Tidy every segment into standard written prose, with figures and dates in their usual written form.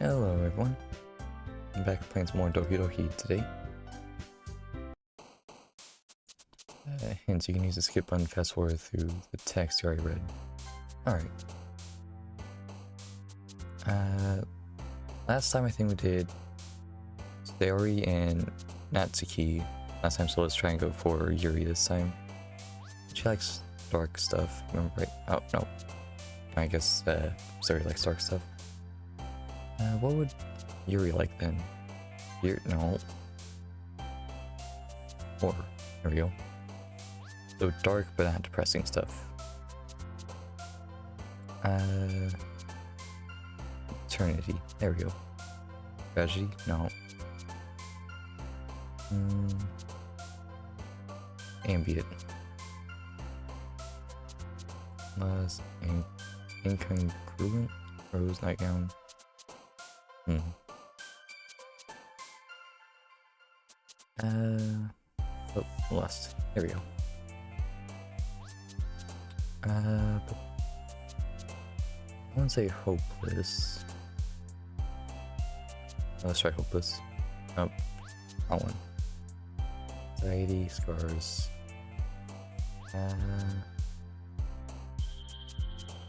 Hello everyone, I'm back playing some more Doki Doki today. Hence you can use the skip button to fast forward through the text you already read. Alright. Last time I think we did Sayori and Natsuki last time, so let's try and go for Yuri this time. She likes dark stuff, remember right? Oh, no. I guess Sayori likes dark stuff. What would Yuri like then? No. Horror. There we go. So dark but not depressing stuff. Eternity. There we go. Tragedy? No. Ambient. Was incongruent? Rose nightgown. Oh, lust. There we go. I wouldn't say hopeless. Let's try hopeless. Oh, that one. Anxiety, scars.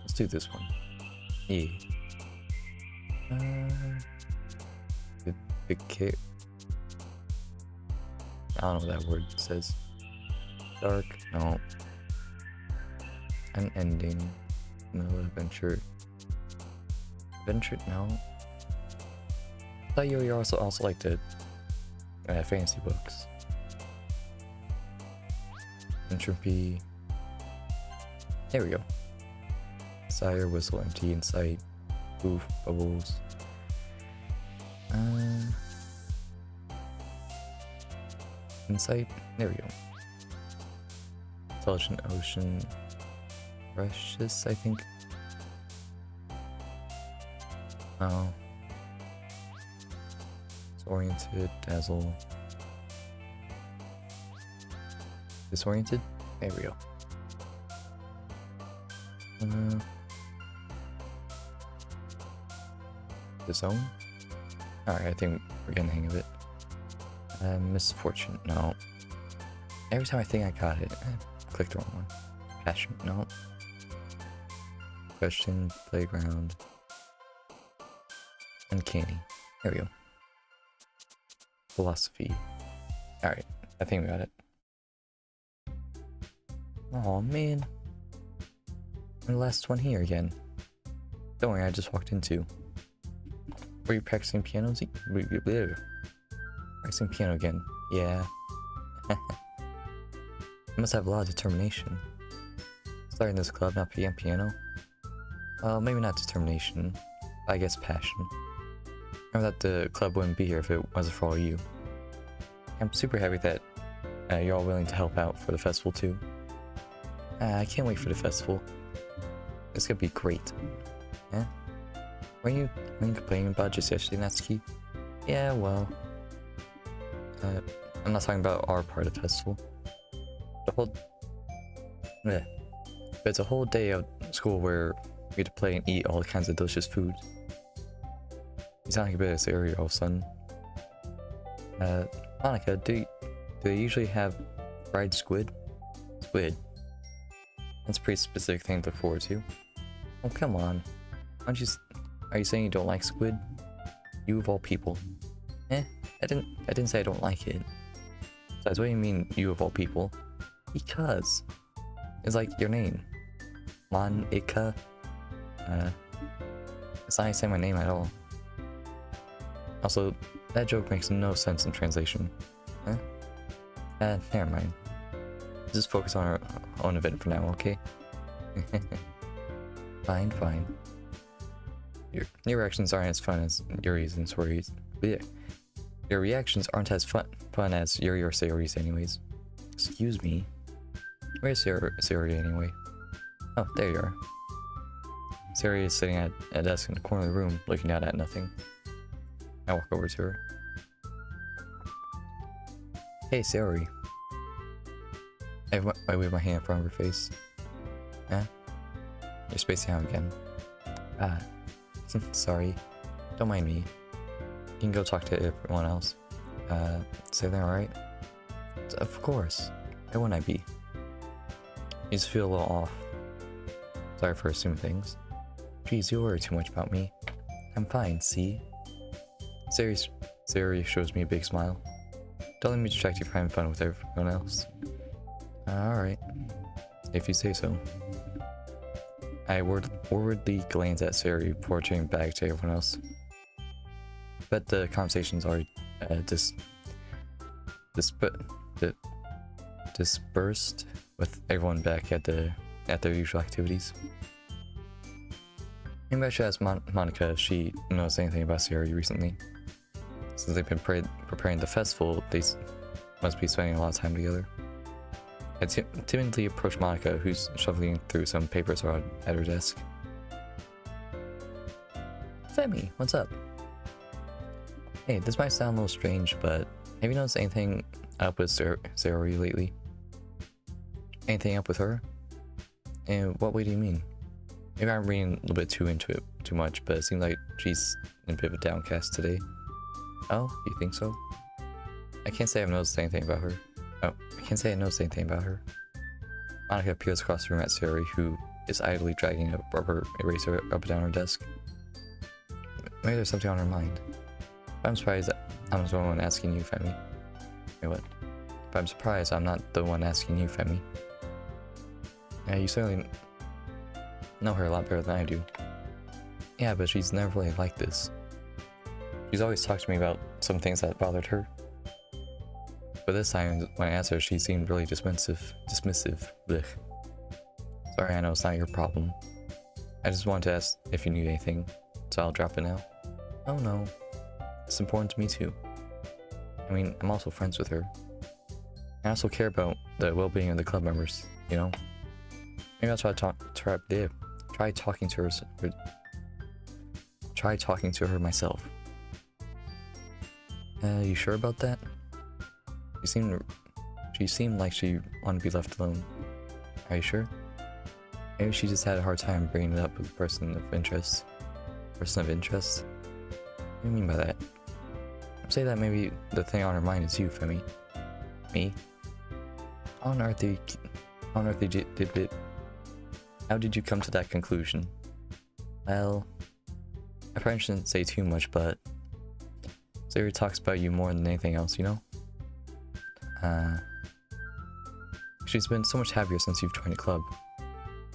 Let's do this one. Yeah. The kid. I don't know what that word says. Dark, no. An ending, no. Adventure, no. I thought you also liked the fantasy books. Entropy. There we go. Sire, whistle, empty, insight, oof, bubbles. Insight. There we go. Intelligent ocean. Precious, I think. Oh. Disoriented, dazzle. Disoriented? There we go. Disown? Alright, I think we're getting the hang of it. Misfortune, no. Every time I think I got it, I clicked the wrong one. Passion, no. Question, playground. Uncanny. There we go. Philosophy. Alright, I think we got it. Oh man. And the last one here again. Don't worry, I just walked into. Were you practicing piano? Practicing piano again. Yeah. You must have a lot of determination. Starting this club, not playing piano. Well, maybe not determination. I guess passion. Remember that the club wouldn't be here if it wasn't for all you. I'm super happy that you're all willing to help out for the festival too. I can't wait for the festival. It's gonna be great. Eh? Weren't you complaining about just yesterday, Natsuki? Yeah, well... I'm not talking about our part of the festival. The whole... Yeah. But it's a whole day of school where we get to play and eat all kinds of delicious food. You sound like a bit of Sayori all of a sudden. Monica, do they usually have fried squid? Squid. That's a pretty specific thing to look forward to. Oh, come on. Are you saying you don't like squid? You of all people. I didn't say I don't like it. Besides, what do you mean, you of all people? Because it's like your name. Monica. It's not saying my name at all. Also, that joke makes no sense in translation. Huh? Never mind. Just focus on our own event for now, okay? Fine. Your reactions aren't as fun as Yuri's and Sori's. Yeah. Your reactions aren't as fun as Yuri or Sayori's anyways. Excuse me. Where's Sayori anyway? Oh, there you are. Sayori is sitting at a desk in the corner of the room, looking out at nothing. I walk over to her. Hey, Sayori. I wave my hand in front of her face. You're spacing out again. Sorry. Don't mind me. You can go talk to everyone else. Say they're alright? Of course. Why wouldn't I be? You just feel a little off. Sorry for assuming things. Geez, you worry too much about me. I'm fine, see? Sari shows me a big smile. Don't let me distract you from having fun with everyone else. Alright. If you say so. I wordly glance at Sari before turning back to everyone else. But the conversations are dispersed with everyone back at their usual activities. Maybe I should ask Monica if she knows anything about Sari recently. Since they've been preparing the festival, they must be spending a lot of time together. I timidly approach Monica, who's shuffling through some papers at her desk. Femi, what's up? Hey, this might sound a little strange, but have you noticed anything up with Sari lately? Anything up with her? In what way do you mean? Maybe I'm reading a little bit too into it too much, but it seems like she's in a bit of a downcast today. Oh, you think so? I can't say I've noticed anything about her. Oh, I can't say I noticed anything about her. Monica peers across the room at Sari, who is idly dragging a rubber eraser up and down her desk. Maybe there's something on her mind. But I'm surprised that I'm the one asking you, Femi. Wait, what? But I'm surprised I'm not the one asking you, Femi. Yeah, you certainly know her a lot better than I do. Yeah, but she's never really like this. She's always talked to me about some things that bothered her. But this time, when I asked her, she seemed really dismissive. Blech. Sorry, I know it's not your problem. I just wanted to ask if you knew anything, so I'll drop it now. Oh no. It's important to me too. I mean, I'm also friends with her. I also care about the well-being of the club members, you know? Maybe I'll try talking to her myself. You sure about that? She seemed like she wanted to be left alone. Are you sure? Maybe she just had a hard time bringing it up with a person of interest. Person of interest? What do you mean by that? I'm saying that maybe the thing on her mind is you, Femi. Me? How on earth did how did you come to that conclusion? Well, I probably shouldn't say too much, but Sari talks about you more than anything else, you know? She's been so much happier since you've joined the club.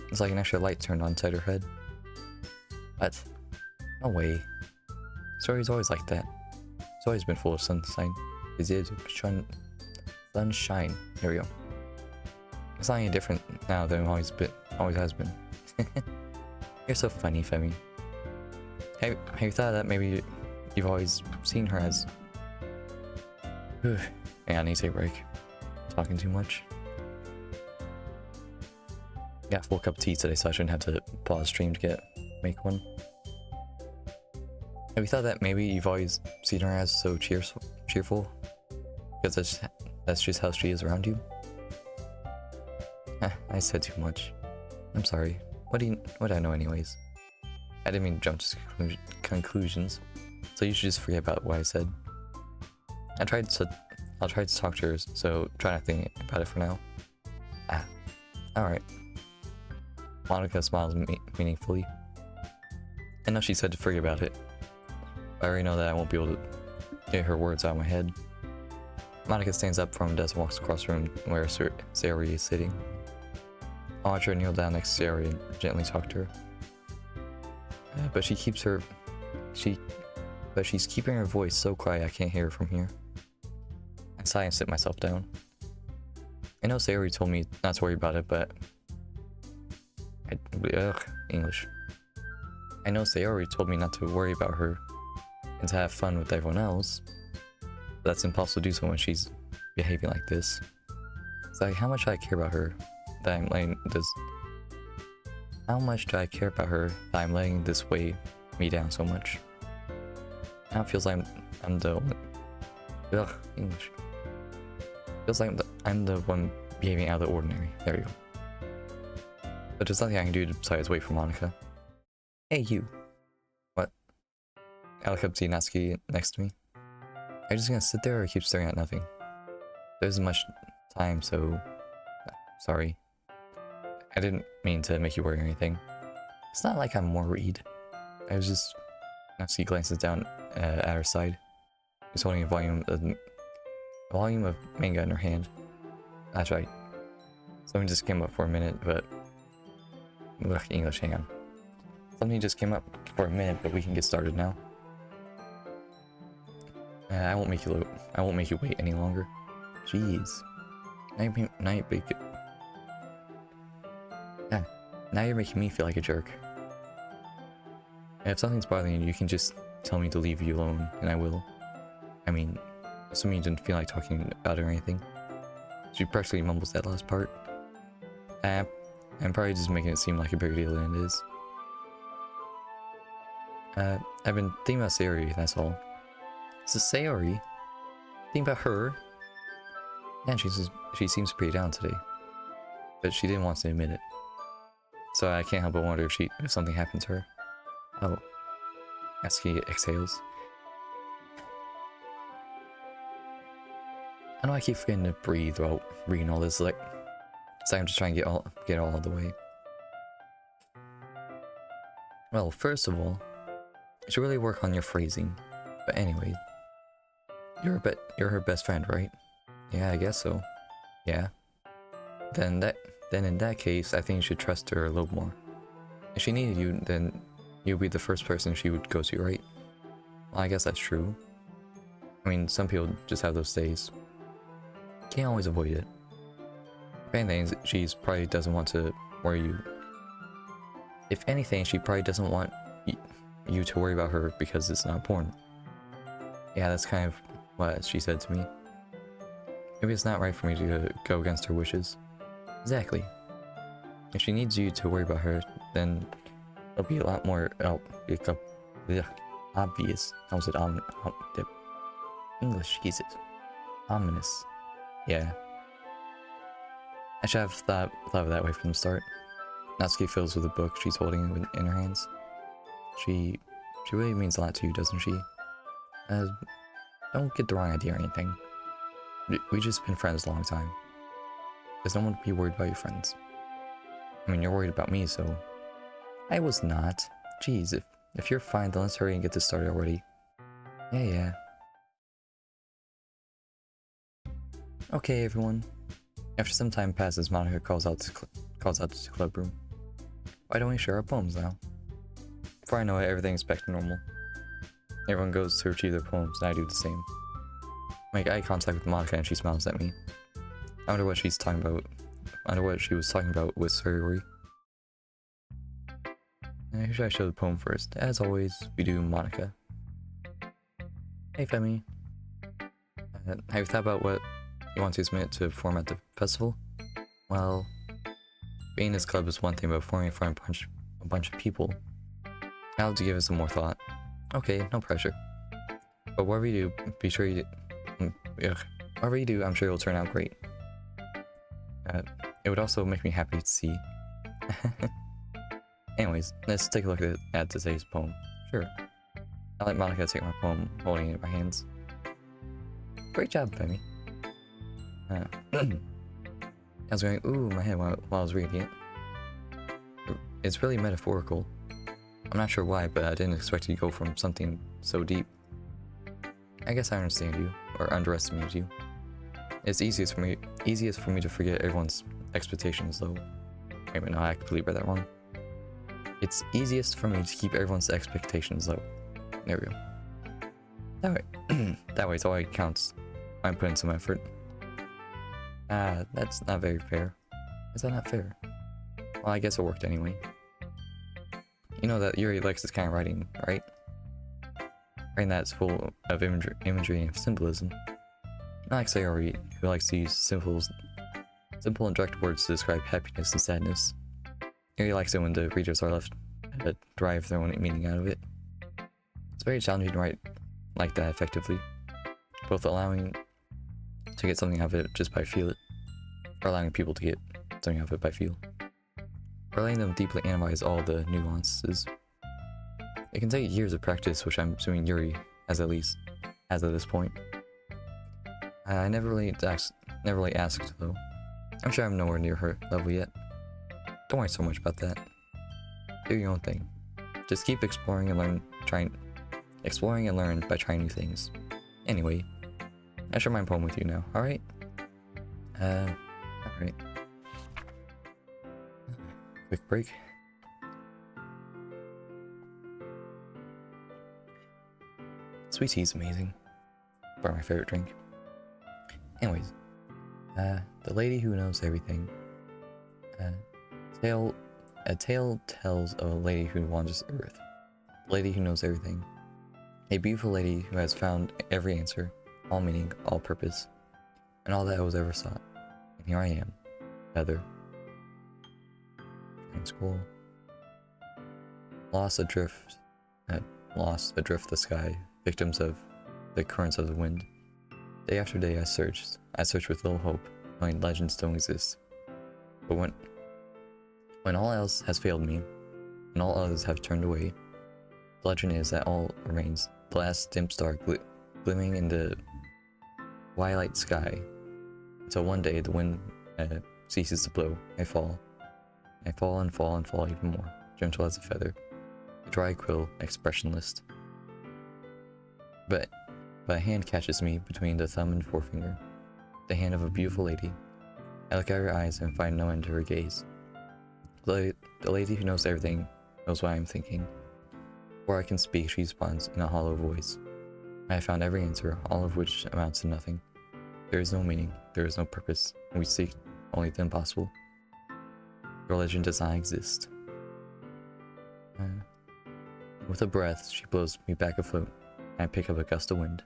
It's like an extra light turned on inside her head. What? No way. Sari's always like that. It's always been full of sunshine. Sunshine. Here we go. It's not any different now than it always has been. You're so funny, Femi. Have you thought that maybe you've always seen her as... Yeah, I need to take a break. Talking too much. Got a full cup of tea today, so I shouldn't have to pause the stream to make one. Have you thought that maybe you've always seen her as so cheerful? Because that's just how she is around you? I said too much. I'm sorry. What do I know anyways? I didn't mean to jump to conclusions, so you should just forget about what I said. I'll try to talk to her, so try not thinking about it for now. Alright. Monica smiles meaningfully. I know she said to forget about it, but I already know that I won't be able to get her words out of my head. Monica stands up from the desk and walks across the room where Sari is sitting. I watch her kneel down next to Sari and gently talk to her. But she's keeping her voice so quiet I can't hear her from here. I sigh and sit myself down. I know Sari told me not to worry about it, but... English. I know Sari told me not to worry about her and to have fun with everyone else. But that's impossible to do so when she's behaving like this. It's like, how much do I care about her that I'm letting this... How much do I care about her that I'm letting this weigh me down so much? Now it feels like I'm the one... English. Feels like I'm the one behaving out of the ordinary. There you go. But there's nothing I can do besides wait for Monica. Hey, you. What? I look up to Natsuki next to me. Are you just gonna sit there or keep staring at nothing? There isn't much time, so... Sorry. I didn't mean to make you worry or anything. It's not like I'm worried. I was just... Natsuki glances down at her side. She's holding a volume of manga in her hand. That's right. Something just came up for a minute, but... Ugh, English, hang on. Something just came up for a minute, but we can get started now. I won't make you wait any longer. Jeez. Now you're making me feel like a jerk. If something's bothering you, you can just tell me to leave you alone, and I will. I mean, assuming you didn't feel like talking about it or anything. She practically mumbles that last part. I'm probably just making it seem like a bigger deal than it is. I've been thinking about Sayori, that's all. Is it Sayori? Think about her? Yeah, she seems pretty down today. But she didn't want to admit it. So I can't help but wonder if something happened to her. Oh. Natsuki exhales. I know I keep forgetting to breathe while reading all this, like... It's like I'm just trying to get it all out of the way. Well, first of all, you should really work on your phrasing. But anyway, you're her best friend, right? Yeah, I guess so. Yeah. Then in that case, I think you should trust her a little more. If she needed you, then you'd be the first person she would go to, right? Well, I guess that's true. I mean, some people just have those days. Can't always avoid it. If anything, she probably doesn't want to worry you. If anything, she probably doesn't want you to worry about her because it's not important. Yeah, that's kind of what she said to me. Maybe it's not right for me to go against her wishes. Exactly. If she needs you to worry about her, then it'll be a lot more obvious. How was it? English, Jesus. Ominous. Yeah. I should have thought of it that way from the start. Natsuki fills with a book she's holding in her hands. She really means a lot to you, doesn't she? Don't get the wrong idea or anything. We've just been friends a long time. There's no one to be worried about your friends. I mean, you're worried about me, so... I was not. Jeez, if you're fine, then let's hurry and get this started already. Yeah. Okay, everyone. After some time passes, Monica calls out to the club room. Why don't we share our poems now? Before I know it, everything's back to normal. Everyone goes to retrieve their poems, and I do the same. I make eye contact with Monica and she smiles at me. I wonder what she's talking about. I wonder what she was talking about with Sayori. Who should I show the poem first? As always, we do Monica. Hey Femi. Have you thought about what you want to submit to perform at the festival? Well, being in this club is one thing, but performing in front of a bunch of people, I'll have to give it some more thought. Okay, no pressure. But whatever you do, be sure you... whatever you do, I'm sure it'll turn out great. It would also make me happy to see. Anyways, let's take a look at today's poem. Sure. I let Monica take my poem, holding it in my hands. Great job, Femi. I was going ooh in my head while I was reading it. It's really metaphorical. I'm not sure why, but I didn't expect you to go from something so deep. I guess I understand you, or underestimated you. It's easiest for me to forget everyone's expectations, though. Wait a minute, no, I completely read that wrong. It's easiest for me to keep everyone's expectations low. There we go. That way it's all it counts. I'm putting some effort. That's not very fair. Is that not fair? Well, I guess it worked anyway. You know that Yuri likes this kind of writing, right? Writing that's full of imagery and symbolism. Not like Sayori, who likes to use simple and direct words to describe happiness and sadness. Yuri likes it when the readers are left to derive their own meaning out of it. It's very challenging to write like that effectively, both allowing to get something out of it just by feel it, or allowing people to get something out of it by feel, or letting them deeply analyze all the nuances. It can take years of practice, which I'm assuming Yuri has at least, as of this point. I never really asked though. I'm sure I'm nowhere near her level yet. Don't worry so much about that. Do your own thing. Just keep exploring and learn by trying new things. Anyway, I share my poem with you now, alright? Alright. Quick break. Sweet tea is amazing. Probably my favorite drink. Anyways, the lady who knows everything. A tale tells of a lady who wanders Earth. A lady who knows everything. A beautiful lady who has found every answer, all meaning, all purpose, and all that was ever sought. And here I am, Feather. In school. Lost adrift the sky, victims of the currents of the wind. Day after day I searched with little hope, knowing legends don't exist. But when all else has failed me, and all others have turned away, the legend is that all remains, the last dim star glimmering in the twilight sky, until one day the wind ceases to blow. I fall and fall and fall even more, gentle as a feather, a dry quill, expressionless. But a hand catches me between the thumb and forefinger, the hand of a beautiful lady. I look at her eyes and find no end to her gaze. The lady who knows everything knows what I am thinking. Before I can speak, she responds in a hollow voice. I have found every answer, all of which amounts to nothing. There is no meaning, there is no purpose, and we seek only the impossible. Religion does not exist. With a breath, she blows me back afloat, and I pick up a gust of wind.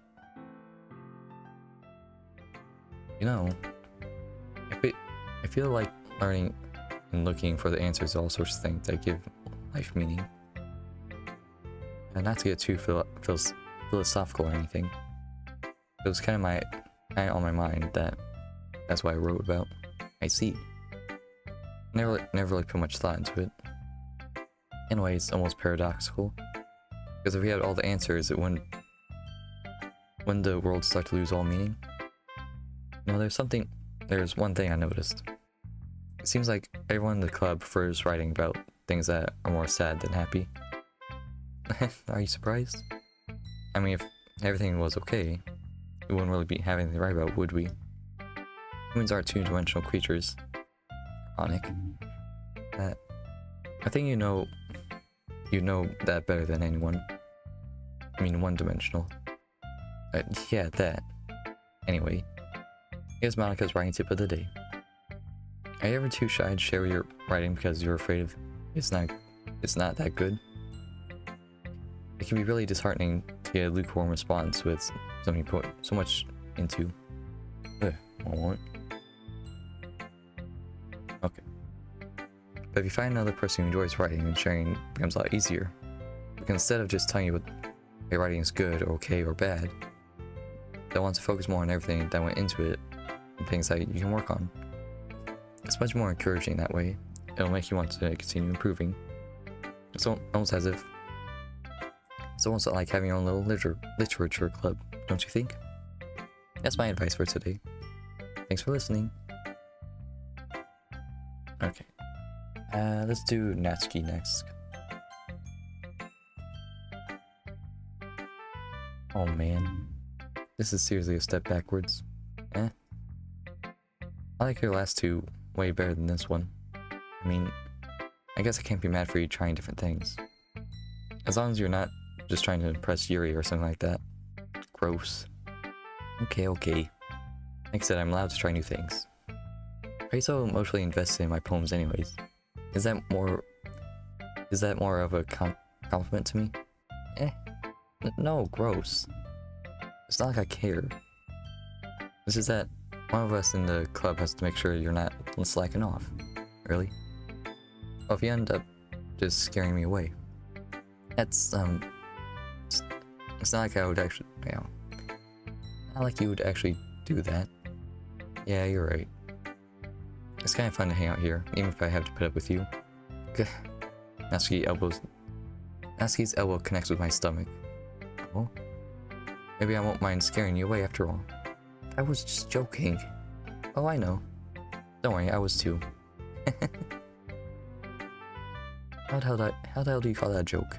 You know, I feel like learning and looking for the answers to all sorts of things that give life meaning. And not to get too philosophical or anything. It was kind of on my mind that's why I wrote about. I see. Never really put much thought into it. In a way, it's almost paradoxical. Because if we had all the answers, it wouldn't the world start to lose all meaning? No, there's one thing I noticed. It seems like everyone in the club prefers writing about things that are more sad than happy. Are you surprised? I mean, if everything was okay, we wouldn't really be having to write about, would we? Humans are two-dimensional creatures. Ironic. I think you know that better than anyone. I mean, one-dimensional. Yeah, that. Anyway, here's Monica's writing tip of the day. Are you ever too shy to share your writing because you're afraid of it's not that good? It can be really disheartening to get a lukewarm response with something you put so much into. I won't. Okay. But if you find another person who enjoys writing, then sharing becomes a lot easier. Because instead of just telling you what your writing is good or okay or bad, they want to focus more on everything that went into it and things that you can work on. It's much more encouraging that way. It'll make you want to continue improving. It's almost as if it's almost like having your own little literature club, don't you think? That's my advice for today. Thanks for listening. Okay. Let's do Natsuki next. Oh man. This is seriously a step backwards. I like your last two way better than this one. I mean, I guess I can't be mad for you trying different things. As long as you're not just trying to impress Yuri or something like that. Gross. Okay. Like I said, I'm allowed to try new things. Are you so emotionally invested in my poems anyways? Is that more of a compliment to me? No, gross. It's not like I care. It's just that one of us in the club has to make sure you're not slacking off. Really? Well, if you end up just scaring me away. That's, it's not like I would actually, not like you would actually do that. Yeah, you're right. It's kind of fun to hang out here, even if I have to put up with you. Natsuki elbows Natsuki's elbow connects with my stomach. Oh? Maybe I won't mind scaring you away after all. I was just joking. Oh, I know. Don't worry, I was too. How the hell do you call that a joke?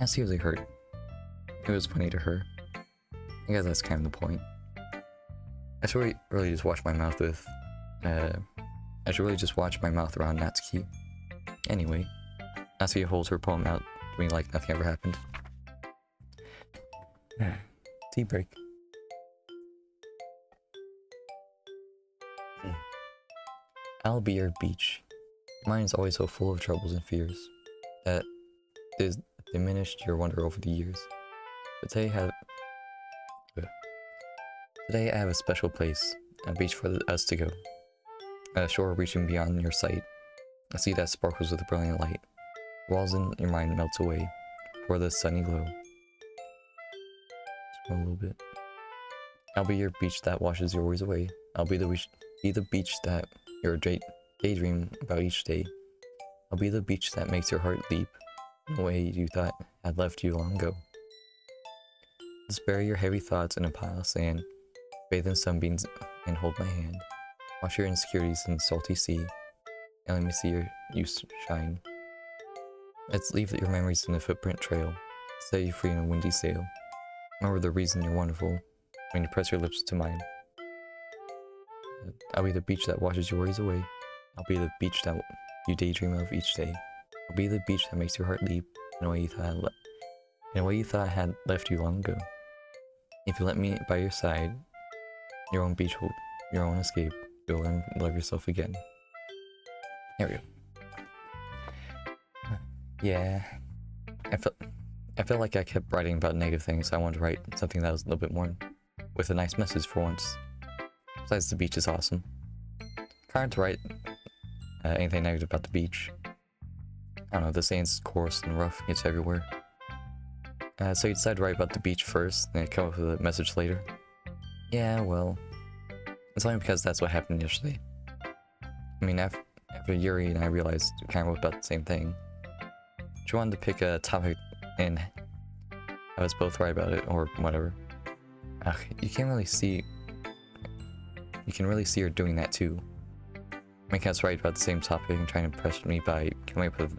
Natsuki was hurt. It was funny to her. I guess that's kind of the point. I should really just watch my mouth with... I should really just watch my mouth around Natsuki. Anyway, Natsuki holds her poem out to me like nothing ever happened. Tea break. I'll be your beach. Mine is always so full of troubles and fears that is diminished your wonder over the years. But today I have a special place, a beach for us to go. A shore reaching beyond your sight, a sea that sparkles with a brilliant light. Walls in your mind melts away for the sunny glow. Just a little bit. I'll be your beach that washes your worries away. I'll be the beach that your daydream about each day. I'll be the beach that makes your heart leap in a way you thought had left you long ago. Just bury your heavy thoughts in a pile of sand, bathe in sunbeams and hold my hand. Wash your insecurities in the salty sea, and let me see you shine. Let's leave your memories in the footprint trail, set you free in a windy sail. Remember the reason you're wonderful when you press your lips to mine. I'll be the beach that washes your worries away. I'll be the beach that you daydream of each day. I'll be the beach that makes your heart leap in a way you thought had left you long ago. If you let me by your side, your own beach will, your own escape, you'll learn to love yourself again. There we go. Yeah, I felt like I kept writing about negative things, so I wanted to write something that was a little bit more with a nice message for once. Besides, the beach is awesome. Hard to write anything negative about the beach. I don't know, the sand's coarse and rough, gets everywhere. So you decide to write about the beach first, then come up with a message later. Yeah, well, it's only because that's what happened yesterday. I mean, after Yuri and I realized we kind of wrote about the same thing. She wanted to pick a topic and have us both write about it, or whatever. Ugh, you can really see her doing that too. Making us write about the same topic and trying to impress me by coming up with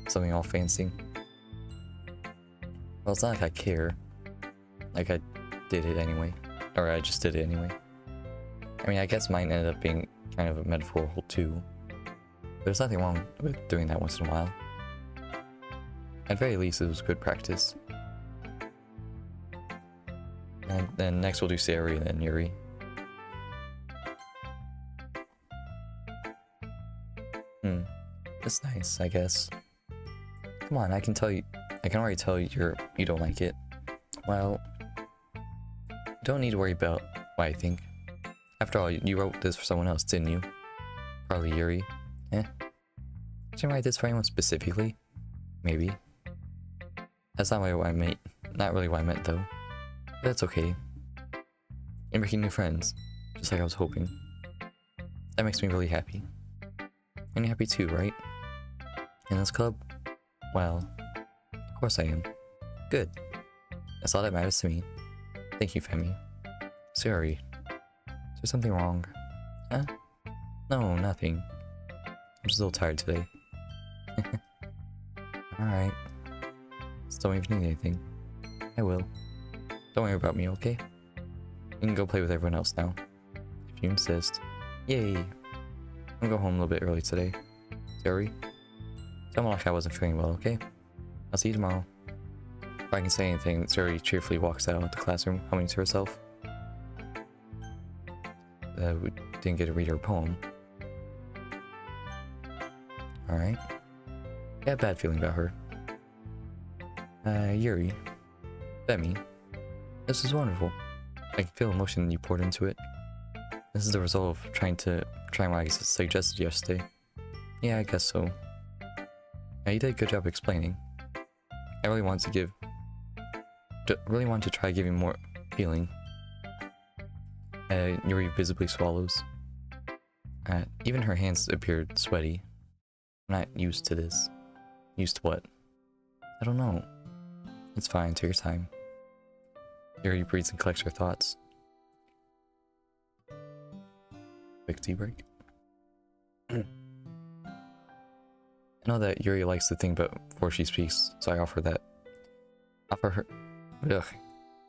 something all fancy. Well, it's not like I care. Like, I did it anyway. Or I just did it anyway. I mean, I guess mine ended up being kind of a metaphorical too. But there's nothing wrong with doing that once in a while. At very least, it was good practice. And then next we'll do Sayori and then Yuri. That's nice, I guess. Come on, I can already tell you don't like it. Well, you don't need to worry about what I think. After all, you wrote this for someone else, didn't you? Probably Yuri. Didn't write this for anyone specifically? Maybe. That's not what I meant. Not really what I meant though. But that's okay. You're making new friends, just like I was hoping. That makes me really happy. And you're happy too, right? In this club? Well, of course I am. Good. That's all that matters to me. Thank you, Femi. Sorry. Is there something wrong? Huh? No, nothing. I'm just a little tired today. Alright. Still if you need anything. I will. Don't worry about me, okay? You can go play with everyone else now. If you insist. Yay! I'm gonna go home a little bit early today. Sorry. Tell me like I wasn't feeling well, okay? I'll see you tomorrow. If I can say anything, Suri cheerfully walks out of the classroom, humming to herself. We didn't get to read her poem. Alright. I had a bad feeling about her. Yuri. Femi. This is wonderful. I can feel emotion you poured into it. This is the result of trying what I suggested yesterday. Yeah, I guess so. Yeah, you did a good job explaining. I really want to try giving more feeling. Yuri visibly swallows. Even her hands appeared sweaty. I'm not used to this. Used to what? I don't know. It's fine, take your time. Yuri breathes and collects her thoughts. Quick tea break. I know that Yuri likes to think before she speaks, so I offer that.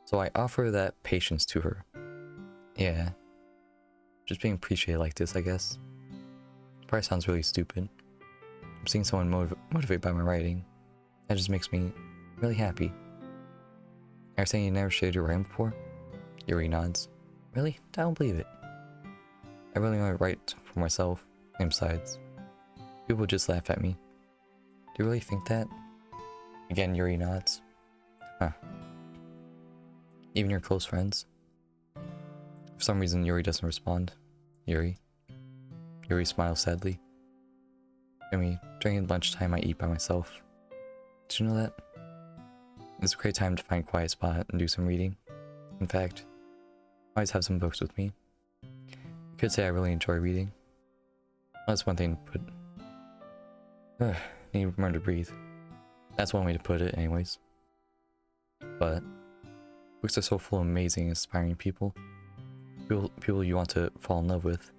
So I offer that patience to her. Yeah. Just being appreciated like this, I guess. Probably sounds really stupid. I'm seeing someone motivated by my writing. That just makes me really happy. Are you saying you never shared your writing before? Yuri nods. Really? I don't believe it. I really only write for myself. And besides, people just laugh at me. Do you really think that? Again, Yuri nods. Huh. Even your close friends? For some reason, Yuri doesn't respond. Yuri smiles sadly. During lunchtime, I eat by myself. Did you know that? It's a great time to find a quiet spot and do some reading. In fact, I always have some books with me. You could say I really enjoy reading. Well, that's one thing to put. Need to remember to breathe. That's one way to put it, anyways. But books are so full of amazing, inspiring people. People you want to fall in love with,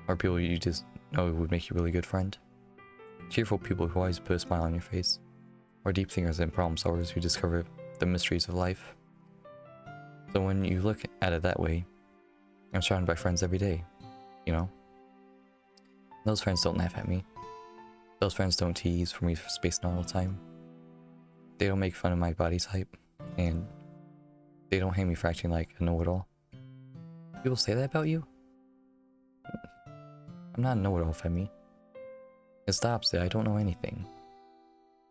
or people you just know would make you a really good friend. Cheerful people who always put a smile on your face, or deep thinkers and problem solvers who discover the mysteries of life. So when you look at it that way, I'm surrounded by friends every day, you know? Those friends don't laugh at me. Those friends don't tease for me spacing all the time. They don't make fun of my body type, and they don't hate me for acting like a know-it-all. People say that about you? I'm not a know-it-all, Femi. It's the opposite. I don't know anything.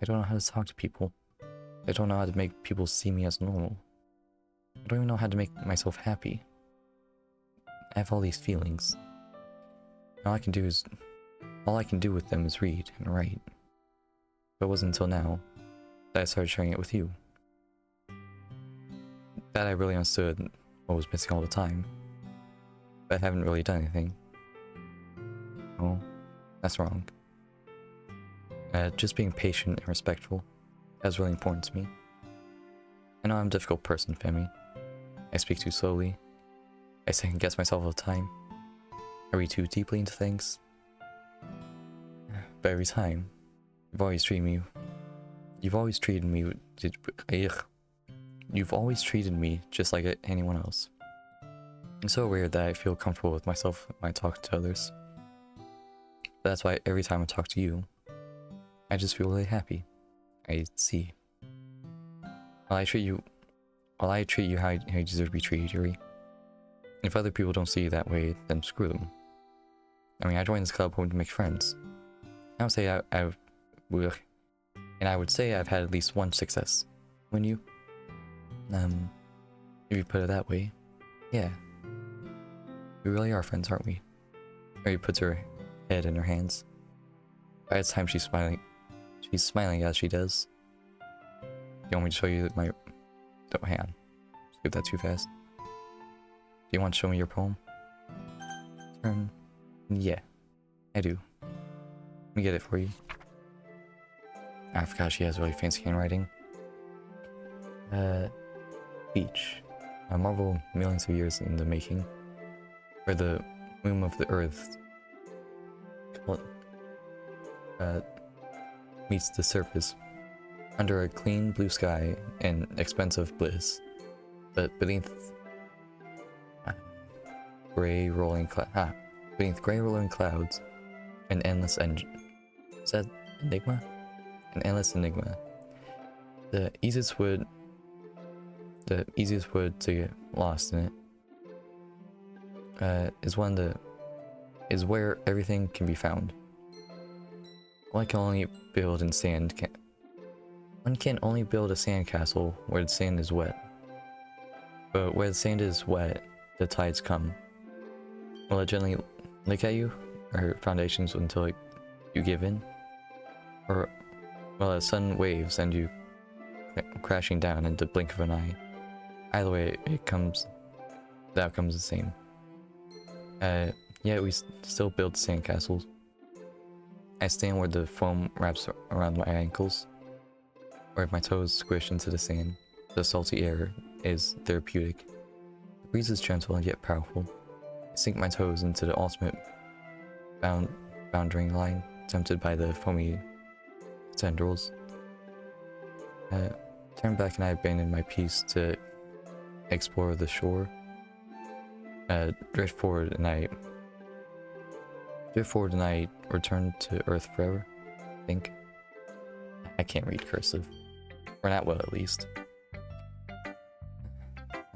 I don't know how to talk to people. I don't know how to make people see me as normal. I don't even know how to make myself happy. I have all these feelings. All I can do with them is read and write. But it wasn't until now that I started sharing it with you that I really understood what was missing all the time. But I haven't really done anything. Oh, that's wrong. Just being patient and respectful. That's really important to me. I know I'm a difficult person, Femi. I speak too slowly. I second guess myself all the time. I read too deeply into things. But every time, you've always treated me just like anyone else. It's so weird that I feel comfortable with myself when I talk to others. But that's why every time I talk to you, I just feel really happy. I see. While I treat you how you deserve to be treated, Yuri. If other people don't see you that way, then screw them. I joined this club hoping to make friends. I would say I've had at least one success. Wouldn't you? If you put it that way, yeah. We really are friends, aren't we? Mary puts her head in her hands. By the time she's smiling as she does. You want me to show you my... Don't, hang on. Skip that too fast. Do you want to show me your poem? Yeah, I do. Let me get it for you. I forgot she has really fancy handwriting. Beach. A marvel millions of years in the making. Where the womb of the earth meets the surface. Under a clean blue sky and expensive bliss. But beneath gray rolling clouds, an endless engine. Is that enigma? An endless enigma. The easiest wood to get lost in it is where everything can be found. One can only build a sandcastle where the sand is wet. But where the sand is wet, the tides come. Will it gently lick at you, or foundations until you give in? Or will a sudden wave send you crashing down in the blink of an eye? Either way, the outcome is the same. Yet we still build sandcastles. I stand where the foam wraps around my ankles. Where my toes squish into the sand, the salty air is therapeutic. The breeze is gentle and yet powerful. I sink my toes into the ultimate boundary line, tempted by the foamy tendrils. Turn back and I abandon my piece to explore the shore. Drift forward and I return to Earth forever. I think. I can't read cursive. Or not well, at least.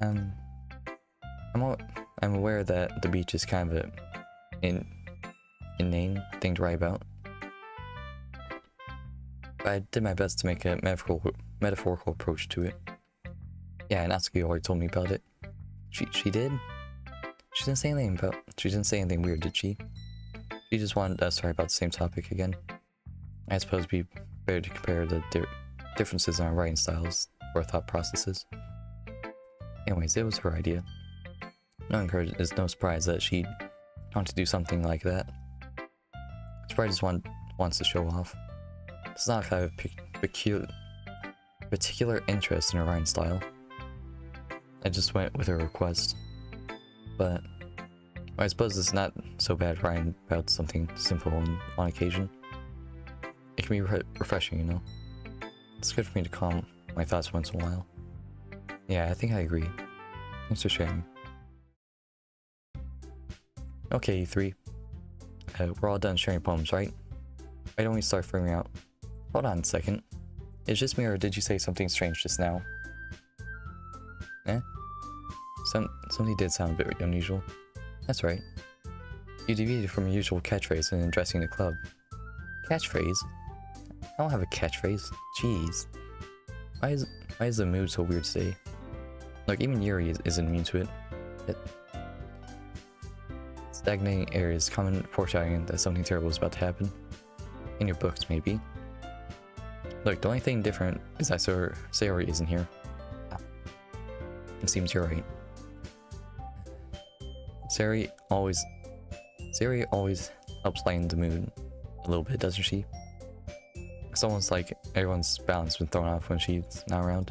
I'm aware that the beach is kind of an inane thing to write about. But I did my best to make a metaphorical approach to it. Yeah, Natsuki already told me about it. She did? She didn't say anything weird, did she? She just wanted us to write about the same topic again. I suppose it'd be better to compare the differences in our writing styles or thought processes. Anyways, it was her idea. It's no surprise that she'd want to do something like that. She probably just wants to show off. It's not kind of particular interest in her writing style. I just went with her request. But I suppose it's not so bad writing about something simple on occasion. It can be refreshing, you know? It's good for me to calm my thoughts once in a while. Yeah, I think I agree. Thanks for sharing. Okay, E3. We're all done sharing poems, right? Why don't we start figuring out... Hold on a second. Is just me or did you say something strange just now? Eh? Something did sound a bit unusual. That's right. You deviated from your usual catchphrase in addressing the club. Catchphrase? I don't have a catchphrase. Jeez. Why is the mood so weird today? Look, even Yuri isn't immune to it. Stagnating air is common foreshadowing that something terrible is about to happen. In your books, maybe. Look, the only thing different is that Sayori isn't here. It seems you're right. Sayori always helps lighten the mood a little bit, doesn't she? It's almost like everyone's balance has been thrown off when she's not around.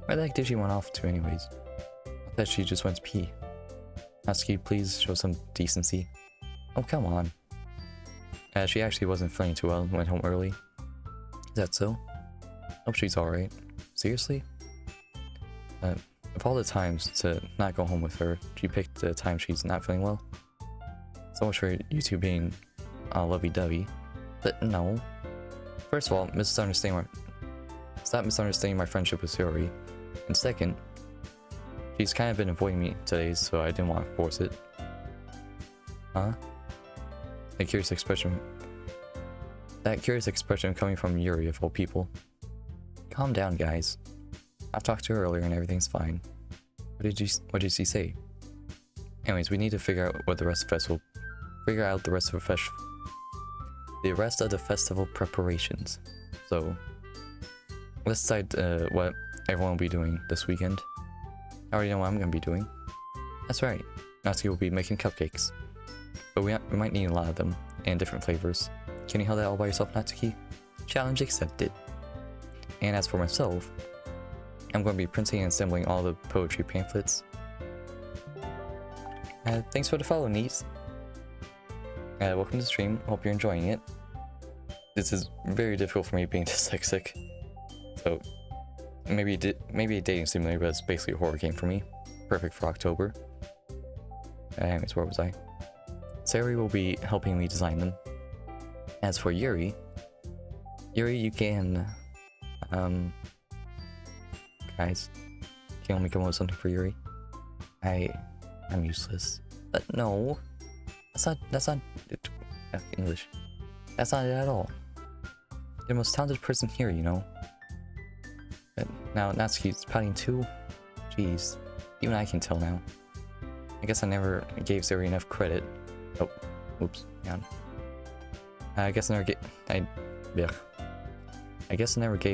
Where the heck did she run off to anyways? I thought she just went to pee. Natsuki, please show some decency. Oh, come on. She actually wasn't feeling too well and went home early. Is that so? Hope she's alright. Seriously? Of all the times to not go home with her, she picked the time she's not feeling well. So much for you two being lovey-dovey. But no. First of all, stop misunderstanding my friendship with Sayori. And second, she's kind of been avoiding me today, so I didn't want to force it. Huh? That curious expression coming from Yuri of all people. Calm down, guys. I've talked to her earlier and everything's fine. What did she say? Anyways, we need to figure out the rest of the festival preparations. So let's decide what everyone will be doing this weekend. I already know what I'm gonna be doing. That's right. Natsuki will be making cupcakes. But we might need a lot of them, and different flavors. Can you handle that all by yourself, Natsuki? Challenge accepted. And as for myself, I'm going to be printing and assembling all the poetry pamphlets. Thanks for the follow, niece. Welcome to the stream. Hope you're enjoying it. This is very difficult for me being dyslexic. So, maybe a dating simulator, but it's basically a horror game for me. Perfect for October. Anyways, where was I? Sayori will be helping me design them. As for Yuri, you can, guys, can you help me come up with something for Yuri? I'm useless. But no, that's not English. That's not it at all. You're the most talented person here, you know. But now Natsuki's pouting too. Jeez, even I can tell now. I guess I never gave Sayori enough credit. Oh, oops, yeah. I guess I never gave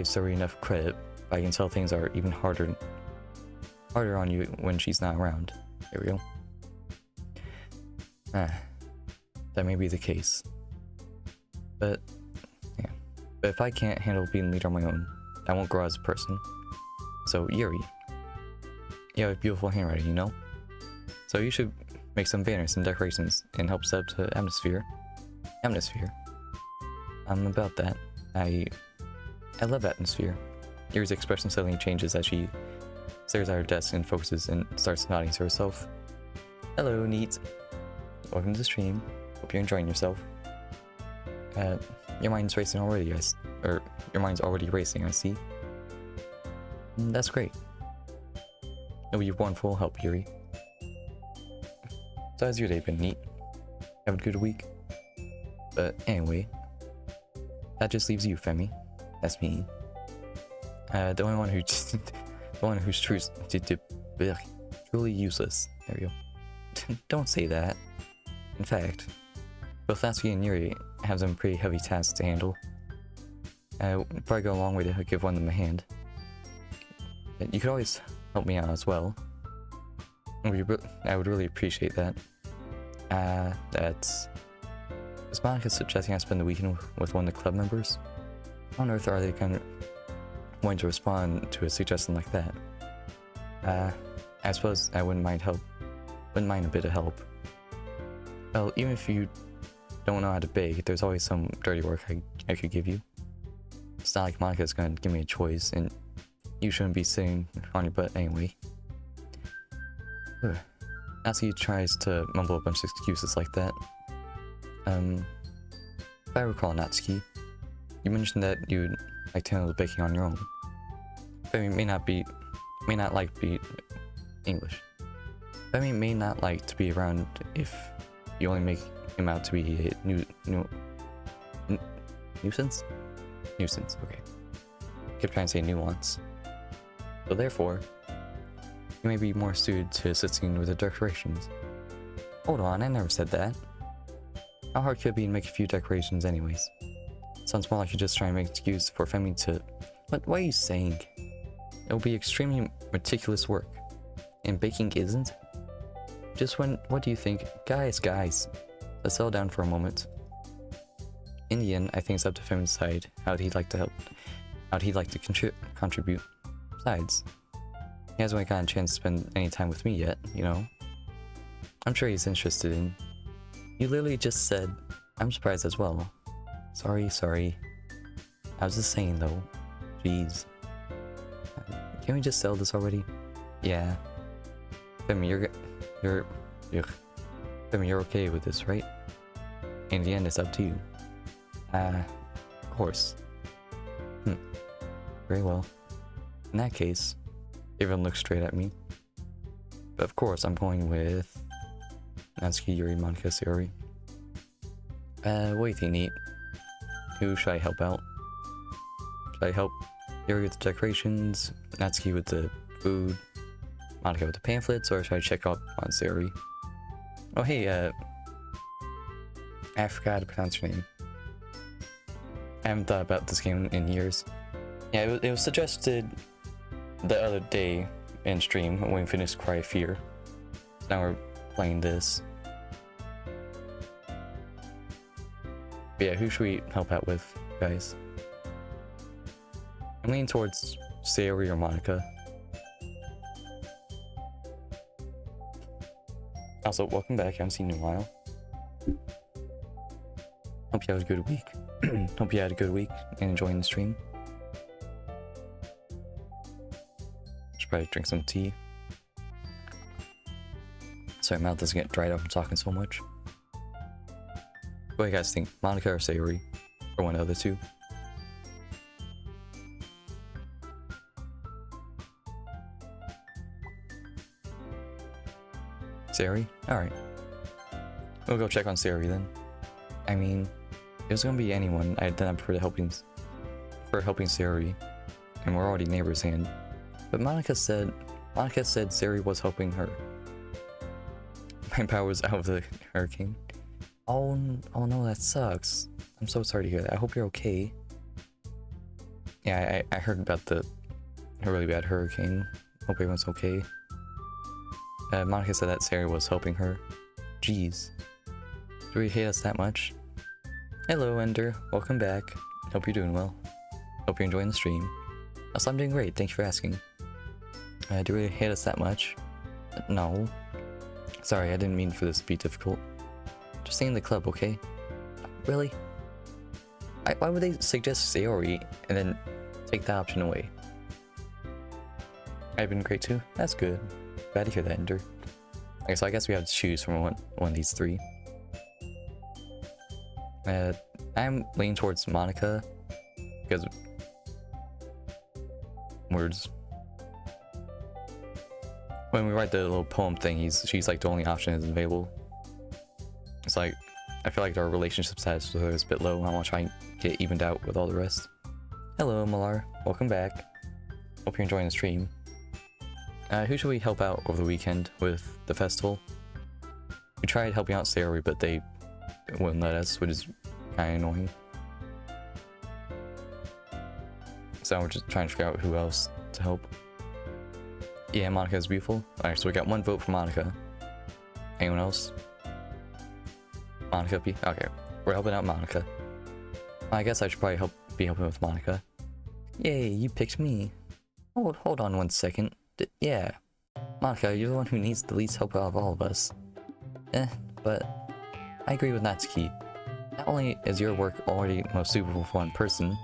Sayori enough credit, but I can tell things are even harder on you when she's not around. There we go. That may be the case. But, yeah. But if I can't handle being leader on my own, I won't grow as a person. So, Yuri, you have beautiful handwriting, you know? So you should make some banners and decorations and help set up the atmosphere. I'm about that. I love atmosphere. Yuri's expression suddenly changes as she stares at her desk and focuses and starts nodding to herself. Hello, Neat. Welcome to the stream. Hope you're enjoying yourself. Your mind's racing already, or your mind's already racing, I see. That's great. It'll be wonderful help, Yuri. So how's your day been, Neat? Have a good week? But anyway, that just leaves you, Femi. That's me. The only one who who's truly useless. There we go. Don't say that. In fact, both Natsuki and Yuri have some pretty heavy tasks to handle. It'd probably go a long way to give one of them a hand. You could always help me out as well. I would really appreciate that. Is Monica suggesting I spend the weekend with one of the club members? How on earth are they going to respond to a suggestion like that? I suppose I wouldn't mind a bit of help. Well, even if you don't know how to bake, there's always some dirty work I could give you. It's not like Monica's gonna give me a choice, and you shouldn't be sitting on your butt anyway. Natsuki tries to mumble a bunch of excuses like that. If I recall, Natsuki, you mentioned that you'd like to handle the baking on your own. Femi may not like to be English. Femi may not like to be around if you only make him out to be a nuisance? Nuisance, okay. I kept trying to say nuance. So therefore, you may be more suited to assisting with the decorations. Hold on, I never said that. How hard could it be to make a few decorations anyways? Sounds more like you're just trying to make an excuse for Femi to... What are you saying? It will be extremely meticulous work. And baking isn't? What do you think? Guys, let's settle down for a moment. In the end, I think it's up to Femi's side how he'd like to help. How'd he like to contribute? Besides, he hasn't really gotten a chance to spend any time with me yet, you know? I'm sure he's interested in... You literally just said, I'm surprised as well. Sorry. I was just saying though. Jeez. Can we just sell this already? Yeah. Femi, you're okay with this, right? In the end, it's up to you. Of course. Very well. In that case, everyone looks straight at me. But of course, I'm going with Natsuki, Yuri, Monica, Sayori. What do you think, Neat? Who should I help out? Should I help Yuri with the decorations, Natsuki with the food, Monica with the pamphlets, or should I check up on Sayori? Oh hey, I forgot to pronounce your name. I haven't thought about this game in years. Yeah, it was suggested the other day in stream when we finished Cry of Fear. So now we're playing this. But yeah, who should we help out with, guys? I'm leaning towards Sayori or Monica. Also, welcome back. I haven't seen you in a while. Hope you had a good week. Hope you had a good week and enjoying the stream. Should probably drink some tea. So my mouth doesn't get dried up from talking so much. What do you guys think? Monica or Sayori? Or one of the two? Sayori? Alright. We'll go check on Sayori then. I mean, if it was gonna be anyone, then I'd prefer helping Sayori. And we're already neighbors and... But Monica said Sayori was helping her. My power was out of the hurricane. Oh no, that sucks. I'm so sorry to hear that. I hope you're okay. Yeah, I heard about a really bad hurricane. Hope everyone's okay. Monica said that Sayori was helping her. Jeez. Do we hate us that much? Hello, Ender. Welcome back. Hope you're doing well. Hope you're enjoying the stream. Also, I'm doing great. Thank you for asking. Do you really hate us that much? No. Sorry, I didn't mean for this to be difficult. Just stay in the club, okay? Really? Why would they suggest Sayori and then take that option away? I've been great too. That's good. Glad to hear that, Ender. Okay, so I guess we have to choose from one of these three. I'm leaning towards Monica because words. When we write the little poem thing, she's like the only option that's available. It's like I feel like our relationship status with her is a bit low. I want to try and get evened out with all the rest. Hello, Malar. Welcome back. Hope you're enjoying the stream. Who should we help out over the weekend with the festival? We tried helping out Sayori, but they wouldn't let us, which is kind of annoying. So we're just trying to figure out who else to help. Yeah, Monica is beautiful. Alright, so we got one vote for Monica. Anyone else? Monica P? Okay, we're helping out Monica. I guess I should probably be helping with Monica. Yay, you picked me. Hold on 1 second. Yeah. Monica, you're the one who needs the least help out of all of us. But I agree with Natsuki. Not only is your work already most suitable for one person,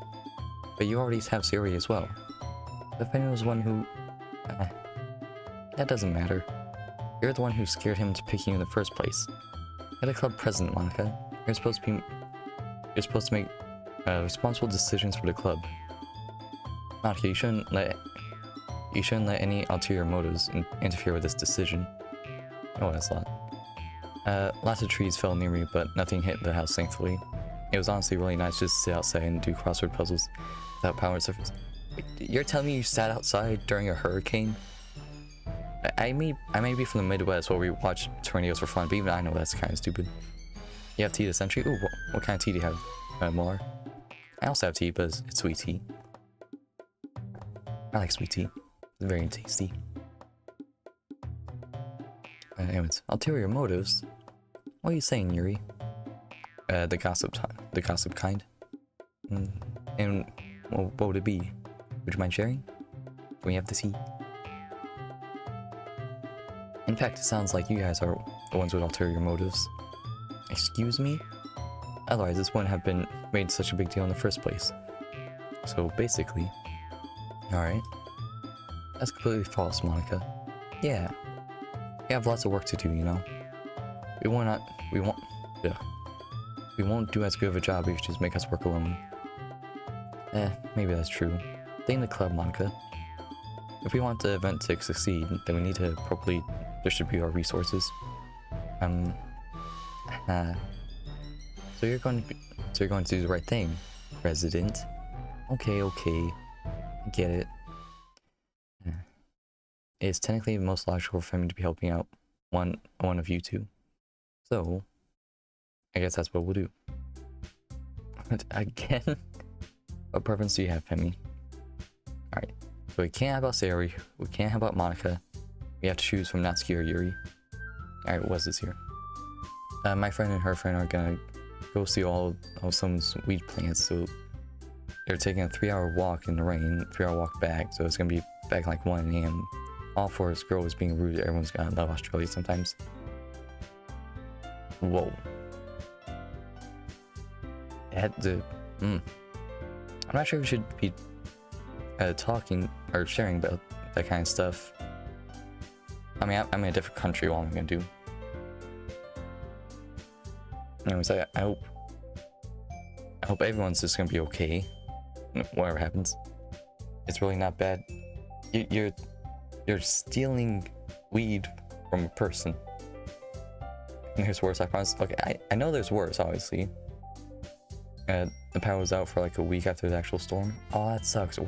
but you already have Sayori as well. If anyone was one who... that doesn't matter. You're the one who scared him into picking you in the first place. You're the club president, Monica. You're supposed to make responsible decisions for the club. Monica, you shouldn't let any ulterior motives interfere with this decision. Oh, that's a lot. Lots of trees fell near me, but nothing hit the house, thankfully. It was honestly really nice just to sit outside and do crossword puzzles without power surface. You're telling me you sat outside during a hurricane? I may be from the Midwest where we watch tornadoes for fun, but even I know that's kind of stupid. You have tea this century? Ooh, what kind of tea do you have, Molar? I also have tea, but it's sweet tea. I like sweet tea. It's very tasty. Anyways, ulterior motives? What are you saying, Yuri? The gossip kind. And what would it be? Would you mind sharing? Can we have the tea? In fact, it sounds like you guys are the ones with ulterior motives. Excuse me? Otherwise, this wouldn't have been made such a big deal in the first place. So basically... Alright. That's completely false, Monica. Yeah. We have lots of work to do, you know? We won't do as good of a job if you just make us work alone. Maybe that's true. Stay in the club, Monica. If we want the event to succeed, then we need to properly distribute our resources. So you're going to do the right thing, President. Okay. I get it. It's technically most logical for me to be helping out one of you two. So, I guess that's what we'll do. Again? What preference do you have, Femi? Alright, so we can't have about Sayori, we can't have about Monica. We have to choose from Natsuki or Yuri. Alright, what's this here? My friend and her friend are gonna go see all of someone's weed plants, so they're taking a 3-hour walk in the rain, 3-hour walk back, so it's gonna be back at like 1 AM. All for this girl is being rude. Everyone's gonna love Australia sometimes. Whoa. I'm not sure if we should be talking or sharing about that kind of stuff. I mean, I'm in a different country. What am I gonna do? Anyways, I hope everyone's just gonna be okay. Whatever happens, it's really not bad. You're stealing weed from a person. And there's worse, I promise. Okay, I know there's worse, obviously. The power was out for like a week after the actual storm. Oh, that sucks.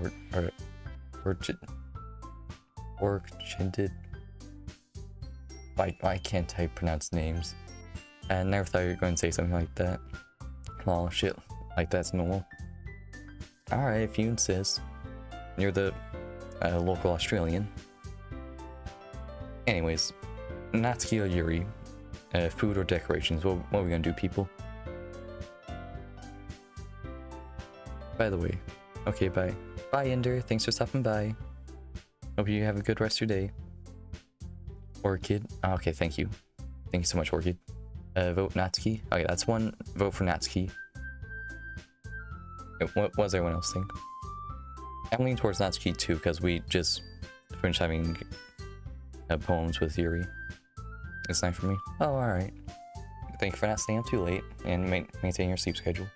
I can't type pronounce names. I never thought you were going to say something like that. Oh shit, like that's normal. Alright, if you insist. You're the local Australian. Anyways, Natsuki or Yuri, food or decorations, what are we gonna do, people? By the way, okay, bye. Bye, Ender. Thanks for stopping by. Hope you have a good rest of your day. Orchid. Oh, okay, thank you. Thank you so much, Orchid. Vote Natsuki. Okay, that's one vote for Natsuki. What does everyone else think? I'm leaning towards Natsuki too, because we just finished having poems with Yuri. It's nice for me. Oh, alright. Thank you for not staying up too late and maintaining your sleep schedule.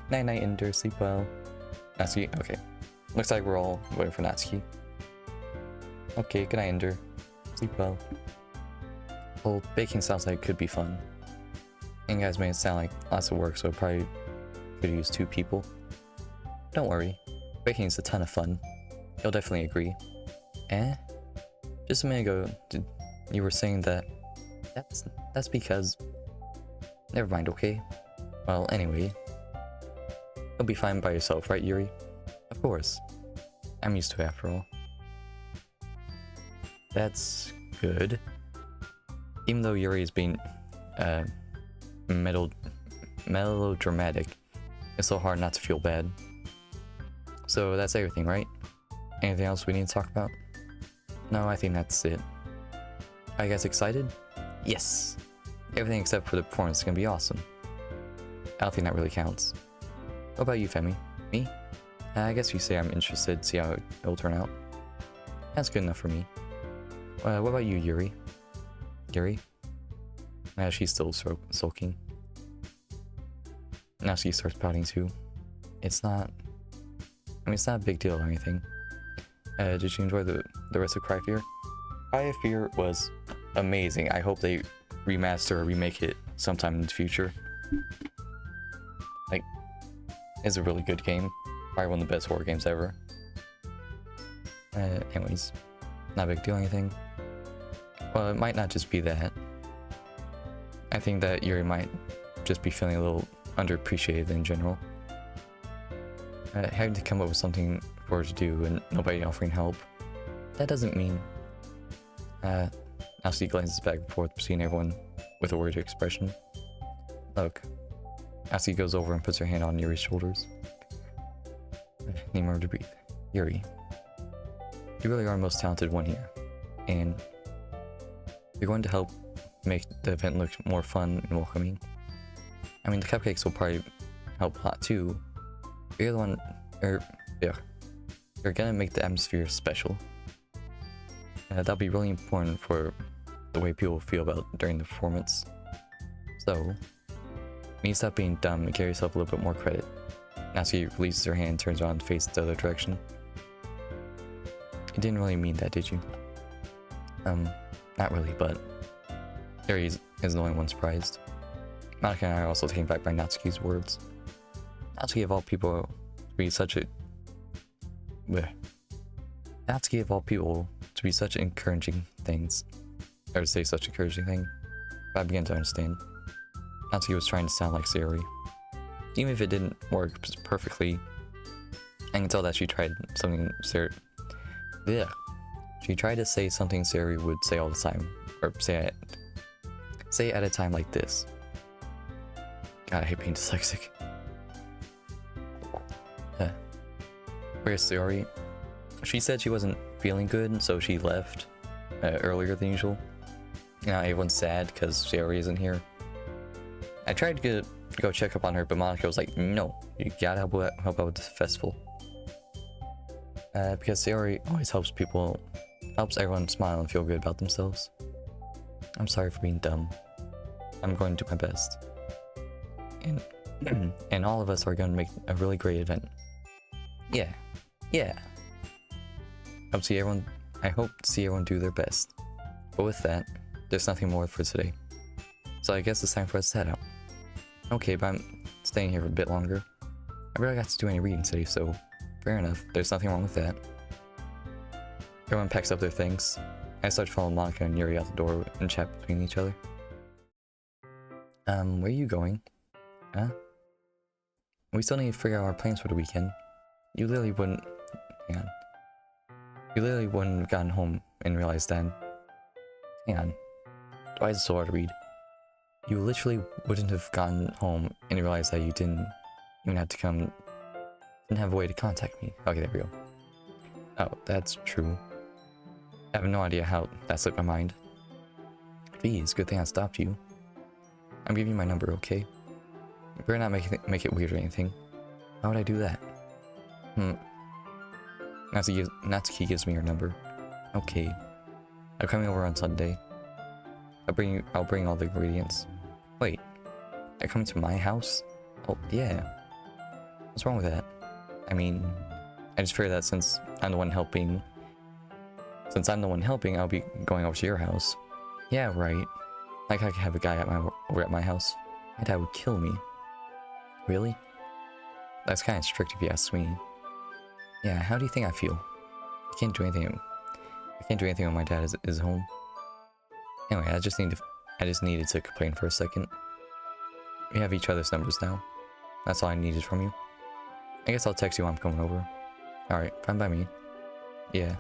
Night night, Ender. Sleep well. Natsuki. Okay. Looks like we're all voting for Natsuki. Okay, good night, Ender. Sleep well. Well, baking sounds like it could be fun. And you guys made it sound like lots of work, so it probably could use 2 people. Don't worry. Baking is a ton of fun. You'll definitely agree. Eh? Just a minute ago, you were saying that... That's because... Never mind, okay? Well, anyway... You'll be fine by yourself, right, Yuri? Of course. I'm used to it after all. That's good. Even though Yuri is being melodramatic, it's so hard not to feel bad. So that's everything, right? Anything else we need to talk about? No, I think that's it. Are you guys excited? Yes! Everything except for the performance is gonna be awesome. I don't think that really counts. What about you, Femi? Me? I guess you say I'm interested to see how it'll turn out. That's good enough for me. What about you, Yuri? Yuri? She's still sulking. Now she starts pouting too. It's not... I mean, it's not a big deal or anything. Did you enjoy the rest of Cry Fear? Cry Fear was amazing. I hope they remaster or remake it sometime in the future. Like, it's a really good game. Probably one of the best horror games ever. Anyways, not a big deal or anything. Well, it might not just be that. I think that Yuri might just be feeling a little underappreciated in general. Having to come up with something for her to do and nobody offering help. That doesn't mean... Now she glances back and forth, seeing everyone with a worried expression. Look. Asuki goes over and puts her hand on Yuri's shoulders. Need more to breathe. Yuri. You really are the most talented one here. And you're going to help make the event look more fun and welcoming. I mean, the cupcakes will probably help a lot too. You're the one... yeah. You're gonna make the atmosphere special. That'll be really important for the way people feel about during the performance. So, when you stop being dumb and give yourself a little bit more credit. Natsuki releases her hand and turns around and faces the other direction. You didn't really mean that, did you? Not really, but Yuri is the only one surprised. Monica and I are also taken back by Natsuki's words. Natsuki of all people to be such a... Natsuki of all people to be such encouraging things. Or to say such encouraging thing. But I began to understand. Natsuki was trying to sound like Sayori. Even if it didn't work perfectly, I can tell that she tried something She tried to say something Sayori would say all the time. Or say at a time like this. God, I hate being dyslexic. Where's Sayori? She said she wasn't feeling good, so she left earlier than usual. Now everyone's sad because Sayori isn't here. I tried to go check up on her, but Monica was like, no, you gotta help out with the festival. Because Sayori always helps everyone smile and feel good about themselves. I'm sorry for being dumb. I'm going to do my best. And all of us are going to make a really great event. Yeah. I hope to see everyone do their best. But with that, there's nothing more for today. So I guess it's time for us to head out. Okay, but I'm staying here for a bit longer. I really got to do any reading today, so fair enough. There's nothing wrong with that. Everyone packs up their things. I start following Monica and Yuri out the door and chat between each other. Where are you going? Huh? We still need to figure out our plans for the weekend. You literally wouldn't... Hang on. You literally wouldn't have gotten home and realized that... Hang on. Why is it so hard to read? You literally wouldn't have gotten home and realized that you didn't even have to come Didn't have a way to contact me. Okay, there we go. Oh, that's true. I have no idea how that slipped my mind. Please, good thing I stopped you. I'm giving you my number, okay? You better not make it weird or anything. Why would I do that? Natsuki gives me her number. Okay. I'm coming over on Sunday. I'll bring all the ingredients. Wait, they're coming to my house? Oh, yeah. What's wrong with that? I mean, I just fear that since I'm the one helping, I'll be going over to your house. Yeah, right. Like I could have a guy over at my house. My dad would kill me. Really? That's kind of strict if you ask me. Yeah, how do you think I feel? I can't do anything. I can't do anything when my dad is home. Anyway, I just needed to complain for a second. We have each other's numbers now. That's all I needed from you. I guess I'll text you when I'm coming over. Alright, fine by me. Yeah.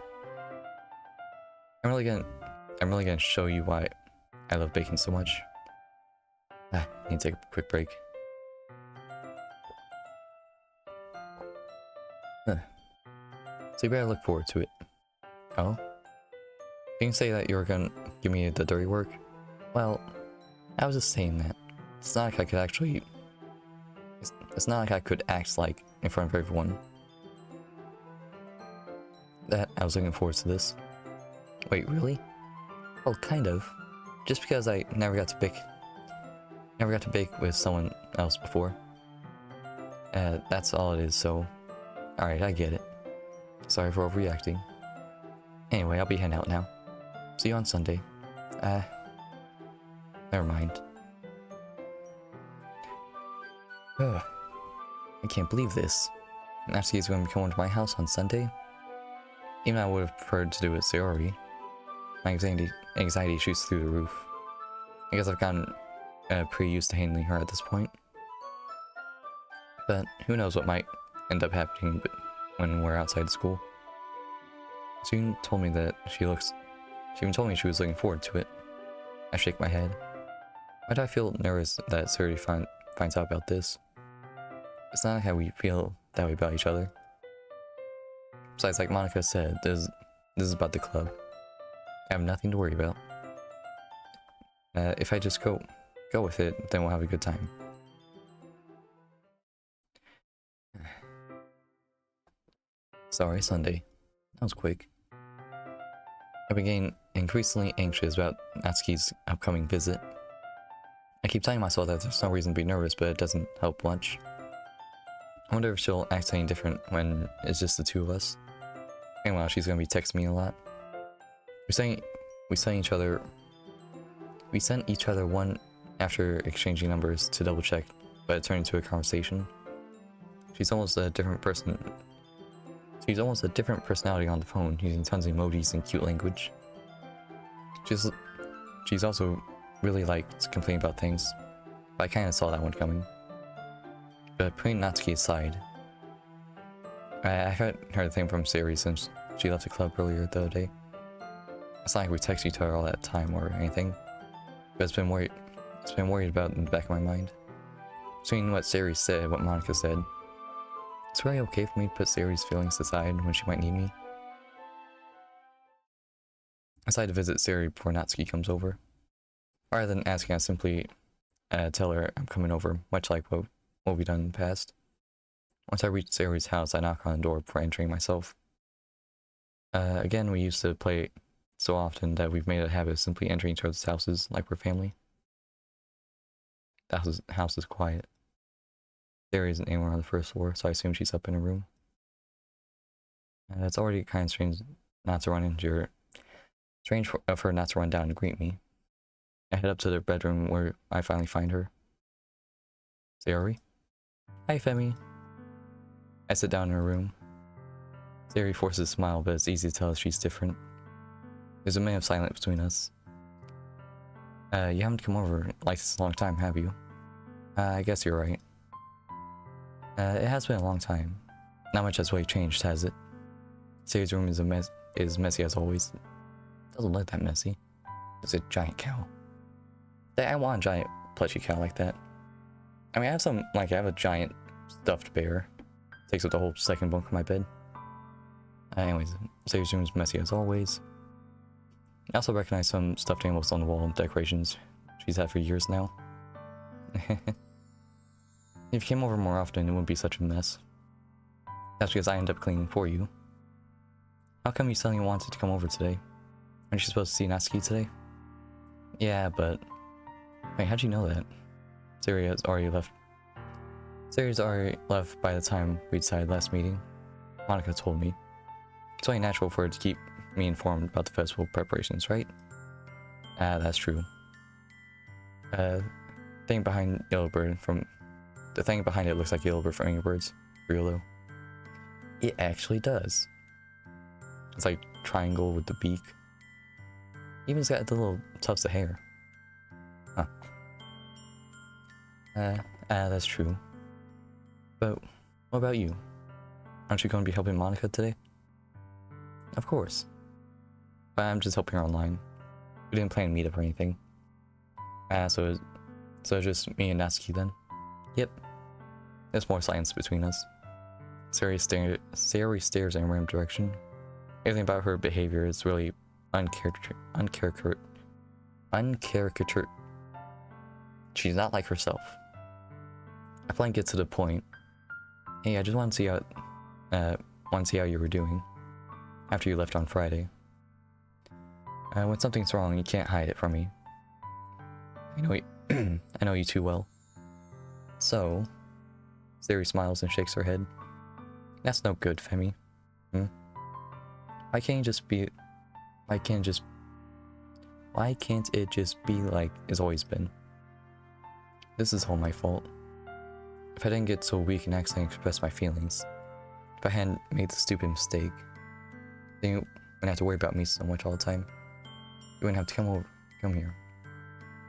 I'm really gonna show you why I love baking so much. Need to take a quick break. So you better look forward to it. Oh? Didn't you say that you were gonna give me the dirty work? Well, I was just saying that. It's not like I could actually... It's not like I could act like in front of everyone. That I was looking forward to this. Wait, really? Well, kind of. Just because I never got to bake with someone else before. That's all it is, so... Alright, I get it. Sorry for overreacting. Anyway, I'll be heading out now. See you on Sunday. Never mind. Ugh. I can't believe this. Natsuki's going to come to my house on Sunday. Even I would have preferred to do it Sayori. My anxiety shoots through the roof. I guess I've gotten pretty used to handling her at this point. But who knows what might end up happening when we're outside school. She even told me she was looking forward to it. I shake my head. Why do I feel nervous that Sayori finds out about this? It's not like how we feel that way about each other. Besides, like Monica said, this is about the club. I have nothing to worry about. If I just go with it, then we'll have a good time. Sorry, Sunday. That was quick. I began increasingly anxious about Natsuki's upcoming visit. I keep telling myself that there's no reason to be nervous, but it doesn't help much. I wonder if she'll act any different when it's just the two of us. Meanwhile, she's gonna be texting me a lot. We sent each other one after exchanging numbers to double check, but it turned into a conversation. She's almost a different personality on the phone, using tons of emojis and cute language. She's also really likes complaining about things, but I kinda saw that one coming. But putting Natsuki aside, I haven't heard a thing from Sayori since she left the club earlier the other day. It's not like we text each other all that time or anything, but it's been worried about in the back of my mind. Between what Sayori said and what Monica said, it's really okay for me to put Sayori's feelings aside when she might need me. I decided to visit Sayori before Natsuki comes over. Rather than asking, I simply tell her I'm coming over, much like what we've done in the past. Once I reach Sayori's house, I knock on the door before entering myself. Again, we used to play so often that we've made a habit of simply entering each other's houses like we're family. The house is quiet. Sayori isn't anywhere on the first floor, so I assume she's up in her room. It's already kind of strange not to run into her. Strange of her not to run down and greet me. I head up to their bedroom where I finally find her. Sayori? Hi, Femi. I sit down in her room. Sayori forces a smile, but it's easy to tell she's different. There's a minute of silence between us. You haven't come over like this a long time, have you? I guess you're right. It has been a long time. Not much has really changed, has it? Sayori's room is messy as always. Doesn't look that messy. It's a giant cow. I want a giant plushy cow like that. I mean, I have a giant stuffed bear. Takes up the whole second bunk of my bed. Anyways, Sayori's room is messy as always. I also recognize some stuffed animals on the wall and decorations she's had for years now. If you came over more often, it wouldn't be such a mess. That's because I end up cleaning for you. How come you suddenly wanted to come over today? Aren't you supposed to see Natsuki today? Yeah, but... Wait, how'd you know that? Sayori's already left. Sayori's already left by the time we decided last meeting. Monica told me. It's only natural for her to keep me informed about the festival preparations, right? Ah, that's true. Thing behind Yellowbird from... The thing behind it looks like Yellowbird from Angry Birds. Real though. It actually does. It's like triangle with the beak. Even it's got the little tufts of hair. Huh. That's true. But what about you? Aren't you going to be helping Monica today? Of course. But I'm just helping her online. We didn't plan a meetup or anything. So it's just me and Natsuki then? Yep. There's more silence between us. Sayori stares in a random direction. Everything about her behavior is really uncaricature. She's not like herself. I finally get to the point. Hey, I just want to see how you were doing after you left on Friday. When something's wrong, you can't hide it from me. I know you too well. So, Sayori smiles and shakes her head. That's no good, Femi. Why can't it just be like it's always been? This is all my fault. If I didn't get so weak and accidentally express my feelings, if I hadn't made the stupid mistake, then you wouldn't have to worry about me so much all the time. You wouldn't have to come here.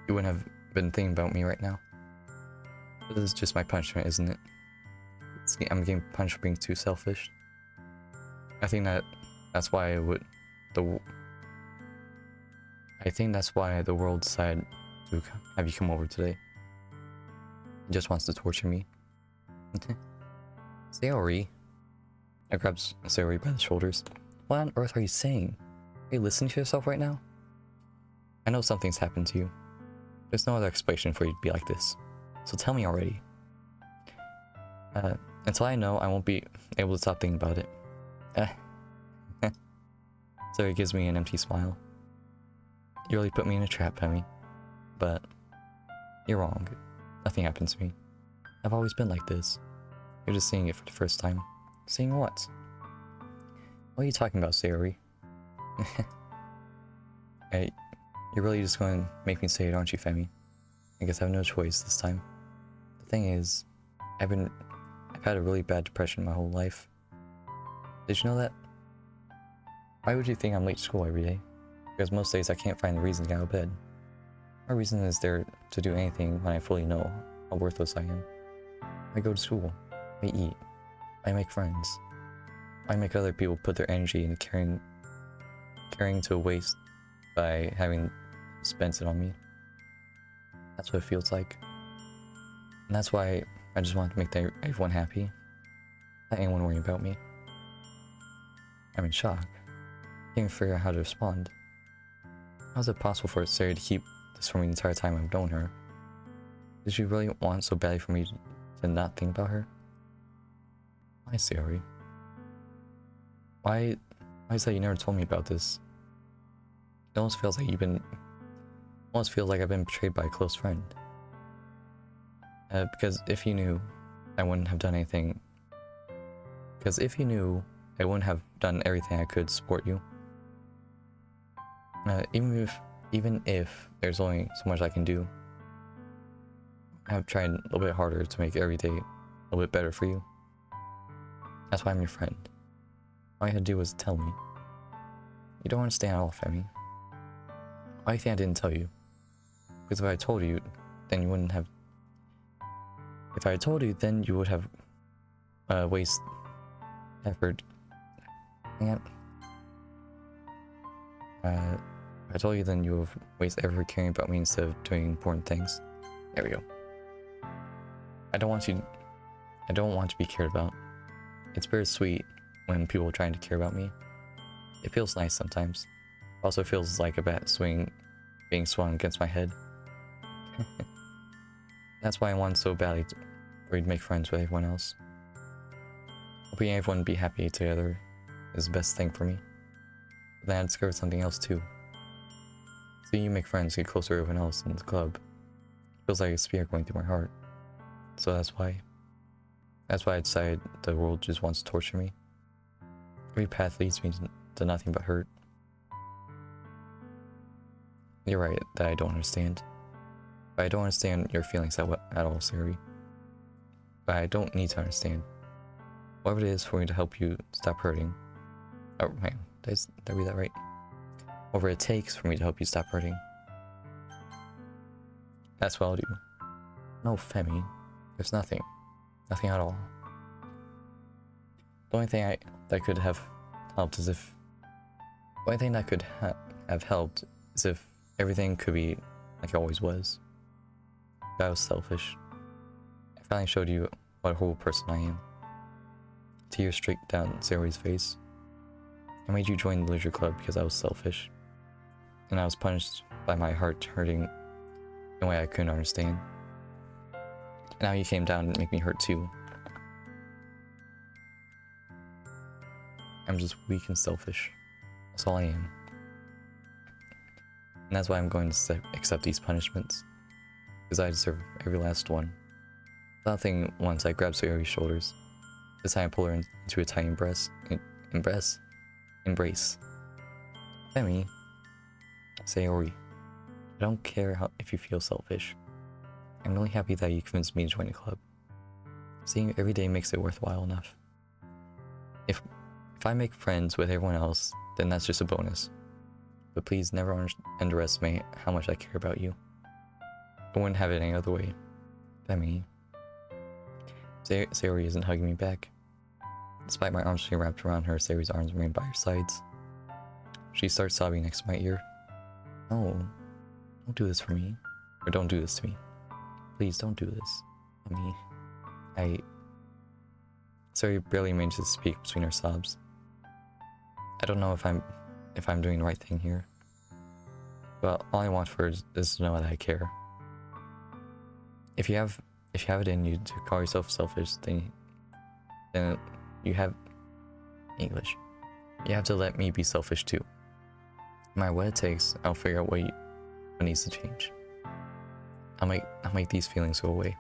You wouldn't have been thinking about me right now. But this is just my punishment, isn't it? I'm getting punished for being too selfish. I think that's why the world decided to have you come over today. It just wants to torture me. Sayori. I grabs Sayori by the shoulders. What on earth are you saying? Are you listening to yourself right now? I know something's happened to you. There's no other explanation for you to be like this. So tell me already. Until I know, I won't be able to stop thinking about it. Sayori gives me an empty smile. You really put me in a trap, Femi. But you're wrong. Nothing happens to me. I've always been like this. You're just seeing it for the first time. Seeing what? What are you talking about, Sayori? Hey, you're really just going to make me say it, aren't you, Femi? I guess I have no choice this time. The thing is, I've had a really bad depression my whole life. Did you know that? Why would you think I'm late to school every day? Because most days I can't find the reason to get out of bed. What reason is there to do anything when I fully know how worthless I am? I go to school. I eat. I make friends. I make other people put their energy into carrying to waste by having spent it on me. That's what it feels like. And that's why I just want to make everyone happy. Not anyone worrying about me. I'm in shock. I can't even figure out how to respond. How is it possible for Sayori to keep this from me the entire time I've known her? Did she really want so badly for me to not think about her? Why, Sayori? Why is that you never told me about this? It almost feels like I've been betrayed by a close friend. Because if you knew, I wouldn't have done anything. Because if you knew, I wouldn't have done everything I could to support you. Even if there's only so much I can do, I've tried a little bit harder to make every day a little bit better for you. That's why I'm your friend. All you had to do was tell me. You don't understand at all, Femi. Why do you think I didn't tell you? Because if I told you, then you wouldn't have... If I told you, then you would have wasted effort. Hang on. If I told you, then you would have wasted effort caring about me instead of doing important things. There we go. I don't want to be cared about. It's bittersweet when people are trying to care about me. It feels nice sometimes. Also feels like a bat being swung against my head. That's why I want so badly for you to make friends with everyone else. Hoping everyone would be happy together is the best thing for me. But then I discovered something else too. Seeing you make friends, get closer to everyone else in the club, feels like a spear going through my heart. So that's why I decided the world just wants to torture me. Every path leads me to nothing but hurt. You're right that I don't understand. But I don't understand your feelings at all, Siri. But I don't need to understand. Whatever it is for me to help you stop hurting. Oh man, did I read that right? Whatever it takes for me to help you stop hurting. That's what I'll do. No, Femi. There's nothing. Nothing at all. The only thing that could have helped is if... The only thing that could have helped is if everything could be like it always was. But I was selfish. I finally showed you what a horrible person I am. Tears streaked down Saori's face. I made you join the literature club because I was selfish. And I was punished by my heart hurting in a way I couldn't understand. And now you came down and make me hurt too. I'm just weak and selfish. That's all I am. And that's why I'm going to accept these punishments. Because I deserve every last one. Without thinking once, I grabbed Sayori's shoulders. This time I pull her into a tight embrace. Femi. Sayori. I don't care if you feel selfish. I'm really happy that you convinced me to join the club. Seeing you every day makes it worthwhile enough. If I make friends with everyone else, then that's just a bonus. But please never underestimate how much I care about you. I wouldn't have it any other way. Femi. Sayori isn't hugging me back. Despite my arms being wrapped around her, Sayori's arms remain by her sides. She starts sobbing next to my ear. No, don't do this for me. Or don't do this to me. Please don't do this. Sayori barely manages to speak between her sobs. I don't know if I'm doing the right thing here. But all I want for her is to know that I care. If you have it in you to call yourself selfish, then you have English. You have to let me be selfish too. No matter what it takes, I'll figure out what needs to change. I'll make these feelings go away.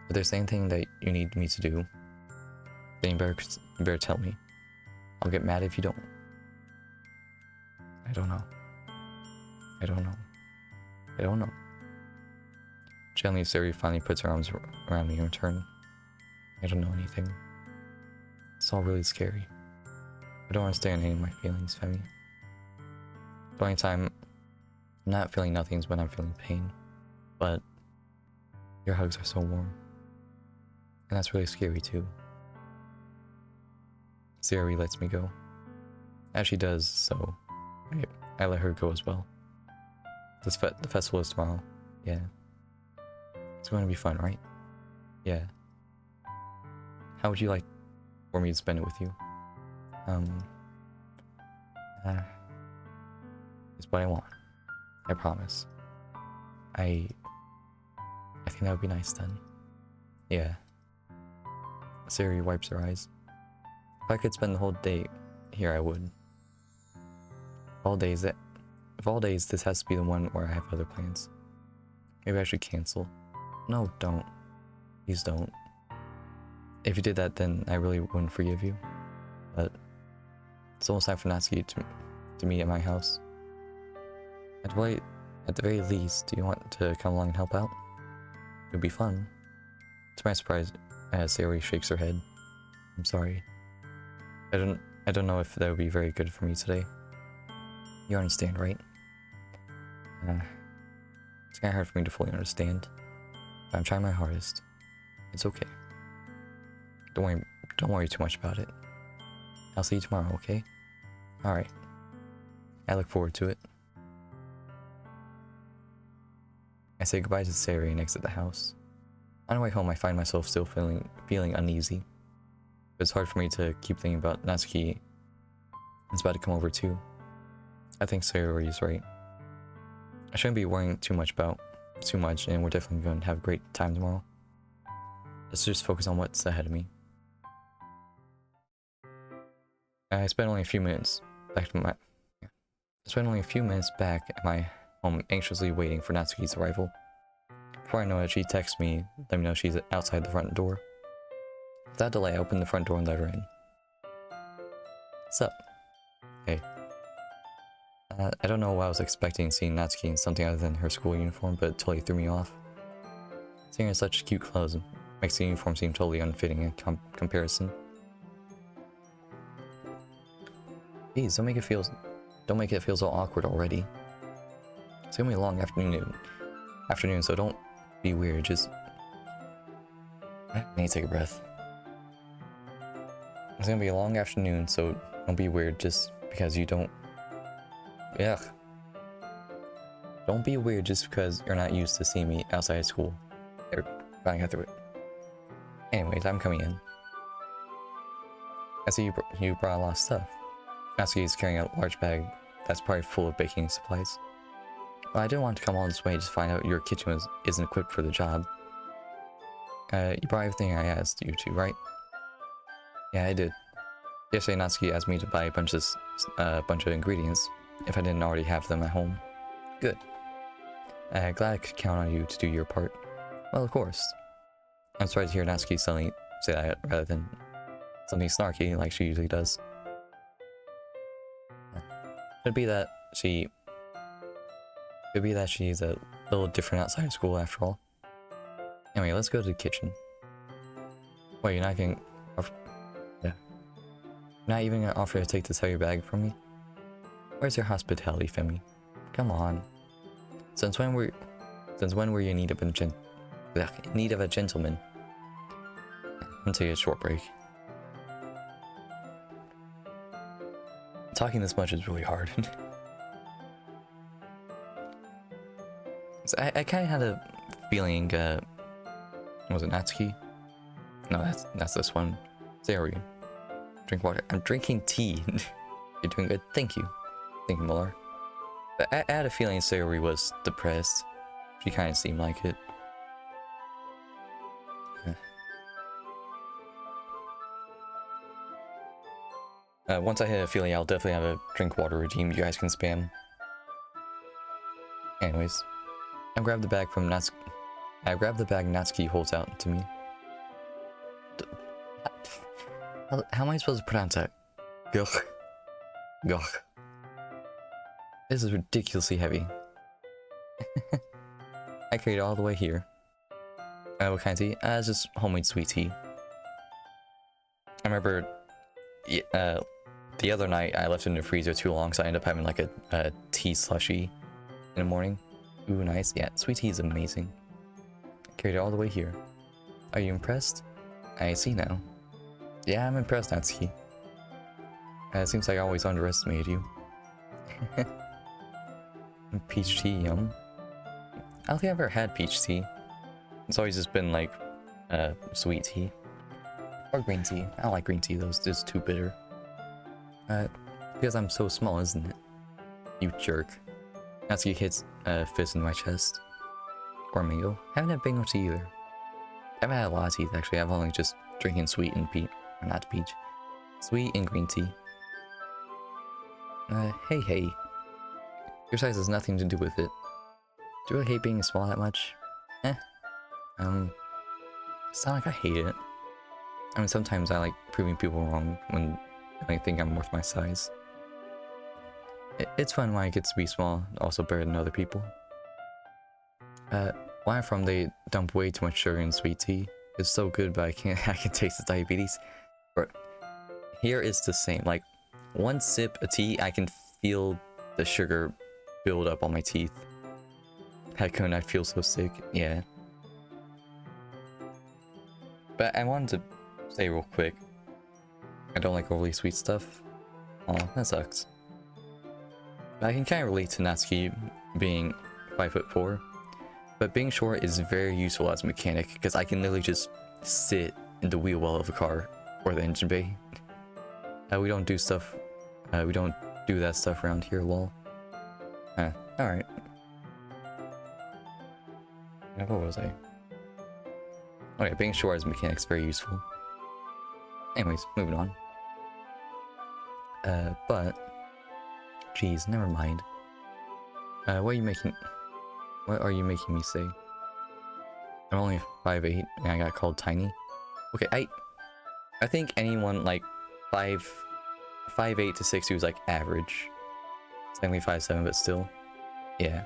If there's anything that you need me to do, then you better tell me. I'll get mad if you don't. I don't know. Gently, Sayori finally puts her arms around me in return. I don't know anything. It's all really scary. I don't understand any of my feelings, Femi. The only time I'm not feeling nothing is when I'm feeling pain. But your hugs are so warm. And that's really scary too. Sayori lets me go. As she does, so I let her go as well. The festival is tomorrow. Yeah. It's going to be fun, right? Yeah. How would you like for me to spend it with you? It's what I want. I promise. I think that would be nice then. Yeah. Sayori wipes her eyes. If I could spend the whole day here, I would. If all days this has to be the one where I have other plans. Maybe I should cancel. No, don't. Please don't. If you did that, then I really wouldn't forgive you. But it's almost time for Natsuki to meet at my house. At the very least, do you want to come along and help out? It would be fun. To my surprise, Sayori shakes her head. I'm sorry. I don't know if that would be very good for me today. You understand, right? It's kinda hard for me to fully understand. But I'm trying my hardest. It's okay. Don't worry too much about it. I'll see you tomorrow, okay? Alright. I look forward to it. I say goodbye to Sayori and exit the house. On the way home, I find myself still feeling uneasy. It's hard for me to keep thinking about Natsuki. It's about to come over too. I think Sayori is right. I shouldn't be worrying too much, and we're definitely going to have a great time tomorrow. Let's just focus on what's ahead of me. I spent only a few minutes back at my home, anxiously waiting for Natsuki's arrival. Before I know it, she texts me, let me know she's outside the front door. Without delay, I opened the front door and let her in. What's up? Hey. I don't know what I was expecting seeing Natsuki in something other than her school uniform, but it totally threw me off. Seeing her in such cute clothes makes the uniform seem totally unfitting in comparison. Please, don't make it feel so awkward already. It's gonna be a long afternoon, so don't be weird, just... I need to take a breath. It's gonna be a long afternoon, so don't be weird just because you don't... Ugh. Don't be weird just because you're not used to seeing me outside of school. There, I got through it. Anyways, I'm coming in. I see you brought a lot of stuff. Natsuki is carrying a large bag that's probably full of baking supplies. Well, I didn't want to come all this way just to find out your kitchen isn't equipped for the job. You brought everything I asked you to, right? Yeah, I did. Yesterday, Natsuki asked me to buy a bunch of ingredients if I didn't already have them at home. Good. Glad I could count on you to do your part. Well, of course. I'm sorry to hear Natsuki suddenly say that rather than something snarky like she usually does. Could be that she's a little different outside of school after all. Anyway, let's go to the kitchen. Wait, you're not even gonna offer to take this heavy bag from me? Where's your hospitality, Femi? Come on. Since when were you in need of a gentleman? I'm gonna take a short break. Talking this much is really hard. So I kind of had a feeling, was it Natsuki? No, that's this one. Sayori. Drink water. I'm drinking tea. You're doing good. Thank you. Thank you, Muller. But I had a feeling Sayori was depressed. She kind of seemed like it. Once I hit a feeling, I'll definitely have a drink water regime you guys can spam. Anyways, I grabbed the bag Natsuki holds out to me. How am I supposed to pronounce that? Gugh. Gugh. This is ridiculously heavy. I carried it all the way here. What kind of tea? It's just homemade sweet tea. I remember the other night I left it in the freezer too long, so I ended up having like a tea slushy in the morning. Ooh, nice. Yeah, sweet tea is amazing. I carried it all the way here. Are you impressed? I see now. Yeah, I'm impressed, Natsuki. It seems like I always underestimated you. Peach tea, yum. I don't think I've ever had peach tea. It's always just been like sweet tea. Or green tea. I don't like green tea, those just too bitter. Because I'm so small, isn't it? You jerk. Natsuki hits fist in my chest. Or mango. Haven't had mango tea either. I haven't had a lot of teas actually. I've only just drinking sweet and peach. Or not peach. Sweet and green tea. Hey. Your size has nothing to do with it. Do you really hate being small that much? It's not like I hate it. I mean, sometimes I like proving people wrong when I think I'm worth my size. It's fun when I get to be small, also better than other people. Where I'm from, they dump way too much sugar in sweet tea. It's so good, but I can taste the diabetes. But here it's the same. Like, one sip of tea, I can feel the sugar build up on my teeth. How couldn't I feel so sick? Yeah. But I wanted to say real quick, I don't like overly sweet stuff. Aw, that sucks. But I can kind of relate to Natsuki being 5'4", but being short is very useful as a mechanic because I can literally just sit in the wheel well of a car Or the engine bay. We don't do stuff. We don't do that stuff around here, lol. Alright. What was I? Okay, being sure as mechanic's very useful. Anyways, moving on. But... Jeez, never mind. What are you making me say? I'm only 5'8" and I got called tiny. Okay, I think anyone like 5'8" to 6'2" is like average. It's only 5'7", but still. Yeah.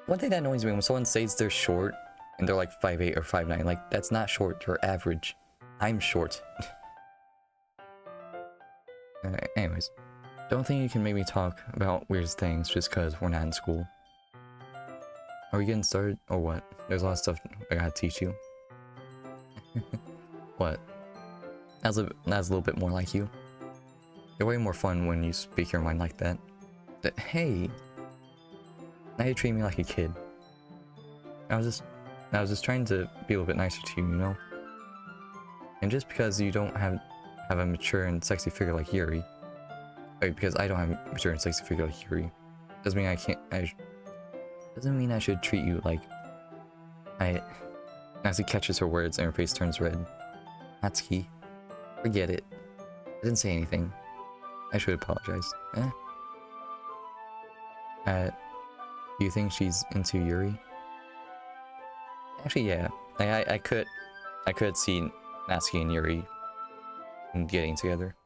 One thing that annoys me when someone says they're short and they're like 5'8" or 5'9", like that's not short, you're average. I'm short. Anyways, don't think you can make me talk about weird things just because we're not in school. Are we getting started or what? There's a lot of stuff I gotta teach you. What? That's a little bit more like you. You're way more fun when you speak your mind like that. Hey! Now you treat me like a kid. I was just trying to be a little bit nicer to you, you know? And just because you don't have a mature and sexy figure like Yuri, because I don't have a mature and sexy figure like Yuri, doesn't mean I should treat you like Natsuki catches her words and her face turns red. Natsuki, forget it. I didn't say anything. I should apologize. Do you think she's into Yuri? Actually, yeah. I could see Natsuki and Yuri getting together.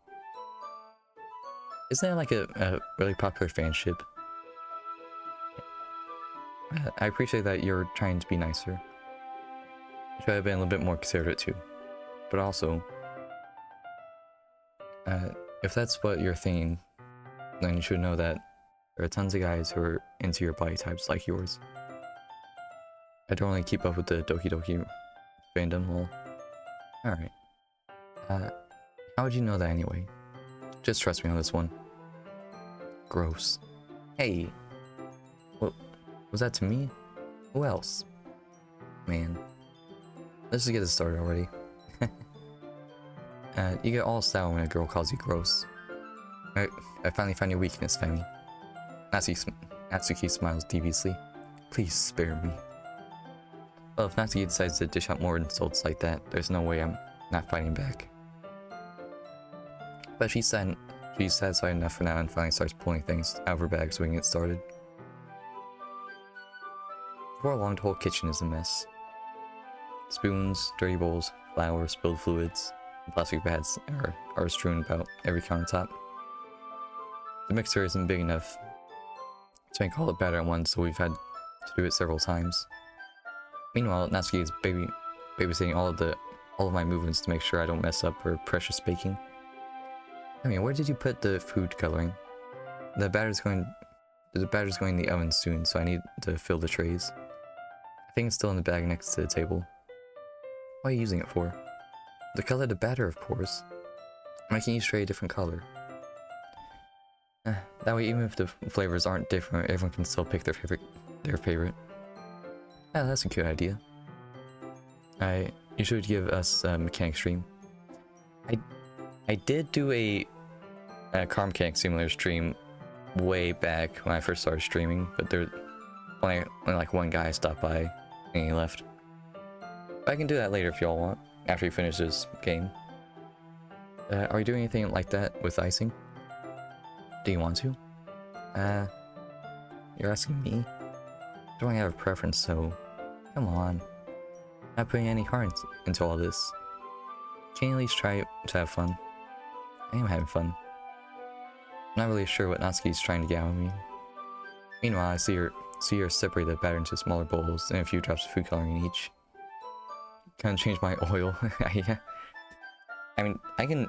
Isn't that like a really popular fanship? I appreciate that you're trying to be nicer. You should have been a little bit more considerate too. But also, if that's what you're thinking, then you should know that there are tons of guys who are into your body types like yours. I don't really keep up with the Doki Doki fandom, lol. Alright. How would you know that anyway? Just trust me on this one. Gross. Hey! What? Was that to me? Who else? Man. Let's just get this started already. You get all style when a girl calls you gross. I finally found your weakness, Femi. Natsuki smiles deviously. Please spare me. Well, if Natsuki decides to dish out more insults like that, there's no way I'm not fighting back. But she's satisfied enough for now and finally starts pulling things out of her bag so we can get started. Before long, the whole kitchen is a mess. Spoons, dirty bowls, flour, spilled fluids, and plastic bags are strewn about every countertop. The mixer isn't big enough to make all the batter at once, so we've had to do it several times. Meanwhile, Natsuki is babysitting all of my movements to make sure I don't mess up her precious baking. I mean, where did you put the food coloring? The batter's going in the oven soon, so I need to fill the trays. I think it's still in the bag next to the table. What are you using it for? To color the batter, of course. I'm making each tray a different color. That way, even if the flavors aren't different, everyone can still pick their favorite. Yeah, that's a good idea. You should give us a mechanic stream. I did do a car mechanic simulator stream way back when I first started streaming, but there only like one guy stopped by and he left. But I can do that later if y'all want, after you finish this game. Are you doing anything like that with icing? Do you want to? You're asking me? I don't really have a preference, so come on. I'm not putting any heart into all this. Can you at least try to have fun? I am having fun. I'm not really sure what Natsuki's trying to get out of me. Meanwhile, I see her separate the batter into smaller bowls and a few drops of food coloring in each. Kind of change my oil. Yeah. I mean, I can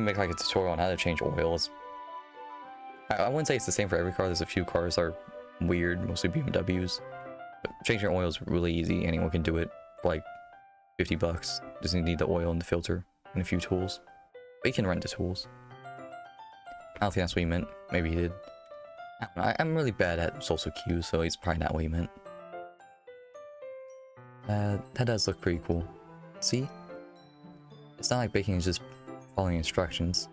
make like a tutorial on how to change oils. I wouldn't say it's the same for every car. There's a few cars that are weird, mostly BMWs. But changing oil is really easy. Anyone can do it for like 50 bucks. Just need the oil and the filter and a few tools. But you can rent the tools. I don't think that's what he meant. Maybe he did. I don't know. I'm really bad at social cues, so it's probably not what he meant. That does look pretty cool. See? It's not like baking is just following instructions.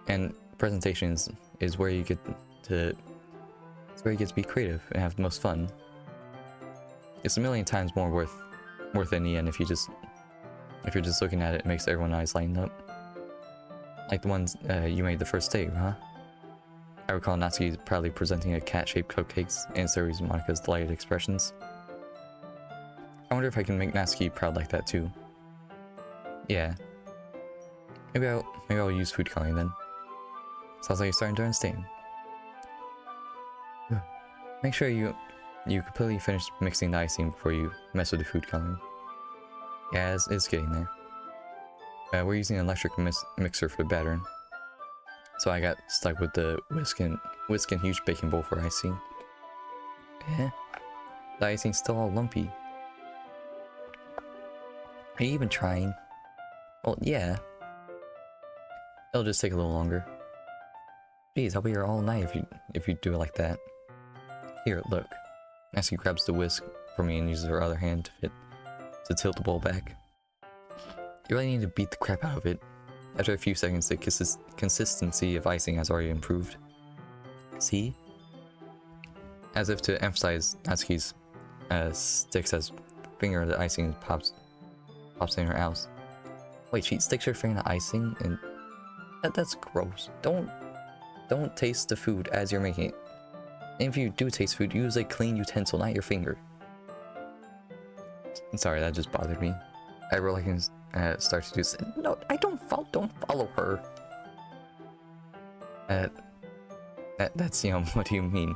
And presentations is where you get to be creative and have the most fun. It's a million times more worth it in the end if you're just looking at it. It makes everyone's eyes lighten up. Like the ones you made the first day, huh? I recall Natsuki proudly presenting a cat-shaped cupcakes and Saru's and Monika's delighted expressions. I wonder if I can make Natsuki proud like that too. Yeah. Maybe I'll use food coloring then. Sounds like you're starting to understand. Make sure you completely finish mixing the icing before you mess with the food coloring. Yeah, it's getting there. We're using an electric mixer for the batter, so I got stuck with the whisk and huge baking bowl for icing. Yeah, the icing's still all lumpy. Are you even trying? Well, yeah. It'll just take a little longer. Jeez, I'll be here all night if you do it like that. Here, look. Natsuki grabs the whisk for me and uses her other hand to tilt the bowl back. You really need to beat the crap out of it. After a few seconds, the consistency of icing has already improved. See? As if to emphasize Natsuki's sticks as finger the icing pops in her house. Wait, she sticks her finger in the icing and that's gross. Don't taste the food as you're making it. And if you do taste food, use a clean utensil, not your finger. Sorry, that just bothered me. I really can start to do this. No, I don't follow her. That's what do you mean?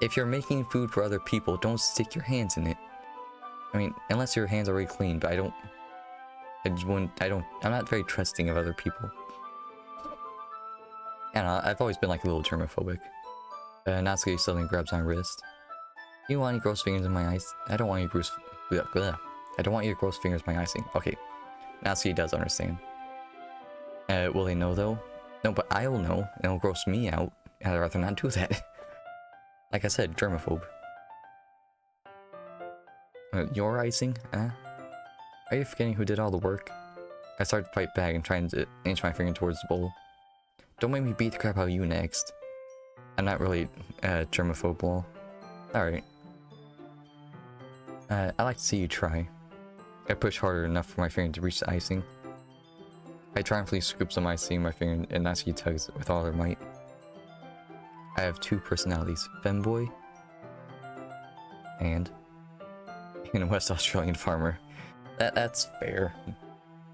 If you're making food for other people, don't stick your hands in it. I mean, unless your hands are already clean, but I'm not very trusting of other people. I don't know, I've always been like a little germophobic. Natsuki suddenly grabs my wrist. You want any gross fingers in my ice? I don't want you gross. I don't want your gross fingers in my icing. Okay, Natsuki does understand. Will they know though? No, but I'll know, and it'll gross me out. I'd rather not do that. Like I said, germaphobe. Your icing? Are you forgetting who did all the work? I start to fight back and trying to inch my finger towards the bowl. Don't make me beat the crap out of you next. I'm not really germaphobe lol. Alright. I like to see you try. I push harder enough for my finger to reach the icing. I triumphantly scoop some icing in my finger and Natsuki tugs with all her might. I have two personalities, femboy and a West Australian farmer. That's fair.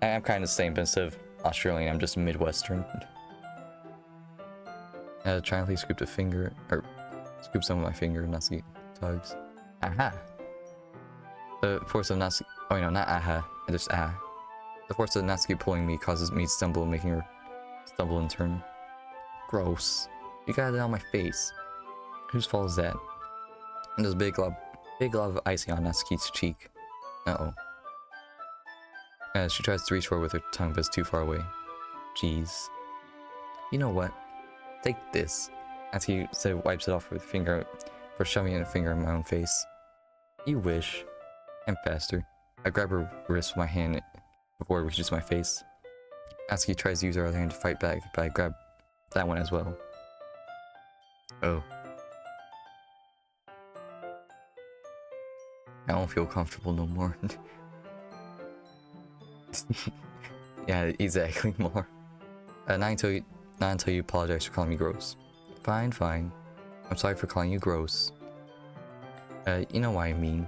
I'm kind of the same, but instead of Australian, I'm just Midwestern. Triumphantly scooped a finger, or scoop some of my finger, Natsuki tugs. Aha! The force of Natsuki, oh no, not aha, just ah. The force of Natsuki pulling me causes me to stumble, making her stumble in turn. Gross. You got it on my face. Whose fault is that? And there's a big glob of icing on Natsuki's cheek. Uh-oh. She tries to reach for it with her tongue, but it's too far away. Jeez. You know what? Take this. Natsuki wipes it off with a finger for shoving in a finger in my own face. You wish. I'm faster. I grab her wrist with my hand before it reaches my face. Natsuki tries to use her other hand to fight back, but I grab that one as well. Oh. I don't feel comfortable no more. Yeah, exactly, more. Not until you apologize for calling me gross. Fine, fine. I'm sorry for calling you gross. You know what I mean.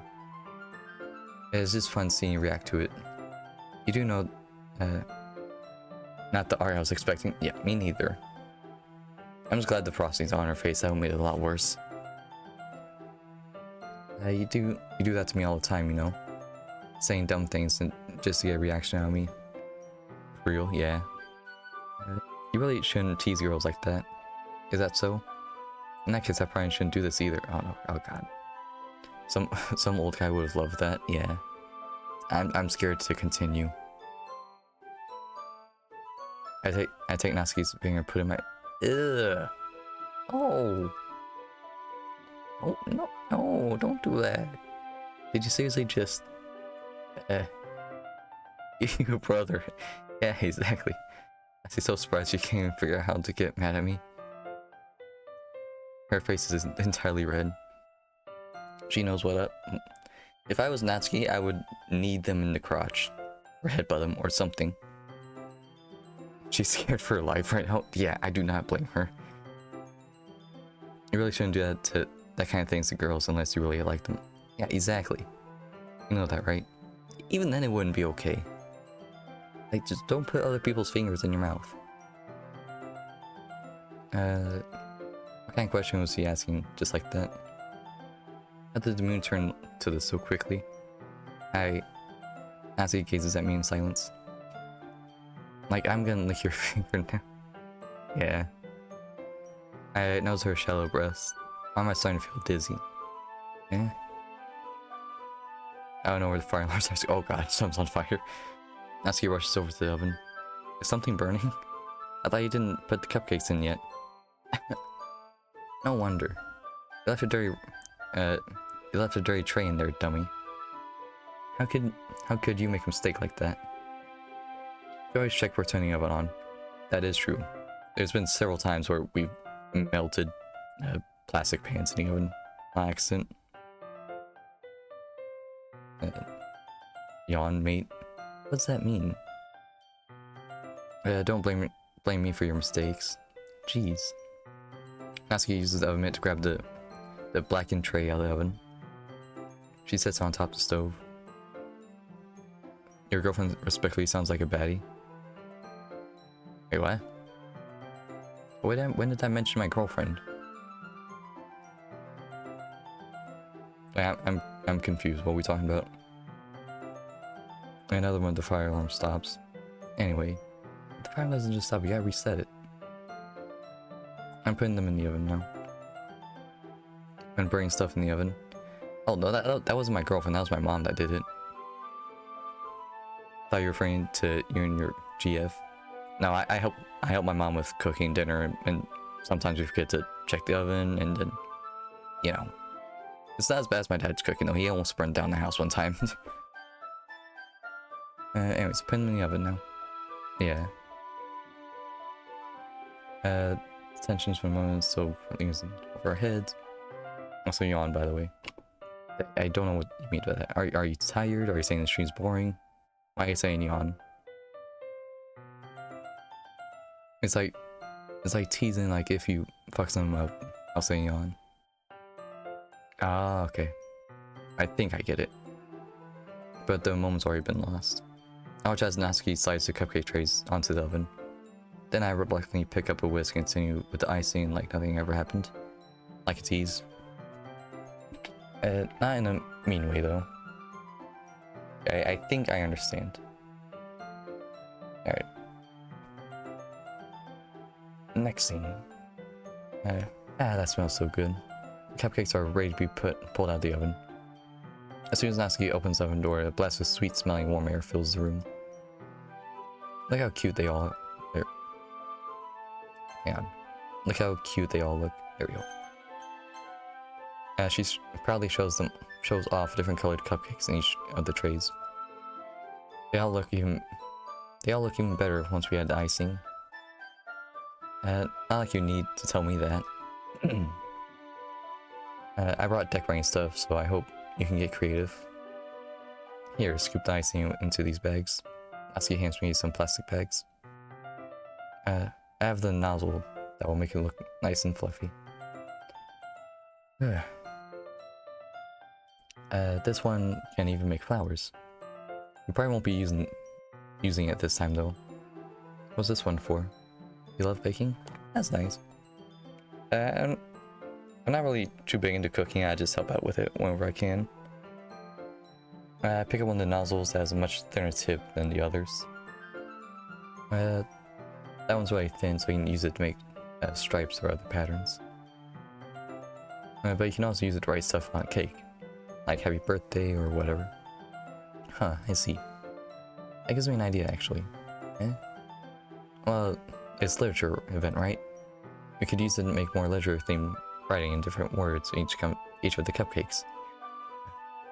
It's just fun seeing you react to it. You do know, not the art I was expecting. Yeah, me neither. I'm just glad the frosting's on her face. That would made it a lot worse. You do that to me all the time, you know? Saying dumb things and just to get a reaction out of me. For real, yeah. You really shouldn't tease girls like that. Is that so? In that case, I probably shouldn't do this either. Oh no, oh god. Some old guy would have loved that, yeah. I'm scared to continue. I take Natsuki's finger and put it in my... Ugh! Oh! Oh, no, don't do that. Did you seriously just... You brother. Yeah, exactly. I'm so surprised she can't even figure out how to get mad at me. Her face is entirely red. She knows what up. If I was Natsuki, I would knee them in the crotch. Or headbutt them or something. She's scared for her life right now. Yeah, I do not blame her. You really shouldn't do that kind of things to girls unless you really like them. Yeah, exactly. You know that, right? Even then it wouldn't be okay. Like, just don't put other people's fingers in your mouth. What kind of question was he asking just like that? How did the moon turn to this so quickly? As he gazes at me in silence. Like, I'm gonna lick your finger now. Yeah. I nose her shallow breaths. Why am I starting to feel dizzy? Yeah. I don't know where the fire alarms are. Oh god, something's on fire. Natsuki rushes over to the oven. Is something burning? I thought you didn't put the cupcakes in yet. No wonder. You left a dirty tray in there, dummy. How could you make a mistake like that? You always check for turning the oven on. That is true. There's been several times where we've melted plastic pans in the oven by accident. Yawn, mate. What does that mean? Don't blame me for your mistakes. Jeez. Natsuki uses the oven mitt to grab the blackened tray out of the oven. She sits on top of the stove. Your girlfriend respectfully sounds like a baddie. Wait, what? When did I mention my girlfriend? I'm confused. What are we talking about? Another one, the fire alarm stops. Anyway, the fire doesn't just stop. You gotta reset it. I'm putting them in the oven now. And burning stuff in the oven. Oh no, that wasn't my girlfriend. That was my mom that did it. Thought you were referring to you and your GF. No, I help my mom with cooking dinner, and sometimes we forget to check the oven, and then, you know, it's not as bad as my dad's cooking though. He almost burned down the house one time. Anyways, put them in the oven now. Yeah. Tensions for a moment, so things over our heads. Also yawn, by the way. I don't know what you mean by that. Are you tired? Are you saying the stream's boring? Why are you saying yawn? It's like teasing, like if you fuck someone up, I'll say yawn. Ah, okay. I think I get it. But the moment's already been lost. I watch as Natsuki slides the cupcake trays onto the oven. Then I reluctantly pick up a whisk and continue with the icing like nothing ever happened. Like a tease. Not in a mean way though. I think I understand. Alright. Next scene. That smells so good. The cupcakes are ready to be pulled out of the oven. As soon as Natsuki opens the oven door, a blast of sweet smelling warm air fills the room. Look how cute they all are. Hang on. Look how cute they all look. There we go. She proudly shows off different colored cupcakes in each of the trays. They all look even better once we add the icing. Not like you need to tell me that. I brought decorating stuff, so I hope you can get creative. Here, scoop the icing into these bags. Natsuki hands me some plastic bags. I have the nozzle that will make it look nice and fluffy. This one can even make flowers. You probably won't be using it this time though. What's this one for? You love baking? That's nice. I'm not really too big into cooking. I just help out with it whenever I can. I pick up one of the nozzles that has a much thinner tip than the others. That one's really thin, so you can use it to make stripes or other patterns. But you can also use it to write stuff on a cake, like happy birthday or whatever. Huh, I see. That gives me an idea, actually. Well, it's a literature event, right? We could use it to make more literature-themed writing in different words each of the cupcakes.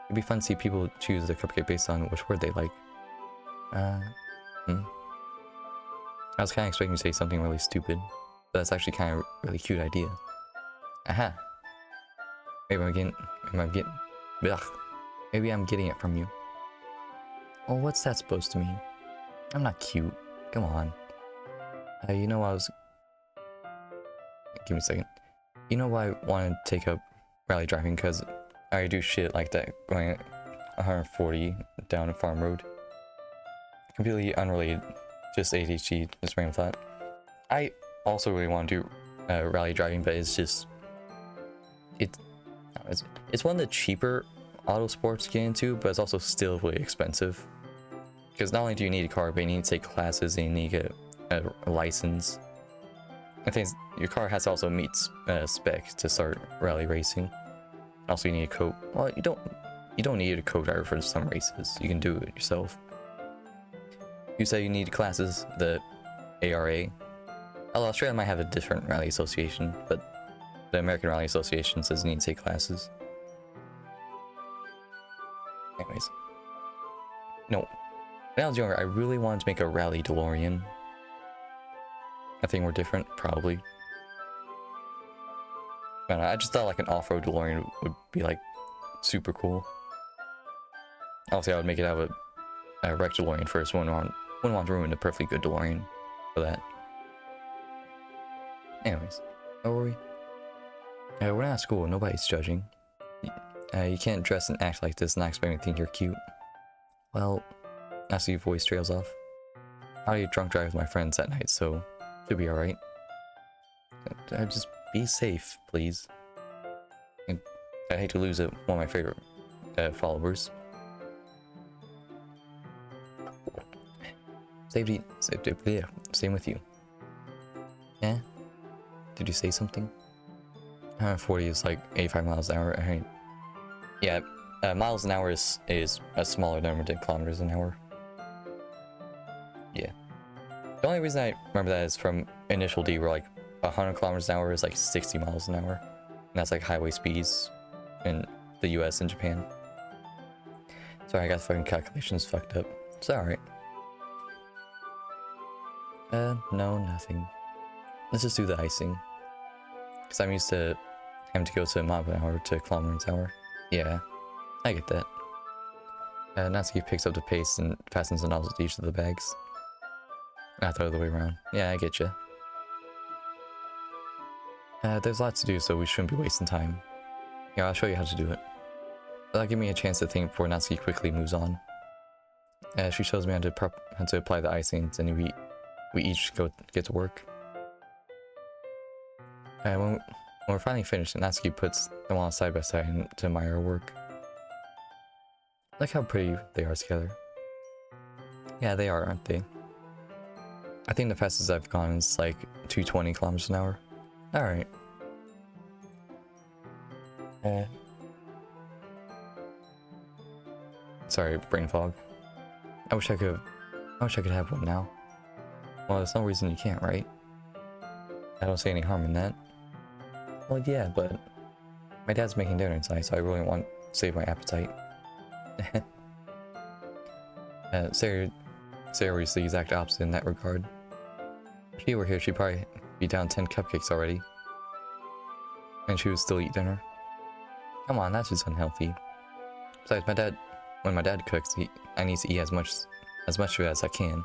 It'd be fun to see people choose the cupcake based on which word they like. Hmm. I was kind of expecting you to say something really stupid, but that's actually kind of a really cute idea. Aha! Maybe maybe I'm getting it from you. Well, what's that supposed to mean? I'm not cute. Come on. You know I was... Give me a second. You know why I want to take up rally driving? Because I already do shit like that, going 140 down a farm road. Completely unrelated, just ADHD, just random thought. I also really want to do rally driving, but it's just... It's one of the cheaper auto sports to get into, but it's also still really expensive. Because not only do you need a car, but you need to take classes and you need to get a license. I think your car has to also meet spec to start rally racing. Also, you need a co. Well, you don't need a co-driver for some races. You can do it yourself. You say you need classes, the ARA. Although Australia might have a different rally association, but the American Rally Association says you need to take classes. Anyways, no. When I was younger, I really wanted to make a rally DeLorean. I think we're different, probably. But I just thought like an off-road DeLorean would be like super cool. Obviously, I would make it out of a wrecked DeLorean first. Wouldn't want to ruin a perfectly good DeLorean for that. Anyways, where were we? We're not at school. Nobody's judging. You can't dress and act like this and not expect me to think you're cute. Well, after your voice trails off. I get drunk drive with my friends at night, so should be alright. Just be safe, please. I hate to lose one of my favorite followers. Safety, yeah, same with you. Yeah? Did you say something? 140 is like 85 miles an hour, right? Yeah, miles an hour is a smaller number than kilometers an hour. Yeah. The only reason I remember that is from Initial D, where like 100 kilometers an hour is like 60 miles an hour. And that's like highway speeds in the US and Japan. Sorry, I got the fucking calculations fucked up. It's alright. No, nothing. Let's just do the icing. Because I'm used to having to go to mile an hour to kilometers an hour. Yeah, I get that. Natsuki picks up the pace and fastens the nozzle to each of the bags. Not the other way around. Yeah, I get you. There's lots to do, so we shouldn't be wasting time. Yeah, I'll show you how to do it. That'll give me a chance to think before Natsuki quickly moves on. She shows me how to apply the icing, and we each get to work. When we're finally finished, Natsuki puts them all side by side to admire her work. Look how pretty they are together. Yeah, they are, aren't they? I think the fastest I've gone is like 220 kilometers an hour. Alright. Sorry, brain fog. I wish I could have one now. Well, there's no reason you can't, right? I don't see any harm in that. Well, yeah, but my dad's making dinner tonight, so I really want to save my appetite. Sarah is the exact opposite in that regard. If she were here, she'd probably be down 10 cupcakes already. And she would still eat dinner. Come on, that's just unhealthy. Besides, when my dad cooks, I need to eat as much of it as I can.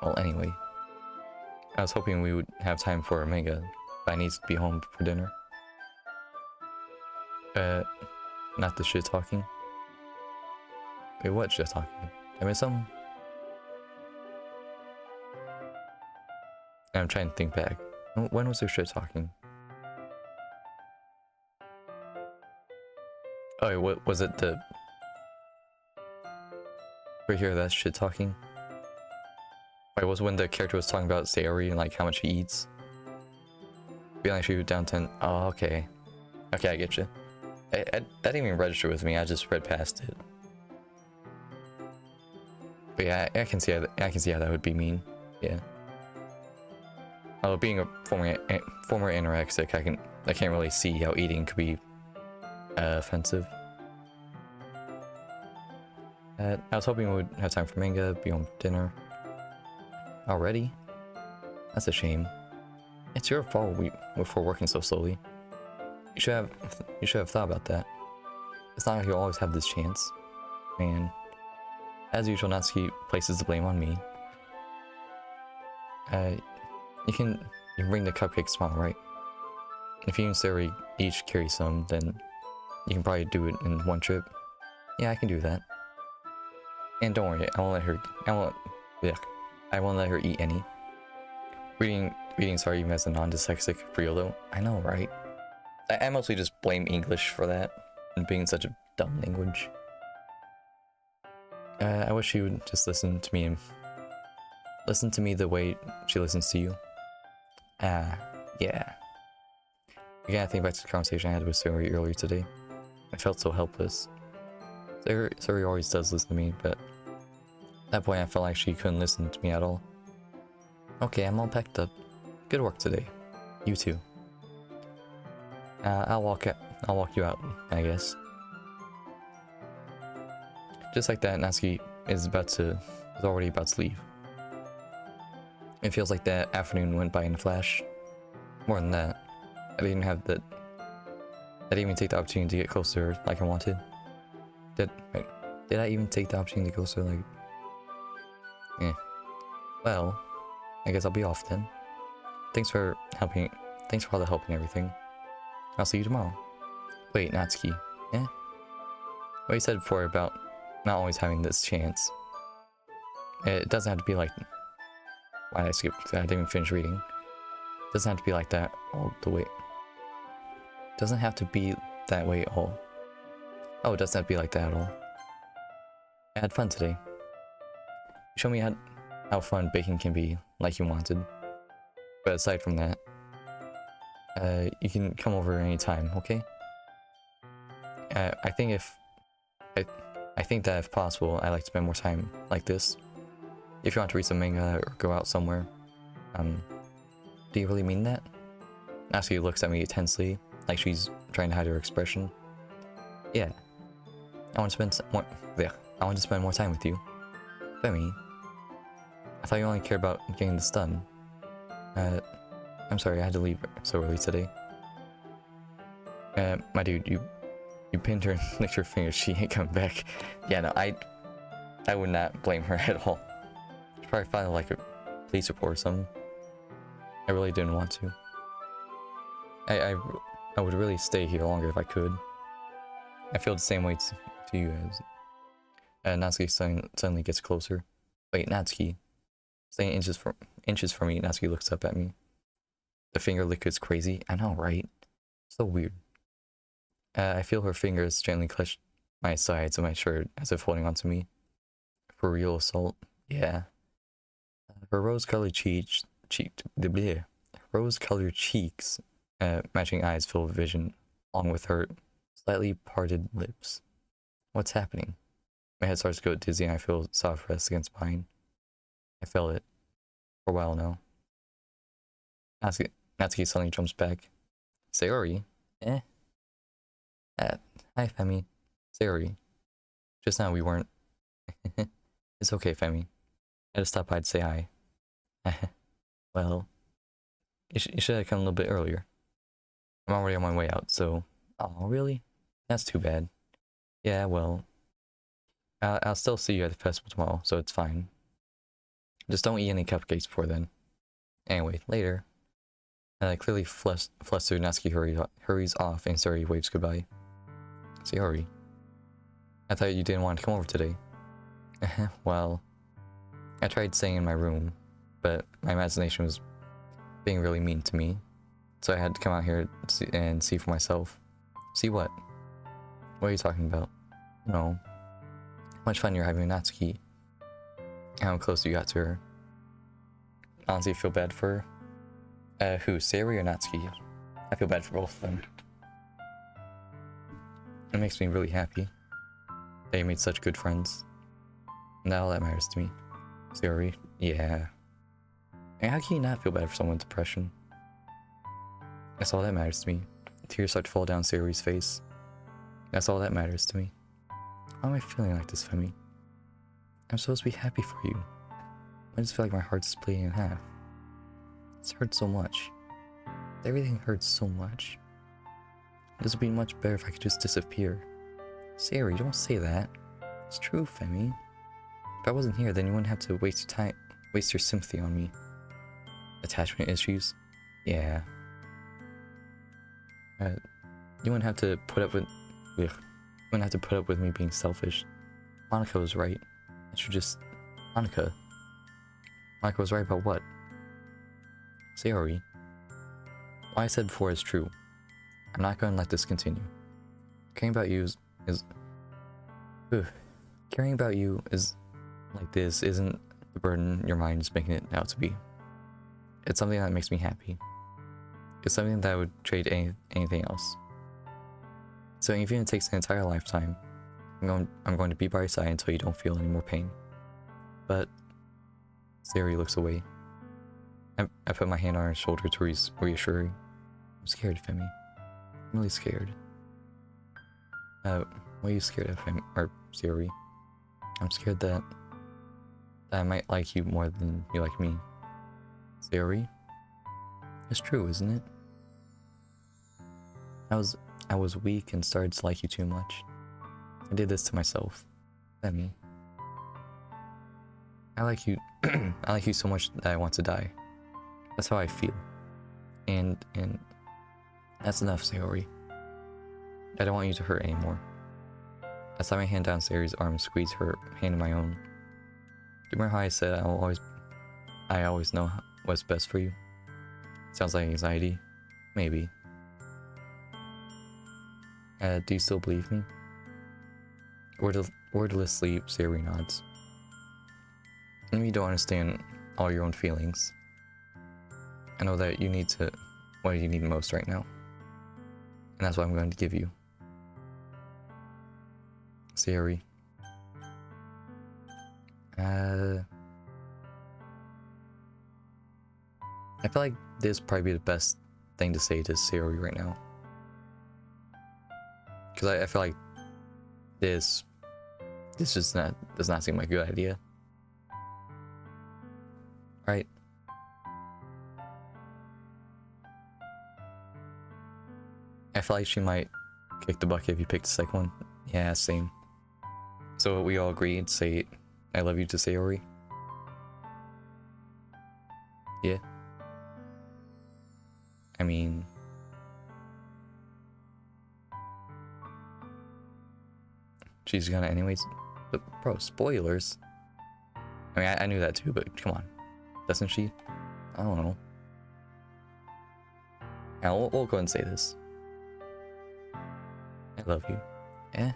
Well, anyway. I was hoping we would have time for Omega, but I need to be home for dinner. Not the shit talking. Wait, what shit talking? I missed something? I'm trying to think back. When was there shit talking? Oh, wait, what was it? Right here, that's shit talking. Wait, was when the character was talking about Sayori and like how much he eats? Feeling like she was down 10. Oh, okay. Okay, I get you. That didn't even register with me. I just read past it. But yeah, I can see how that would be mean. Yeah. Although being a former anorexic, I can't really see how eating could be offensive. I was hoping we would have time for manga, be home for dinner. Already? That's a shame. It's your fault we're working so slowly. You should have thought about that. It's not like you'll always have this chance. Man. As usual, Natsuki places the blame on me. You can bring the cupcakes tomorrow, right? If you and Sarah each carry some, then you can probably do it in one trip. Yeah, I can do that. And don't worry, I won't let her eat any. Reading sorry even as a non-dyslexic for real though. I know, right? I mostly just blame English for that and being such a dumb language. I wish she would just listen to me the way she listens to you. Yeah. Again, I think back to the conversation I had with Suri earlier today. I felt so helpless. Suri always does listen to me, but at that point I felt like she couldn't listen to me at all. Okay, I'm all packed up. Good work today. You too. I'll walk you out, I guess. Just like that, Natsuki is already about to leave. It feels like that afternoon went by in a flash. More than that, I didn't even take the opportunity to get closer to her like I wanted. Did I even take the opportunity to go so like... Well, I guess I'll be off then. Thanks for all the help and everything. I'll see you tomorrow. Wait, Natsuki. What you said before about not always having this chance. It doesn't have to be like... Why did I skip? I didn't even finish reading. It doesn't have to be like that all the way. Doesn't have to be that way at all. Oh, it doesn't have to be like that at all. I had fun today. You showed me how fun baking can be, like you wanted. But aside from that, you can come over anytime, okay? I think that if possible, I'd like to spend more time like this. If you want to read some manga or go out somewhere, do you really mean that? Natsuki looks at me tensely, like she's trying to hide her expression. Yeah. I want to spend more time with you. Femi. I thought you only cared about getting this done. I'm sorry, I had to leave so early today. My dude, you pinned her and licked her fingers, she ain't coming back. Yeah, no, I would not blame her at all. She probably filed like a police report or something. I really didn't want to. I would really stay here longer if I could. I feel the same way to you as... Natsuki suddenly gets closer. Wait, Natsuki. Staying inches from me, Natsuki looks up at me. The finger lick is crazy. I know, right? So weird. I feel her fingers gently clutch my sides of my shirt as if holding onto me. For real assault? Yeah. Her rose-colored cheeks, matching eyes fill vision, along with her slightly parted lips. What's happening? My head starts to go dizzy and I feel soft rest against mine. I felt it for a while now. Natsuki suddenly jumps back. Sayori? Hi, Femi. Sayori. Just now we weren't... It's okay, Femi. I just stopped by to say hi. Well, you should have come a little bit earlier. I'm already on my way out, so... Oh, really? That's too bad. Yeah, well... I'll still see you at the festival tomorrow, so it's fine. Just don't eat any cupcakes before then. Anyway, later. Clearly flustered, Natsuki hurries off and Sayori waves goodbye. Sayori. I thought you didn't want to come over today. Well, I tried staying in my room, but my imagination was being really mean to me. So I had to come out here and see for myself. See what? What are you talking about? No. How much fun you're having with Natsuki. How close you got to her. Honestly, I feel bad for her. Who, Sayori or Natsuki? I feel bad for both of them. It makes me really happy that you made such good friends. And all that matters to me. Sayori, yeah. And how can you not feel bad for someone with depression? That's all that matters to me. Tears start to fall down Sayori's face. That's all that matters to me. Why am I feeling like this, Femi? I'm supposed to be happy for you. I just feel like my heart's splitting in half. This hurts so much. Everything hurts so much. This would be much better if I could just disappear. Sayori, don't say that. It's true, Femi. If I wasn't here, then you wouldn't have to waste your time, waste your sympathy on me. Attachment issues? Yeah. You wouldn't have to put up with... Ugh. You wouldn't have to put up with me being selfish. Monica was right. I should just... Monica was right about what? Sayori. What I said before is true. I'm not going to let this continue. Caring about you is caring about you is like this isn't the burden your mind is making it out to be. It's something that makes me happy. It's something that I would trade anything else. So even if it takes an entire lifetime, I'm going to be by your side until you don't feel any more pain. But Sayori looks away. I put my hand on her shoulder to reassure her. I'm scared, Femi. I'm really scared. What are you scared of, Femi? Or Sayori? I'm scared that I might like you more than you like me. Sayori? It's true, isn't it? I was weak and started to like you too much. I did this to myself. Femi. I like you I like you so much that I want to die. That's how I feel. And that's enough, Sayori. I don't want you to hurt anymore. I slid my hand down Sayori's arm and squeezed her hand in my own. Do you remember how I said I always know what's best for you? Sounds like anxiety. Maybe. Do you still believe me? Wordlessly, Sayori nods. Maybe you don't understand all your own feelings. I know that you need what you need most right now. And that's what I'm going to give you. Sayori. I feel like this would probably be the best thing to say to Sayori right now. Because I feel like this just does not seem like a good idea. Right? I feel like she might kick the bucket if you picked the second one. Yeah, same. So we all agreed to say I love you to Sayori? Yeah. I mean... she's gonna anyways... But bro, spoilers. I mean, I knew that too, but come on. Doesn't she? I don't know. Now, we'll go ahead and say this. I love you. Eh?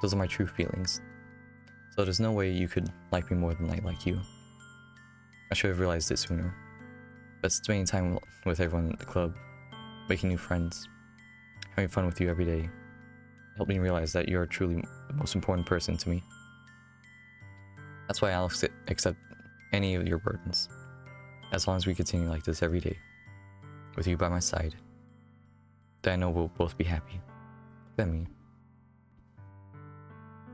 Those are my true feelings. So there's no way you could like me more than I like you. I should have realized it sooner. But spending time with everyone at the club, making new friends, having fun with you every day, helped me realize that you are truly the most important person to me. That's why I'll accept any of your burdens, as long as we continue like this every day, with you by my side. Then I know we'll both be happy. Femi.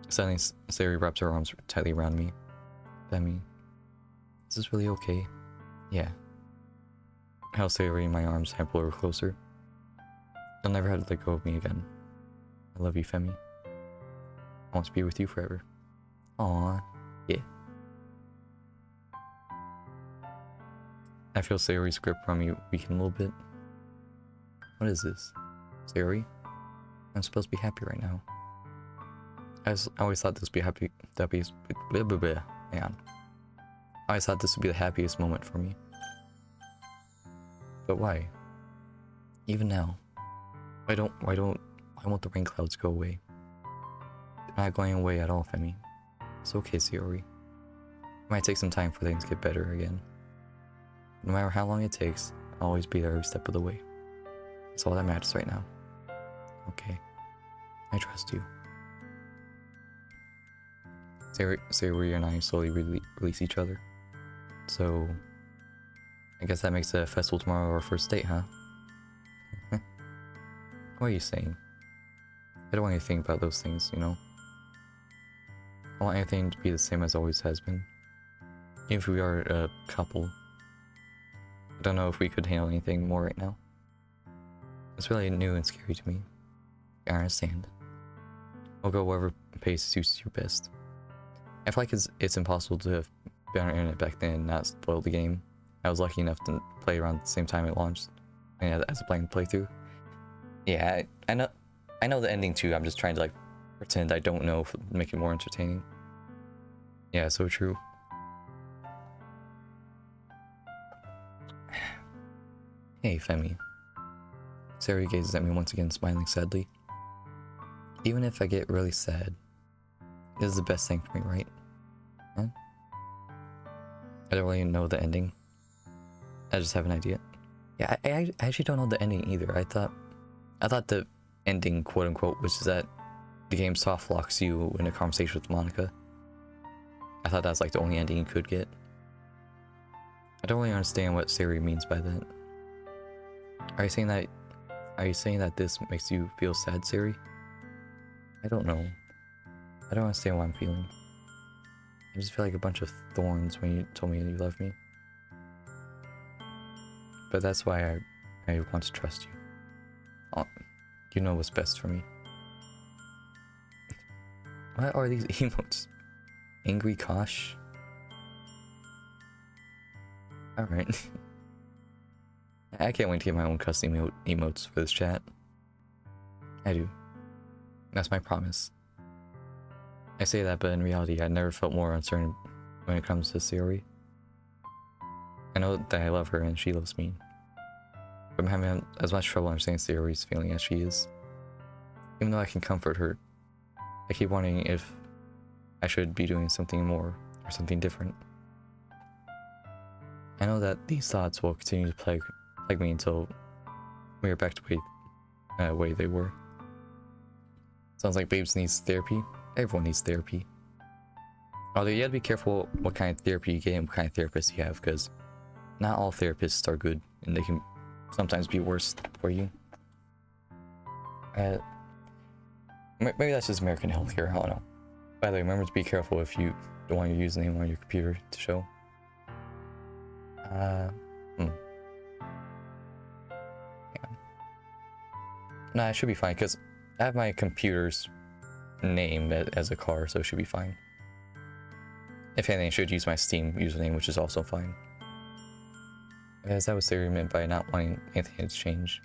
Suddenly, Sayori wraps her arms tightly around me. Femi. Is this really okay? Yeah. I held Sayori in my arms and I pulled her closer. You'll never have to let go of me again. I love you, Femi. I want to be with you forever. Aww. Yeah. I feel Sayori's grip on me weaken a little bit. What is this? Sayori? I'm supposed to be happy right now. I always thought this would be happy. Hang on. I always thought this would be the happiest moment for me. But why? Even now. Why won't the rain clouds go away? They're not going away at all, Femi. It's okay, Sayori. It might take some time for things to get better again. No matter how long it takes, I'll always be there every step of the way. That's all that matters right now. Okay. I trust you. Sayori and I slowly release each other. So, I guess that makes the festival tomorrow our first date, huh? What are you saying? I don't want you to think about those things, you know? I want anything to be the same as always has been. Even if we are a couple. I don't know if we could handle anything more right now. It's really new and scary to me. I understand. I'll go wherever pace suits you best. I feel like it's impossible to have been on the internet back then and not spoil the game. I was lucky enough to play around the same time it launched, and as a playing playthrough. Yeah, I know the ending too. I'm just trying to like pretend I don't know to make it more entertaining. Yeah, so true. Hey, Femi. Sari gazes at me once again, smiling sadly. Even if I get really sad, it is the best thing for me, right? Huh? I don't really know the ending. I just have an idea. Yeah, I actually don't know the ending either. I thought the ending, quote unquote, was that the game soft locks you in a conversation with Monica. I thought that's like the only ending you could get. I don't really understand what Sari means by that. Are you saying that this makes you feel sad, Sari? I don't know. I don't understand what I'm feeling. I just feel like a bunch of thorns when you told me you love me. But that's why I want to trust you. You know what's best for me. What are these emotes? Angry Kosh? Alright. I can't wait to get my own custom emotes for this chat. I do. That's my promise. I say that, but in reality, I never felt more uncertain when it comes to Sari. I know that I love her and she loves me. But I'm having as much trouble understanding Sari's feeling as she is. Even though I can comfort her, I keep wondering if I should be doing something more or something different. I know that these thoughts will continue to plague me until we are back to the way they were. Sounds like Babes needs therapy. Everyone needs therapy. Although you gotta be careful what kind of therapy you get and what kind of therapist you have, because not all therapists are good and they can sometimes be worse for you. Maybe that's just American healthcare, I don't know. By the way, remember to be careful if you don't want your username on your computer to show. Yeah. Nah, it should be fine, because I have my computer's name as a car, so it should be fine. If anything, I should use my Steam username, which is also fine. As that was Sari meant by not wanting anything to change.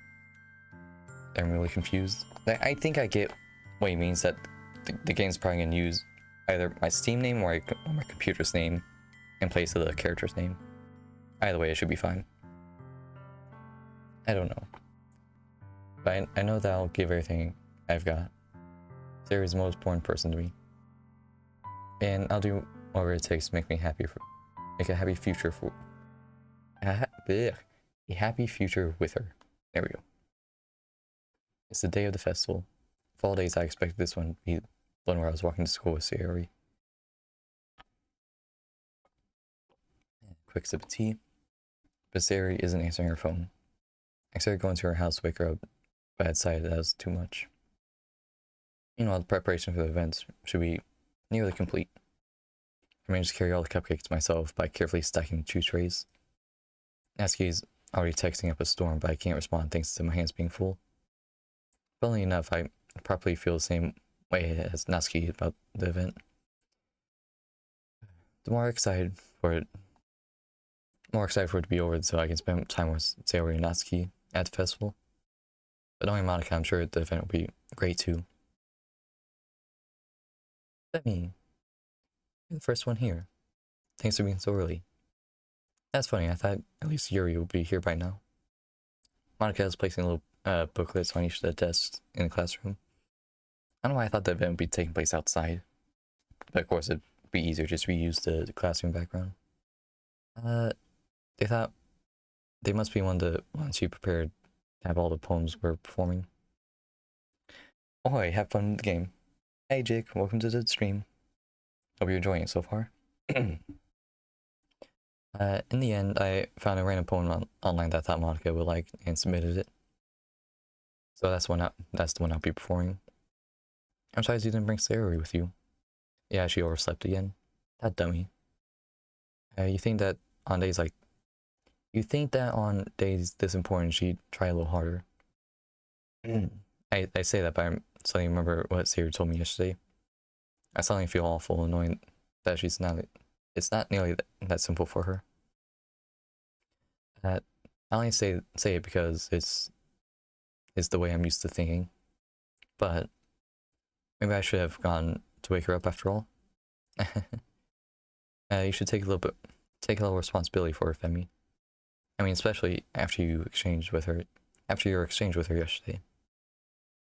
I'm really confused. I think I get what he means, that the game's probably going to use either my Steam name or my computer's name in place of the character's name. Either way, it should be fine. I don't know. But I know that I'll give everything I've got. Sari's the most important person to me. And I'll do whatever it takes to make me happy make a happy future for a happy future with her. There we go. It's the day of the festival. Of all days, I expected this one to be the one where I was walking to school with Sari. Quick sip of tea. But Sari isn't answering her phone. I started going to her house to wake her up, but I decided that was too much. Meanwhile, the preparation for the events should be nearly complete. I managed to carry all the cupcakes myself by carefully stacking 2 trays. Natsuki's already texting up a storm, but I can't respond thanks to my hands being full. Funnily enough, I probably feel the same way as Natsuki about the event. The more excited for it to be over so I can spend time with Sayori and Natsuki at the festival. But knowing Monica, I'm sure the event will be great too. Femi, you're the first one here. Thanks for being so early. That's funny, I thought at least Yuri would be here by now. Monica is placing little booklets on each of the desks in the classroom. I don't know why I thought the event would be taking place outside. But of course it'd be easier just to reuse the classroom background. They thought they must be one of the ones you prepared to have all the poems we're performing. Ahoy, have fun with the game. Hey Jake, welcome to the stream. Hope you're enjoying it so far. In the end, I found a random poem online that I thought Monica would like and submitted it. So that's the one I'll be performing. I'm surprised you didn't bring Sayori with you. Yeah, she overslept again. That dummy. You think that on days like... You think that on days this important she'd try a little harder. I say that, but I suddenly remember what Siri told me yesterday. I suddenly feel awful, knowing that she's not... It's not nearly that simple for her. I only say it because it's the way I'm used to thinking. But maybe I should have gone to wake her up after all. You should take a little responsibility for her, Femi. I mean, especially after your exchange with her yesterday.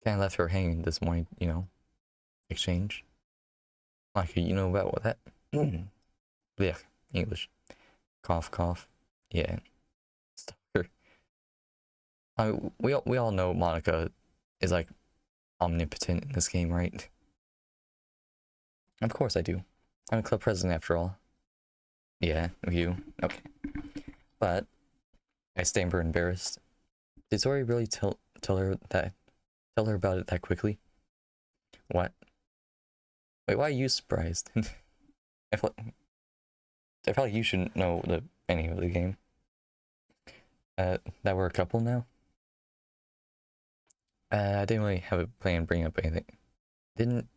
Kind of left her hanging this morning, you know. Exchange. Like, you know about what that? Yeah, English. Cough, cough. Yeah. Stalker. I mean, we all know Monica is like omnipotent in this game, right? Of course I do. I'm a club president after all. Yeah, you. Okay. But I stammer embarrassed. Did Zori really tell her about it that quickly? What? Wait, why are you surprised? I feel like you should know the ending of the game. That we're a couple now? I didn't really have a plan on bringing up anything. Didn't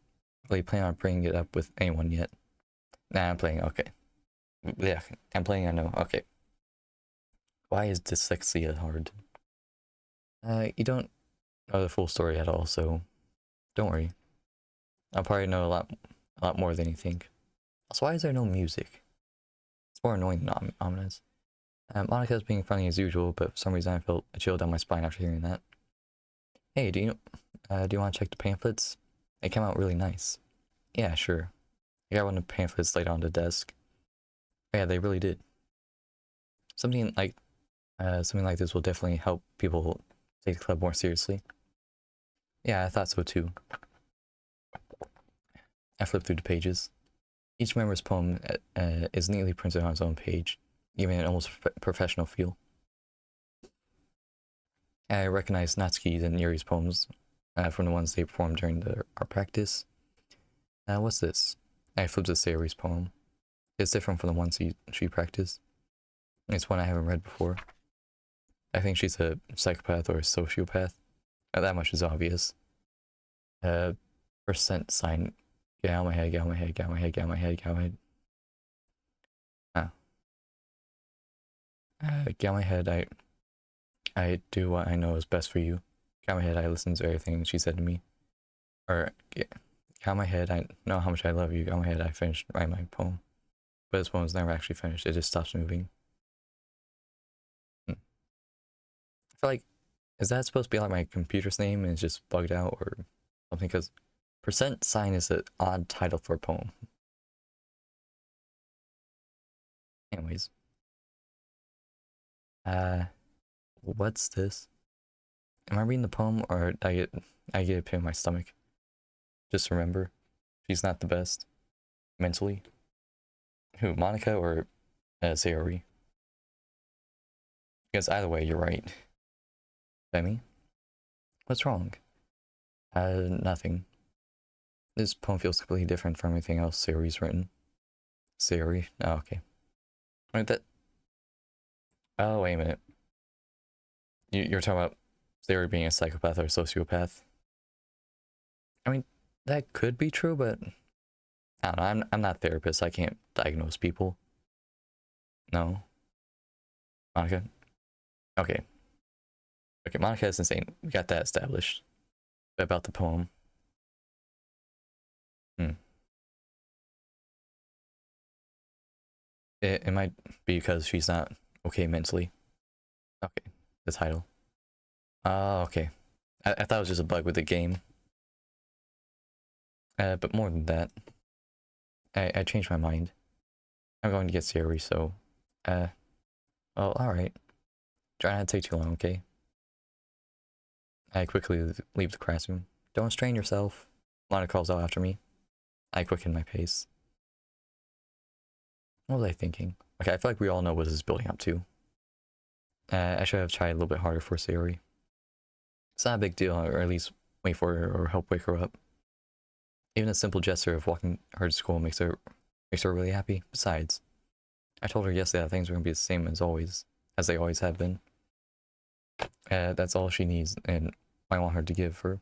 really plan on bringing it up with anyone yet. Nah, I'm playing, okay. Yeah, I'm playing, I know, okay. Why is dyslexia hard? You don't know the full story at all, so don't worry. I'll probably know a lot more than you think. Also, why is there no music? It's more annoying than ominous. Monica's being funny as usual, but for some reason I felt a chill down my spine after hearing that. Hey, do you want to check the pamphlets? They came out really nice. Yeah, sure. I got one of the pamphlets laid on the desk. Yeah, they really did. Something like this will definitely help people take the club more seriously. Yeah, I thought so too. I flipped through the pages. Each member's poem is neatly printed on its own page, giving it an almost professional feel. I recognized Natsuki's and Yuri's poems from the ones they performed during our practice. What's this? I flipped to Sayori's poem. It's different from the ones she practiced. It's one I haven't read before. I think she's a psychopath or a sociopath. That much is obvious. Percent sign. Get out of my head, get out of my head, get out of my head, get out of my head, get out of my head. Get out of my head, I do what I know is best for you. Get out of my head, I listen to everything she said to me. Or, get out of my head, I know how much I love you. Get out of my head, I finished writing my poem. But this poem's never actually finished, it just stops moving. I feel like, is that supposed to be like my computer's name and it's just bugged out or something? Because percent sign is an odd title for a poem. Anyways. What's this? Am I reading the poem or I get a pin in my stomach? Just remember, she's not the best. Mentally. Who, Monica or Sayori? Because either way, you're right. Femi? What's wrong? Nothing. This poem feels completely different from everything else Sayori's written. Sayori? Oh, okay. Wait, that... Oh, wait a minute. You're talking about Sayori being a psychopath or a sociopath? I mean, that could be true, but... I don't know, I'm not a therapist, I can't diagnose people. No. Monica? Okay. Okay, Monica is insane. We got that established. But about the poem. It might be because she's not okay mentally. Okay, the title. Oh, okay. I thought it was just a bug with the game. But more than that, I changed my mind. I'm going to get Sayori, so... well, alright. Try not to take too long, okay? I quickly leave the classroom. Don't strain yourself. Lana calls out after me. I quicken my pace. What was I thinking? Okay, I feel like we all know what this is building up to. I should have tried a little bit harder for Sayori. It's not a big deal, or at least wait for her or help wake her up. Even a simple gesture of walking her to school makes her really happy. Besides, I told her yesterday that things were gonna be the same as they always have been. That's all she needs, and I want her to give her.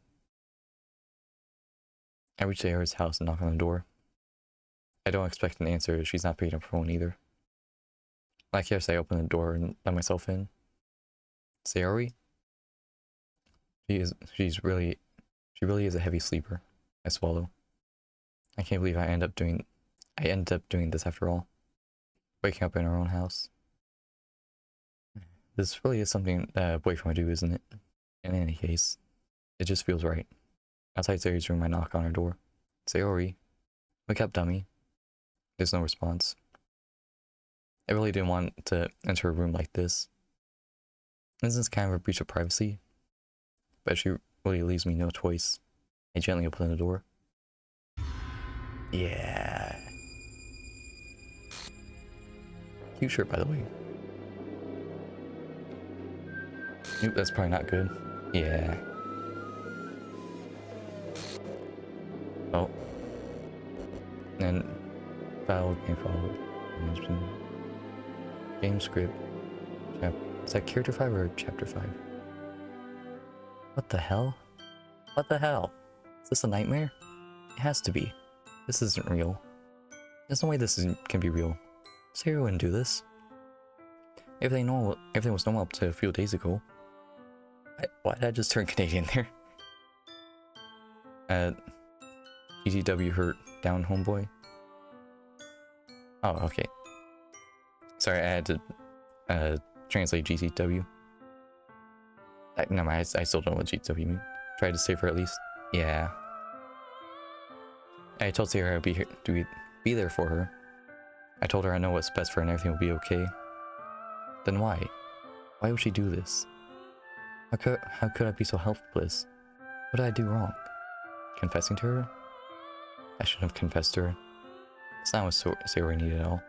I reach Sarah's house and knock on the door. I don't expect an answer. She's not picking up her phone either. Like yesterday, I open the door and let myself in. Sayori? She really is a heavy sleeper. I swallow. I can't believe I ended up doing this after all. Waking up in our own house. This really is something that a boyfriend would do, isn't it? In any case, it just feels right. Outside Sayori's room, I knock on her door. Sayori, wake up, dummy. There's no response. I really didn't want to enter a room like this. Isn't this kind of a breach of privacy? But she really leaves me no choice. I gently open the door. Yeah. Cute shirt, by the way. Nope, that's probably not good. Yeah. Oh. And battle game followed. Game script. Is that character 5 or chapter 5? What the hell? What the hell? Is this a nightmare? It has to be. This isn't real. There's no way can be real. Sarah wouldn't do this. Everything was normal up to a few days ago. Why did I just turn Canadian there? GTW hurt down, homeboy. Oh, okay. Sorry, I had to translate GTW. No, I still don't know what GTW means. Try to save her at least. Yeah. I told Sarah I'd be here to be there for her. I told her I know what's best for her and everything will be okay. Then why? Why would she do this? How could I be so helpless? What did I do wrong? Confessing to her? I shouldn't have confessed to her. It's not what Sarah needed at all.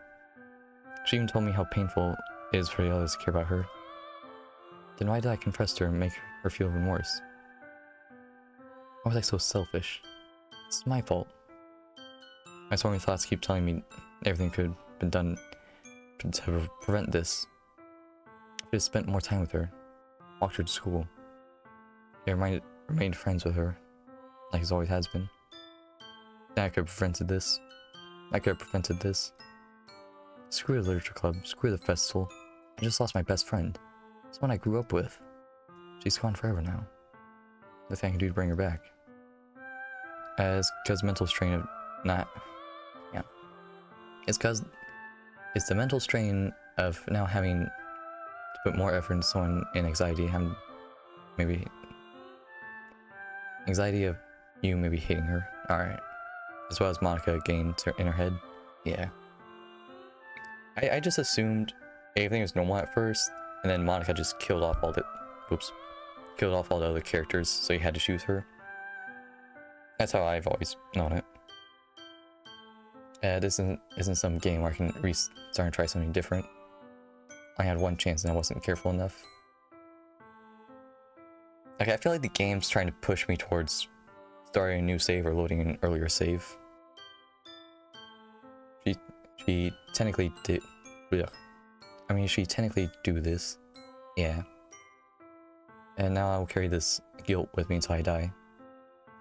She even told me how painful it is for the others to care about her. Then why did I confess to her and make her feel even worse? Why was I so selfish? It's my fault. My stormy thoughts keep telling me everything could have been done to prevent this. I should have spent more time with her. Walked her to school. I remained friends with her, like it always has been. Then I could have prevented this. Screw the literature club, screw the festival. I just lost my best friend. It's one I grew up with. She's gone forever now. Nothing I can do to bring her back. It's because mental strain of not... Yeah. It's the mental strain of now having to put more effort into someone in anxiety, maybe anxiety of you maybe hating her. Alright. As well as Monica gained in her head. Yeah. I just assumed everything was normal at first, and then Monica just killed off all the other characters, so you had to choose her. That's how I've always known it. This isn't some game where I can restart and try something different. I had one chance and I wasn't careful enough. Okay, I feel like the game's trying to push me towards starting a new save or loading an earlier save. She technically did... I mean, she technically do this. Yeah. And now I will carry this guilt with me until I die.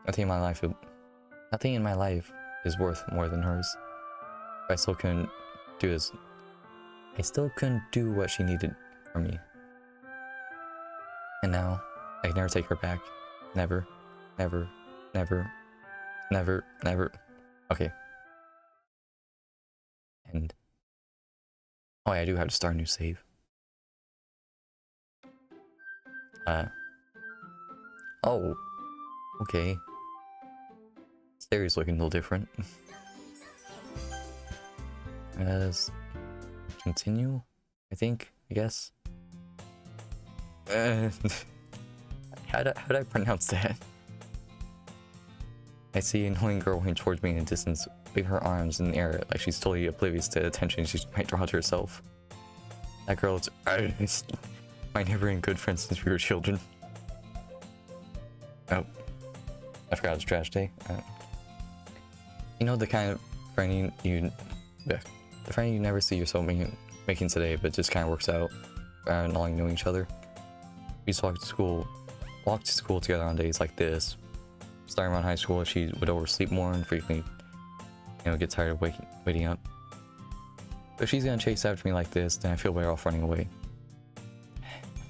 Nothing in my life is worth more than hers. I still couldn't do this. I still couldn't do what she needed from me. And now, I can never take her back. Never. Never. Never. Never. Never. Okay. And... Oh, yeah, I do have to start a new save. Oh. Okay. Stereo's looking a little different. As continue, I guess. How do I pronounce that? I see an annoying girl walking towards me in the distance, waving her arms in the air like she's totally oblivious to the attention she might draw to herself. That girl is my neighboring good friend since we were children. Oh, I forgot it was trash day. You know the kind of friend the friend you never see yourself making today, but just kind of works out and all knowing each other. We used to walk to school together on days like this. Starting around high school, she would oversleep more and frequently, get tired of waiting up. But if she's gonna chase after me like this, then I feel better off running away.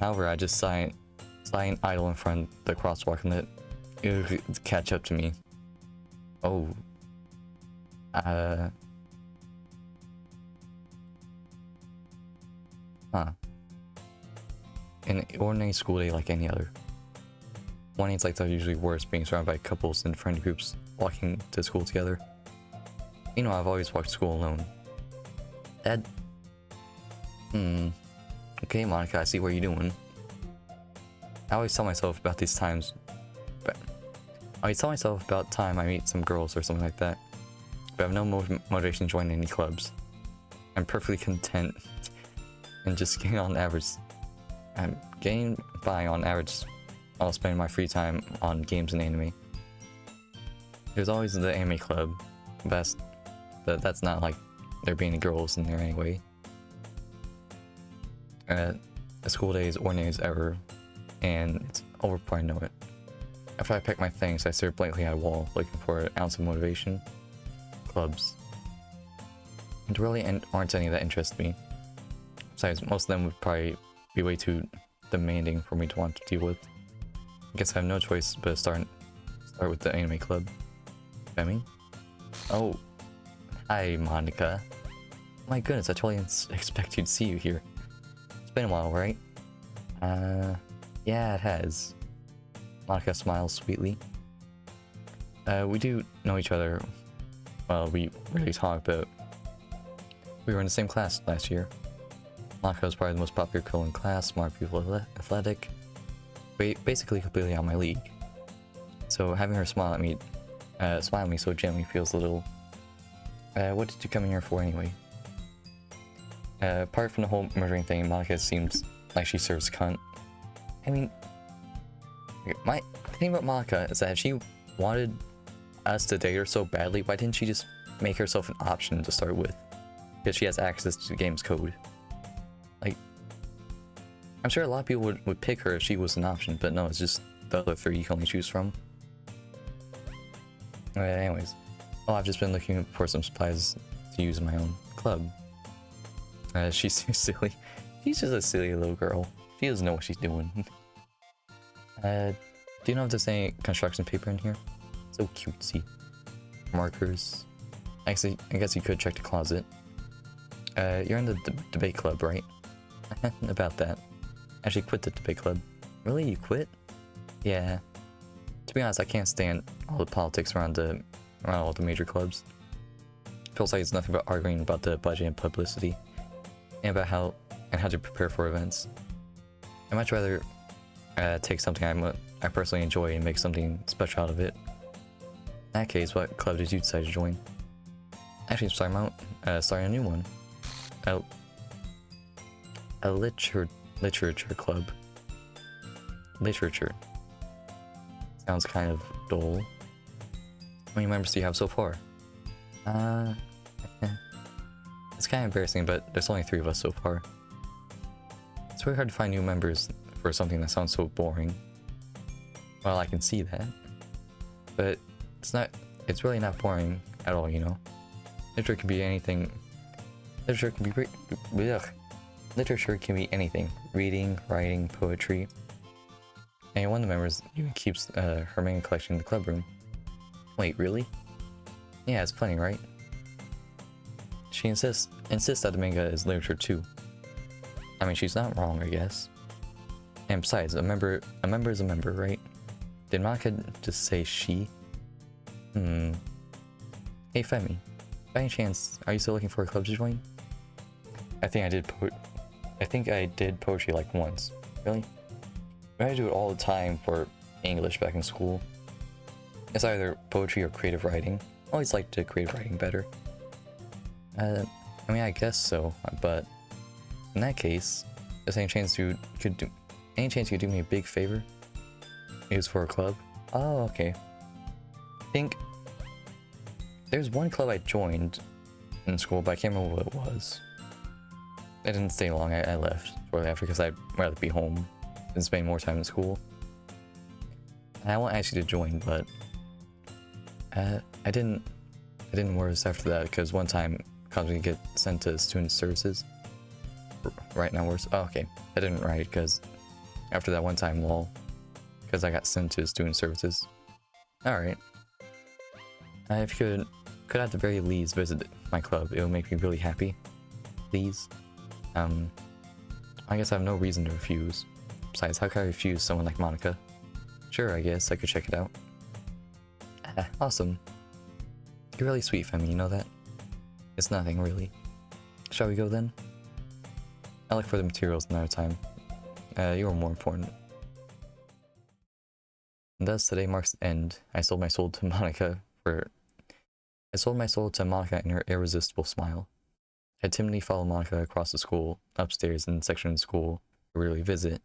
However, I just lying idle in front of the crosswalk and let it catch up to me. Oh. Huh. An ordinary school day like any other. Mornings like that are usually worse, being surrounded by couples and friend groups walking to school together. I've always walked to school alone. That... Okay, Monica, I see what you're doing. I always tell myself about these times... I always tell myself about time I meet some girls or something like that. But I have no motivation to join any clubs. I'm perfectly content and just getting on average. I'm getting by on average. I'll spend my free time on games and anime. There's always the anime club, but that's not like there being any girls in there anyway. A school day is ordinary as ever, and it's over before I know it. After I pack my things, I stare blankly at a wall, looking for an ounce of motivation. Clubs. And really aren't any that interest me. Besides, most of them would probably be way too demanding for me to want to deal with. I guess I have no choice but to start with the anime club. Femi? Oh. Hi, Monica. My goodness, I totally didn't expect to see you here. It's been a while, right? Yeah, it has. Monica smiles sweetly. We do know each other. Well, we really talk, but we were in the same class last year. Monica was probably the most popular girl in class, smart, beautiful, athletic. Basically completely out of my league. So having her smile at me so gently feels a little... what did you come in here for anyway? Apart from the whole murdering thing, Monica seems like she serves cunt. I mean... My thing about Monica is that if she wanted us to date her so badly, why didn't she just make herself an option to start with? Because she has access to the game's code. Like... I'm sure a lot of people would pick her if she was an option, but no, it's just the other three you can only choose from. Anyways, I've just been looking for some supplies to use in my own club. She's silly. She's just a silly little girl. She doesn't know what she's doing. Do you know if there's any construction paper in here? So cutesy. Markers. Actually, I guess you could check the closet. You're in the debate club, right? About that. Actually quit the debate club. Really? You quit? Yeah. To be honest, I can't stand all the politics around all the major clubs. Feels like it's nothing but arguing about the budget and publicity, and about how to prepare for events. I'd much rather take something I personally enjoy and make something special out of it. In that case, what club did you decide to join? Actually, starting a new one. A literature club. Literature. Sounds kind of dull. How many members do you have so far? It's kind of embarrassing, but there's only 3 of us so far. It's really hard to find new members for something that sounds so boring. Well, I can see that. But it's really not boring at all, you know? Literature can be anything. Literature can be anything. Reading, writing, poetry. And one of the members even keeps her manga collection in the club room. Wait, really? Yeah, it's funny, right? She insists that the manga is literature too. I mean, she's not wrong, I guess. And besides, a member is a member, right? Did Monica just say she? Hey, Femi. By any chance, are you still looking for a club to join? I think I did poetry like once. Really? I had to do it all the time for English back in school. It's either poetry or creative writing. I always liked creative writing better. I mean, I guess so, but in that case, is there any chance you could do me a big favor? It was for a club. Oh, okay. I think There's one club I joined in school, but I can't remember what it was. I didn't stay long. I left shortly after because I'd rather be home than spend more time in school. And I want actually to join, but I didn't worse after that because one time caused me to get sent to student services. Right now worse. Oh, okay. I didn't write because after that one time, lol, because I got sent to student services. All right. If you could at the very least visit my club, it would make me really happy. Please. I guess I have no reason to refuse. Besides, how could I refuse someone like Monica? Sure, I guess I could check it out. Awesome. You're really sweet, Femi, you know that? It's nothing, really. Shall we go then? I'll look for the materials another time. You are more important. And thus, today marks the end. I sold my soul to Monica in her irresistible smile. I timidly followed Monica across the school, upstairs in the section of the school to really visit,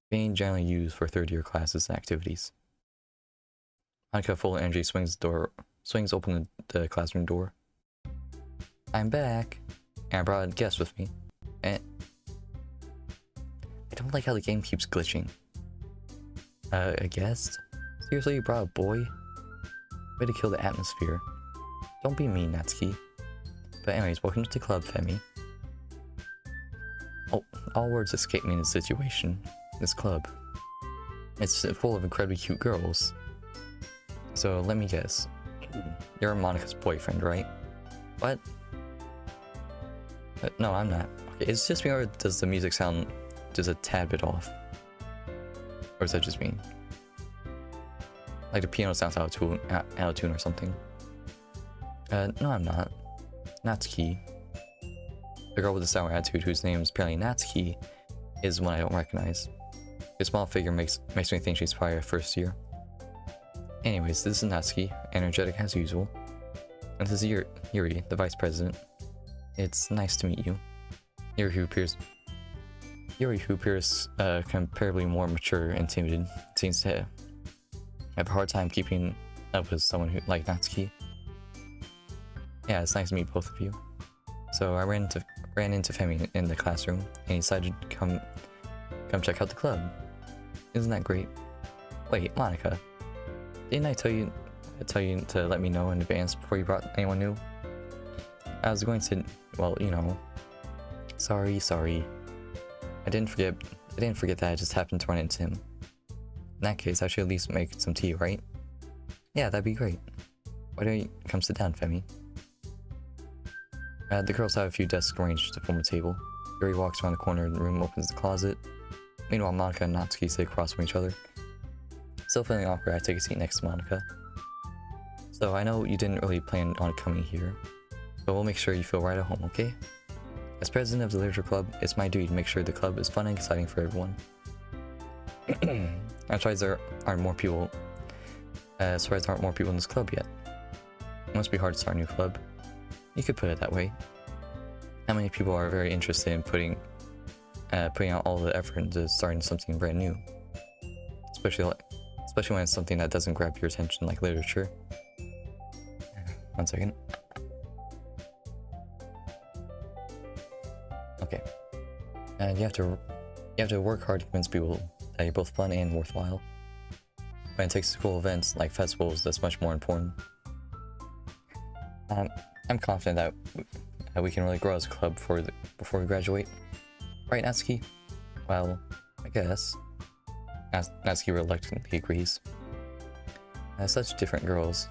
being generally used for third-year classes and activities. Monica, full of energy, swings open the classroom door. I'm back, and I brought a guest with me. I don't like how the game keeps glitching. A guest? Seriously, you brought a boy? Way to kill the atmosphere. Don't be mean, Natsuki. But anyways, welcome to the club, Femi. Oh, all words escape me in this situation. This club. It's full of incredibly cute girls. So, let me guess. You're Monica's boyfriend, right? What? No, I'm not. Okay, is it just me, or does the music sound just a tad bit off? Or is that just me? Like the piano sounds out of tune or something. No, I'm not. Natsuki. The girl with the sour attitude, whose name is apparently Natsuki, is one I don't recognize. Her small figure makes me think she's probably a first year. Anyways, this is Natsuki, energetic as usual. And this is Yuri, the vice president. It's nice to meet you. Yuri, who appears comparably more mature and timid, seems to have a hard time keeping up with someone like Natsuki. Yeah, it's nice to meet both of you. So I ran into Femi in the classroom, and he decided to come check out the club. Isn't that great? Wait, Monica, didn't I tell you to let me know in advance before you brought anyone new? I was going to, well, you know. Sorry. I didn't forget that I just happened to run into him. In that case, I should at least make some tea, right? Yeah, that'd be great. Why don't you come sit down, Femi? The girls have a few desks arranged to form a table. Yuri walks around the corner of the room, opens the closet. Meanwhile, Monica and Natsuki sit across from each other. Still feeling awkward, I take a seat next to Monica. So I know you didn't really plan on coming here, but we'll make sure you feel right at home, okay? As president of the Literature Club, it's my duty to make sure the club is fun and exciting for everyone. I'm surprised there aren't more people. Surprised there aren't more people in this club yet. It must be hard to start a new club. You could put it that way. How many people are very interested in putting out all the effort into starting something brand new? Especially when it's something that doesn't grab your attention like literature. 1 second. Okay. And you have to work hard to convince people that you're both fun and worthwhile. When it takes school events like festivals, that's much more important. I'm confident that we can really grow as a club before we graduate. Right, Natsuki? Well, I guess. Natsuki reluctantly agrees. Such different girls,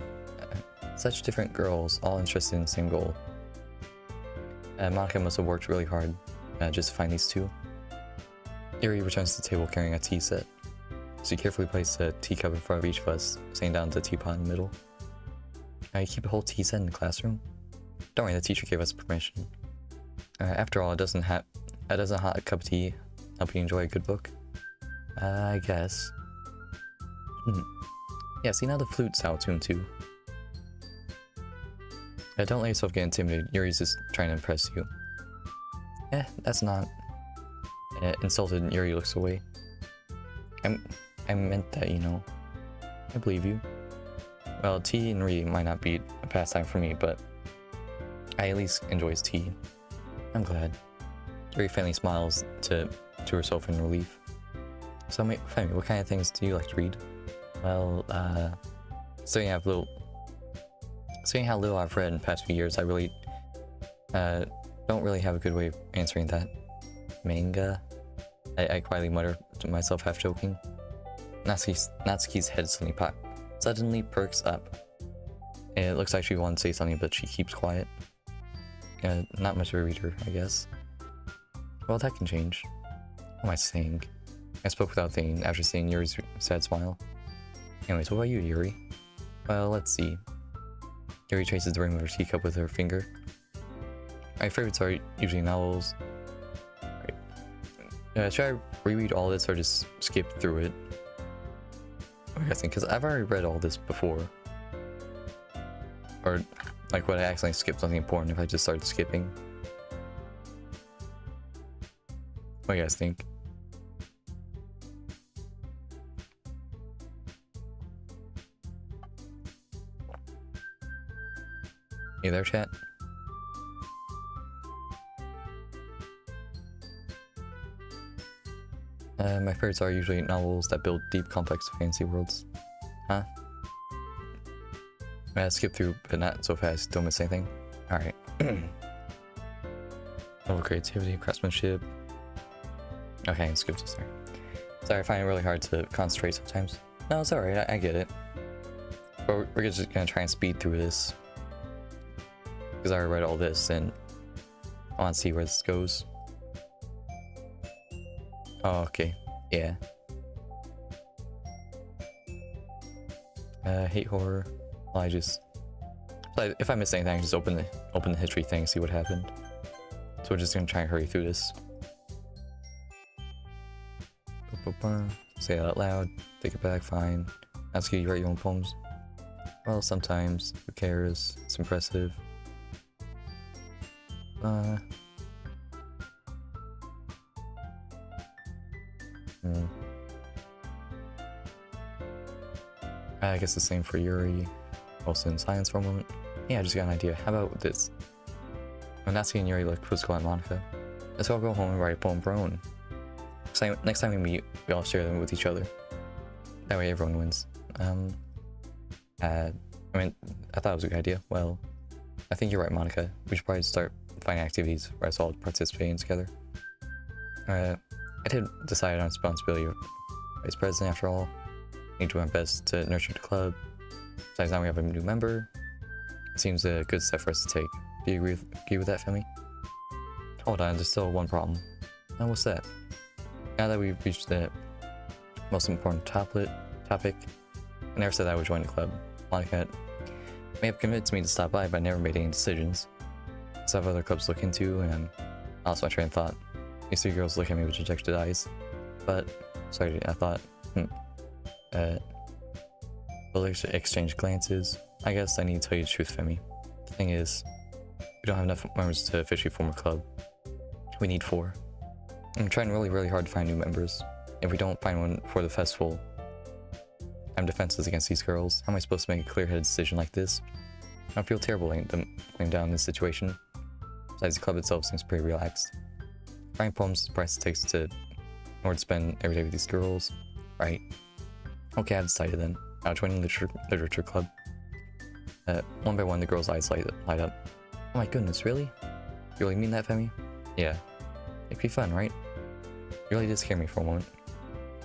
all interested in the same goal. Monica must have worked really hard just to find these two. Yuri returns to the table carrying a tea set. She carefully placed a teacup in front of each of us, setting down the teapot in the middle. You keep a whole tea set in the classroom? Don't worry, the teacher gave us permission. After all, doesn't a hot cup of tea help you enjoy a good book? I guess. Yeah, see, now the flute's out of tune too. Don't let yourself get intimidated. Yuri's just trying to impress you. That's not... Insulted, Yuri looks away. I meant that, you know. I believe you. Well, tea and reading might not be a pastime for me, but I at least enjoys tea. I'm glad. Yuri faintly smiles to herself in relief. So, Femi, what kind of things do you like to read? Well, seeing how little I've read in the past few years, I really don't really have a good way of answering that. Manga? I quietly mutter to myself, half joking. Natsuki's head suddenly perks up. It looks like she wants to say something, but she keeps quiet. Not much of a reader, I guess. Well, that can change. What am I saying? I spoke without thinking after seeing Yuri's sad smile. Anyways, what about you, Yuri? Well, let's see. Yuri traces the rim of her teacup with her finger. My favorites are usually novels. Right. Should I reread all this or just skip through it? I'm guessing, because I've already read all this before. Or, like, would I accidentally skip something important if I just started skipping? What do you guys think? You there, chat? My favorites are usually novels that build deep, complex fantasy worlds. Huh? Skip through, but not so fast. Don't miss anything. Alright. Level creativity, craftsmanship. Okay, I can skip this there. Sorry, I find it really hard to concentrate sometimes. No, it's alright, I get it. But we're just gonna try and speed through this. Because I already read all this, and I want to see where this goes. Oh, okay. Yeah. Hate horror. Well, if I miss anything, I just open the history thing, see what happened. So we're just gonna try and hurry through this. Say it out loud. Take it back. Fine. Ask you to write your own poems. Well, sometimes. Who cares? It's impressive. I guess the same for Yuri. Also in silence for a moment. Yeah, I just got an idea. How about this? When Natsuki and Yuri look quizzical at Monica, let's all go home and write a poem of our own. So next time we meet, we all share them with each other. That way everyone wins. I mean, I thought it was a good idea. Well, I think you're right, Monica. We should probably start finding activities where us all participate in together. I did decide on responsibility of vice president after all. I need to do my best to nurture the club. Besides, now we have a new member. It seems a good step for us to take. Do you agree with that, Femi? Hold on, there's still one problem. And what's that? Now that we've reached the most important topic, I never said I would join the club. Monica may have convinced me to stop by, but I never made any decisions. So I have other clubs to look into, and I lost my train of thought. These three girls look at me with dejected eyes. But, sorry, I thought, we'll exchange glances. I guess I need to tell you the truth, Femi. The thing is, we don't have enough members to officially form a club. We need 4. I'm trying really hard to find new members. If we don't find one for the festival, I'm defenseless against these girls. How am I supposed to make a clear-headed decision like this? I feel terrible laying down in this situation. Besides, the club itself seems pretty relaxed. Writing poems is the price it takes in order to spend every day with these girls. Right. Okay, I've decided then. I'll join the literature club. One by one, the girls' eyes light up. Oh my goodness, really? You really mean that, Femi? Yeah. It'd be fun, right? You really did scare me for a moment.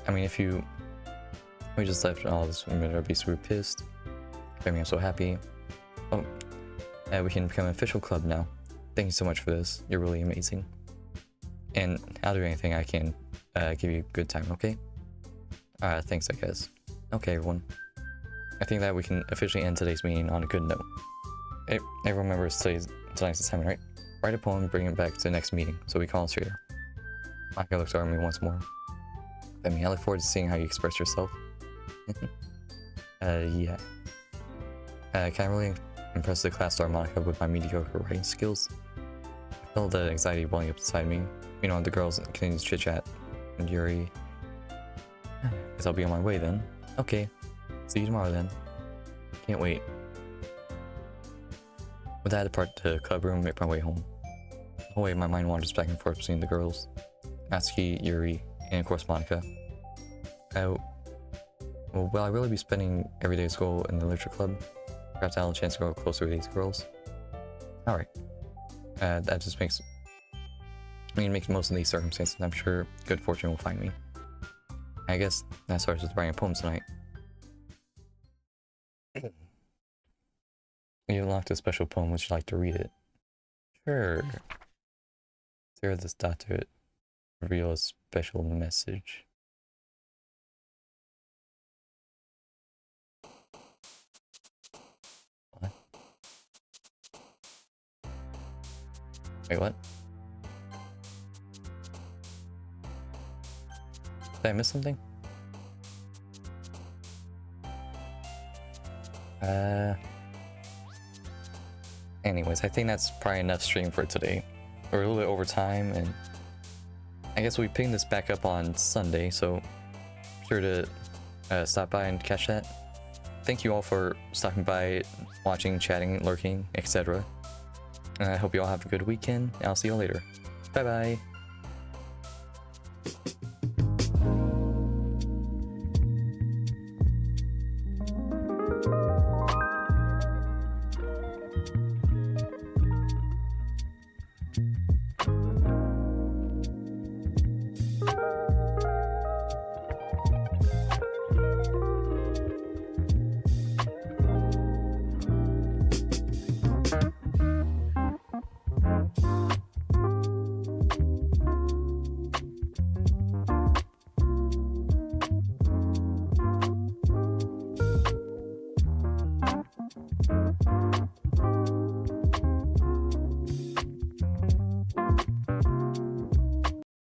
I mean, if we just left all this, I'd be super pissed. Femi, I'm so happy. Oh, we can become an official club now. Thank you so much for this. You're really amazing. And I'll do anything I can give you a good time, okay? Thanks, I guess. Okay, everyone. I think that we can officially end today's meeting on a good note. Everyone remembers tonight's assignment, right? Write a poem and bring it back to the next meeting, so we call it straight. Monica looks over at me once more. I mean, I look forward to seeing how you express yourself. Yeah. Can I really impress the class star Monica with my mediocre writing skills? I felt the anxiety welling up inside me. You know, the girls continue to chit-chat. And Yuri... Guess I'll be on my way then. Okay. See you tomorrow then. can't wait. With that, I depart the club room, make my way home. The whole way, my mind wanders back and forth between the girls. Natsuki, Yuri, and of course Monica. Well, will I really be spending every day at school in the literature club? Perhaps I'll have a chance to grow closer with these girls. Alright. That just makes... I mean, makes most of these circumstances, and I'm sure good fortune will find me. I guess that starts with writing a poem tonight. You unlocked a special poem. Would you like to read it? Sure. There, this doctor reveal a special message. What? Wait, what? Did I miss something? Anyways, I think that's probably enough stream for today. We're a little bit over time, and I guess we'll be picking this back up on Sunday, so be sure to stop by and catch that. Thank you all for stopping by, watching, chatting, lurking, etc. And I hope you all have a good weekend, and I'll see you all later. Bye bye!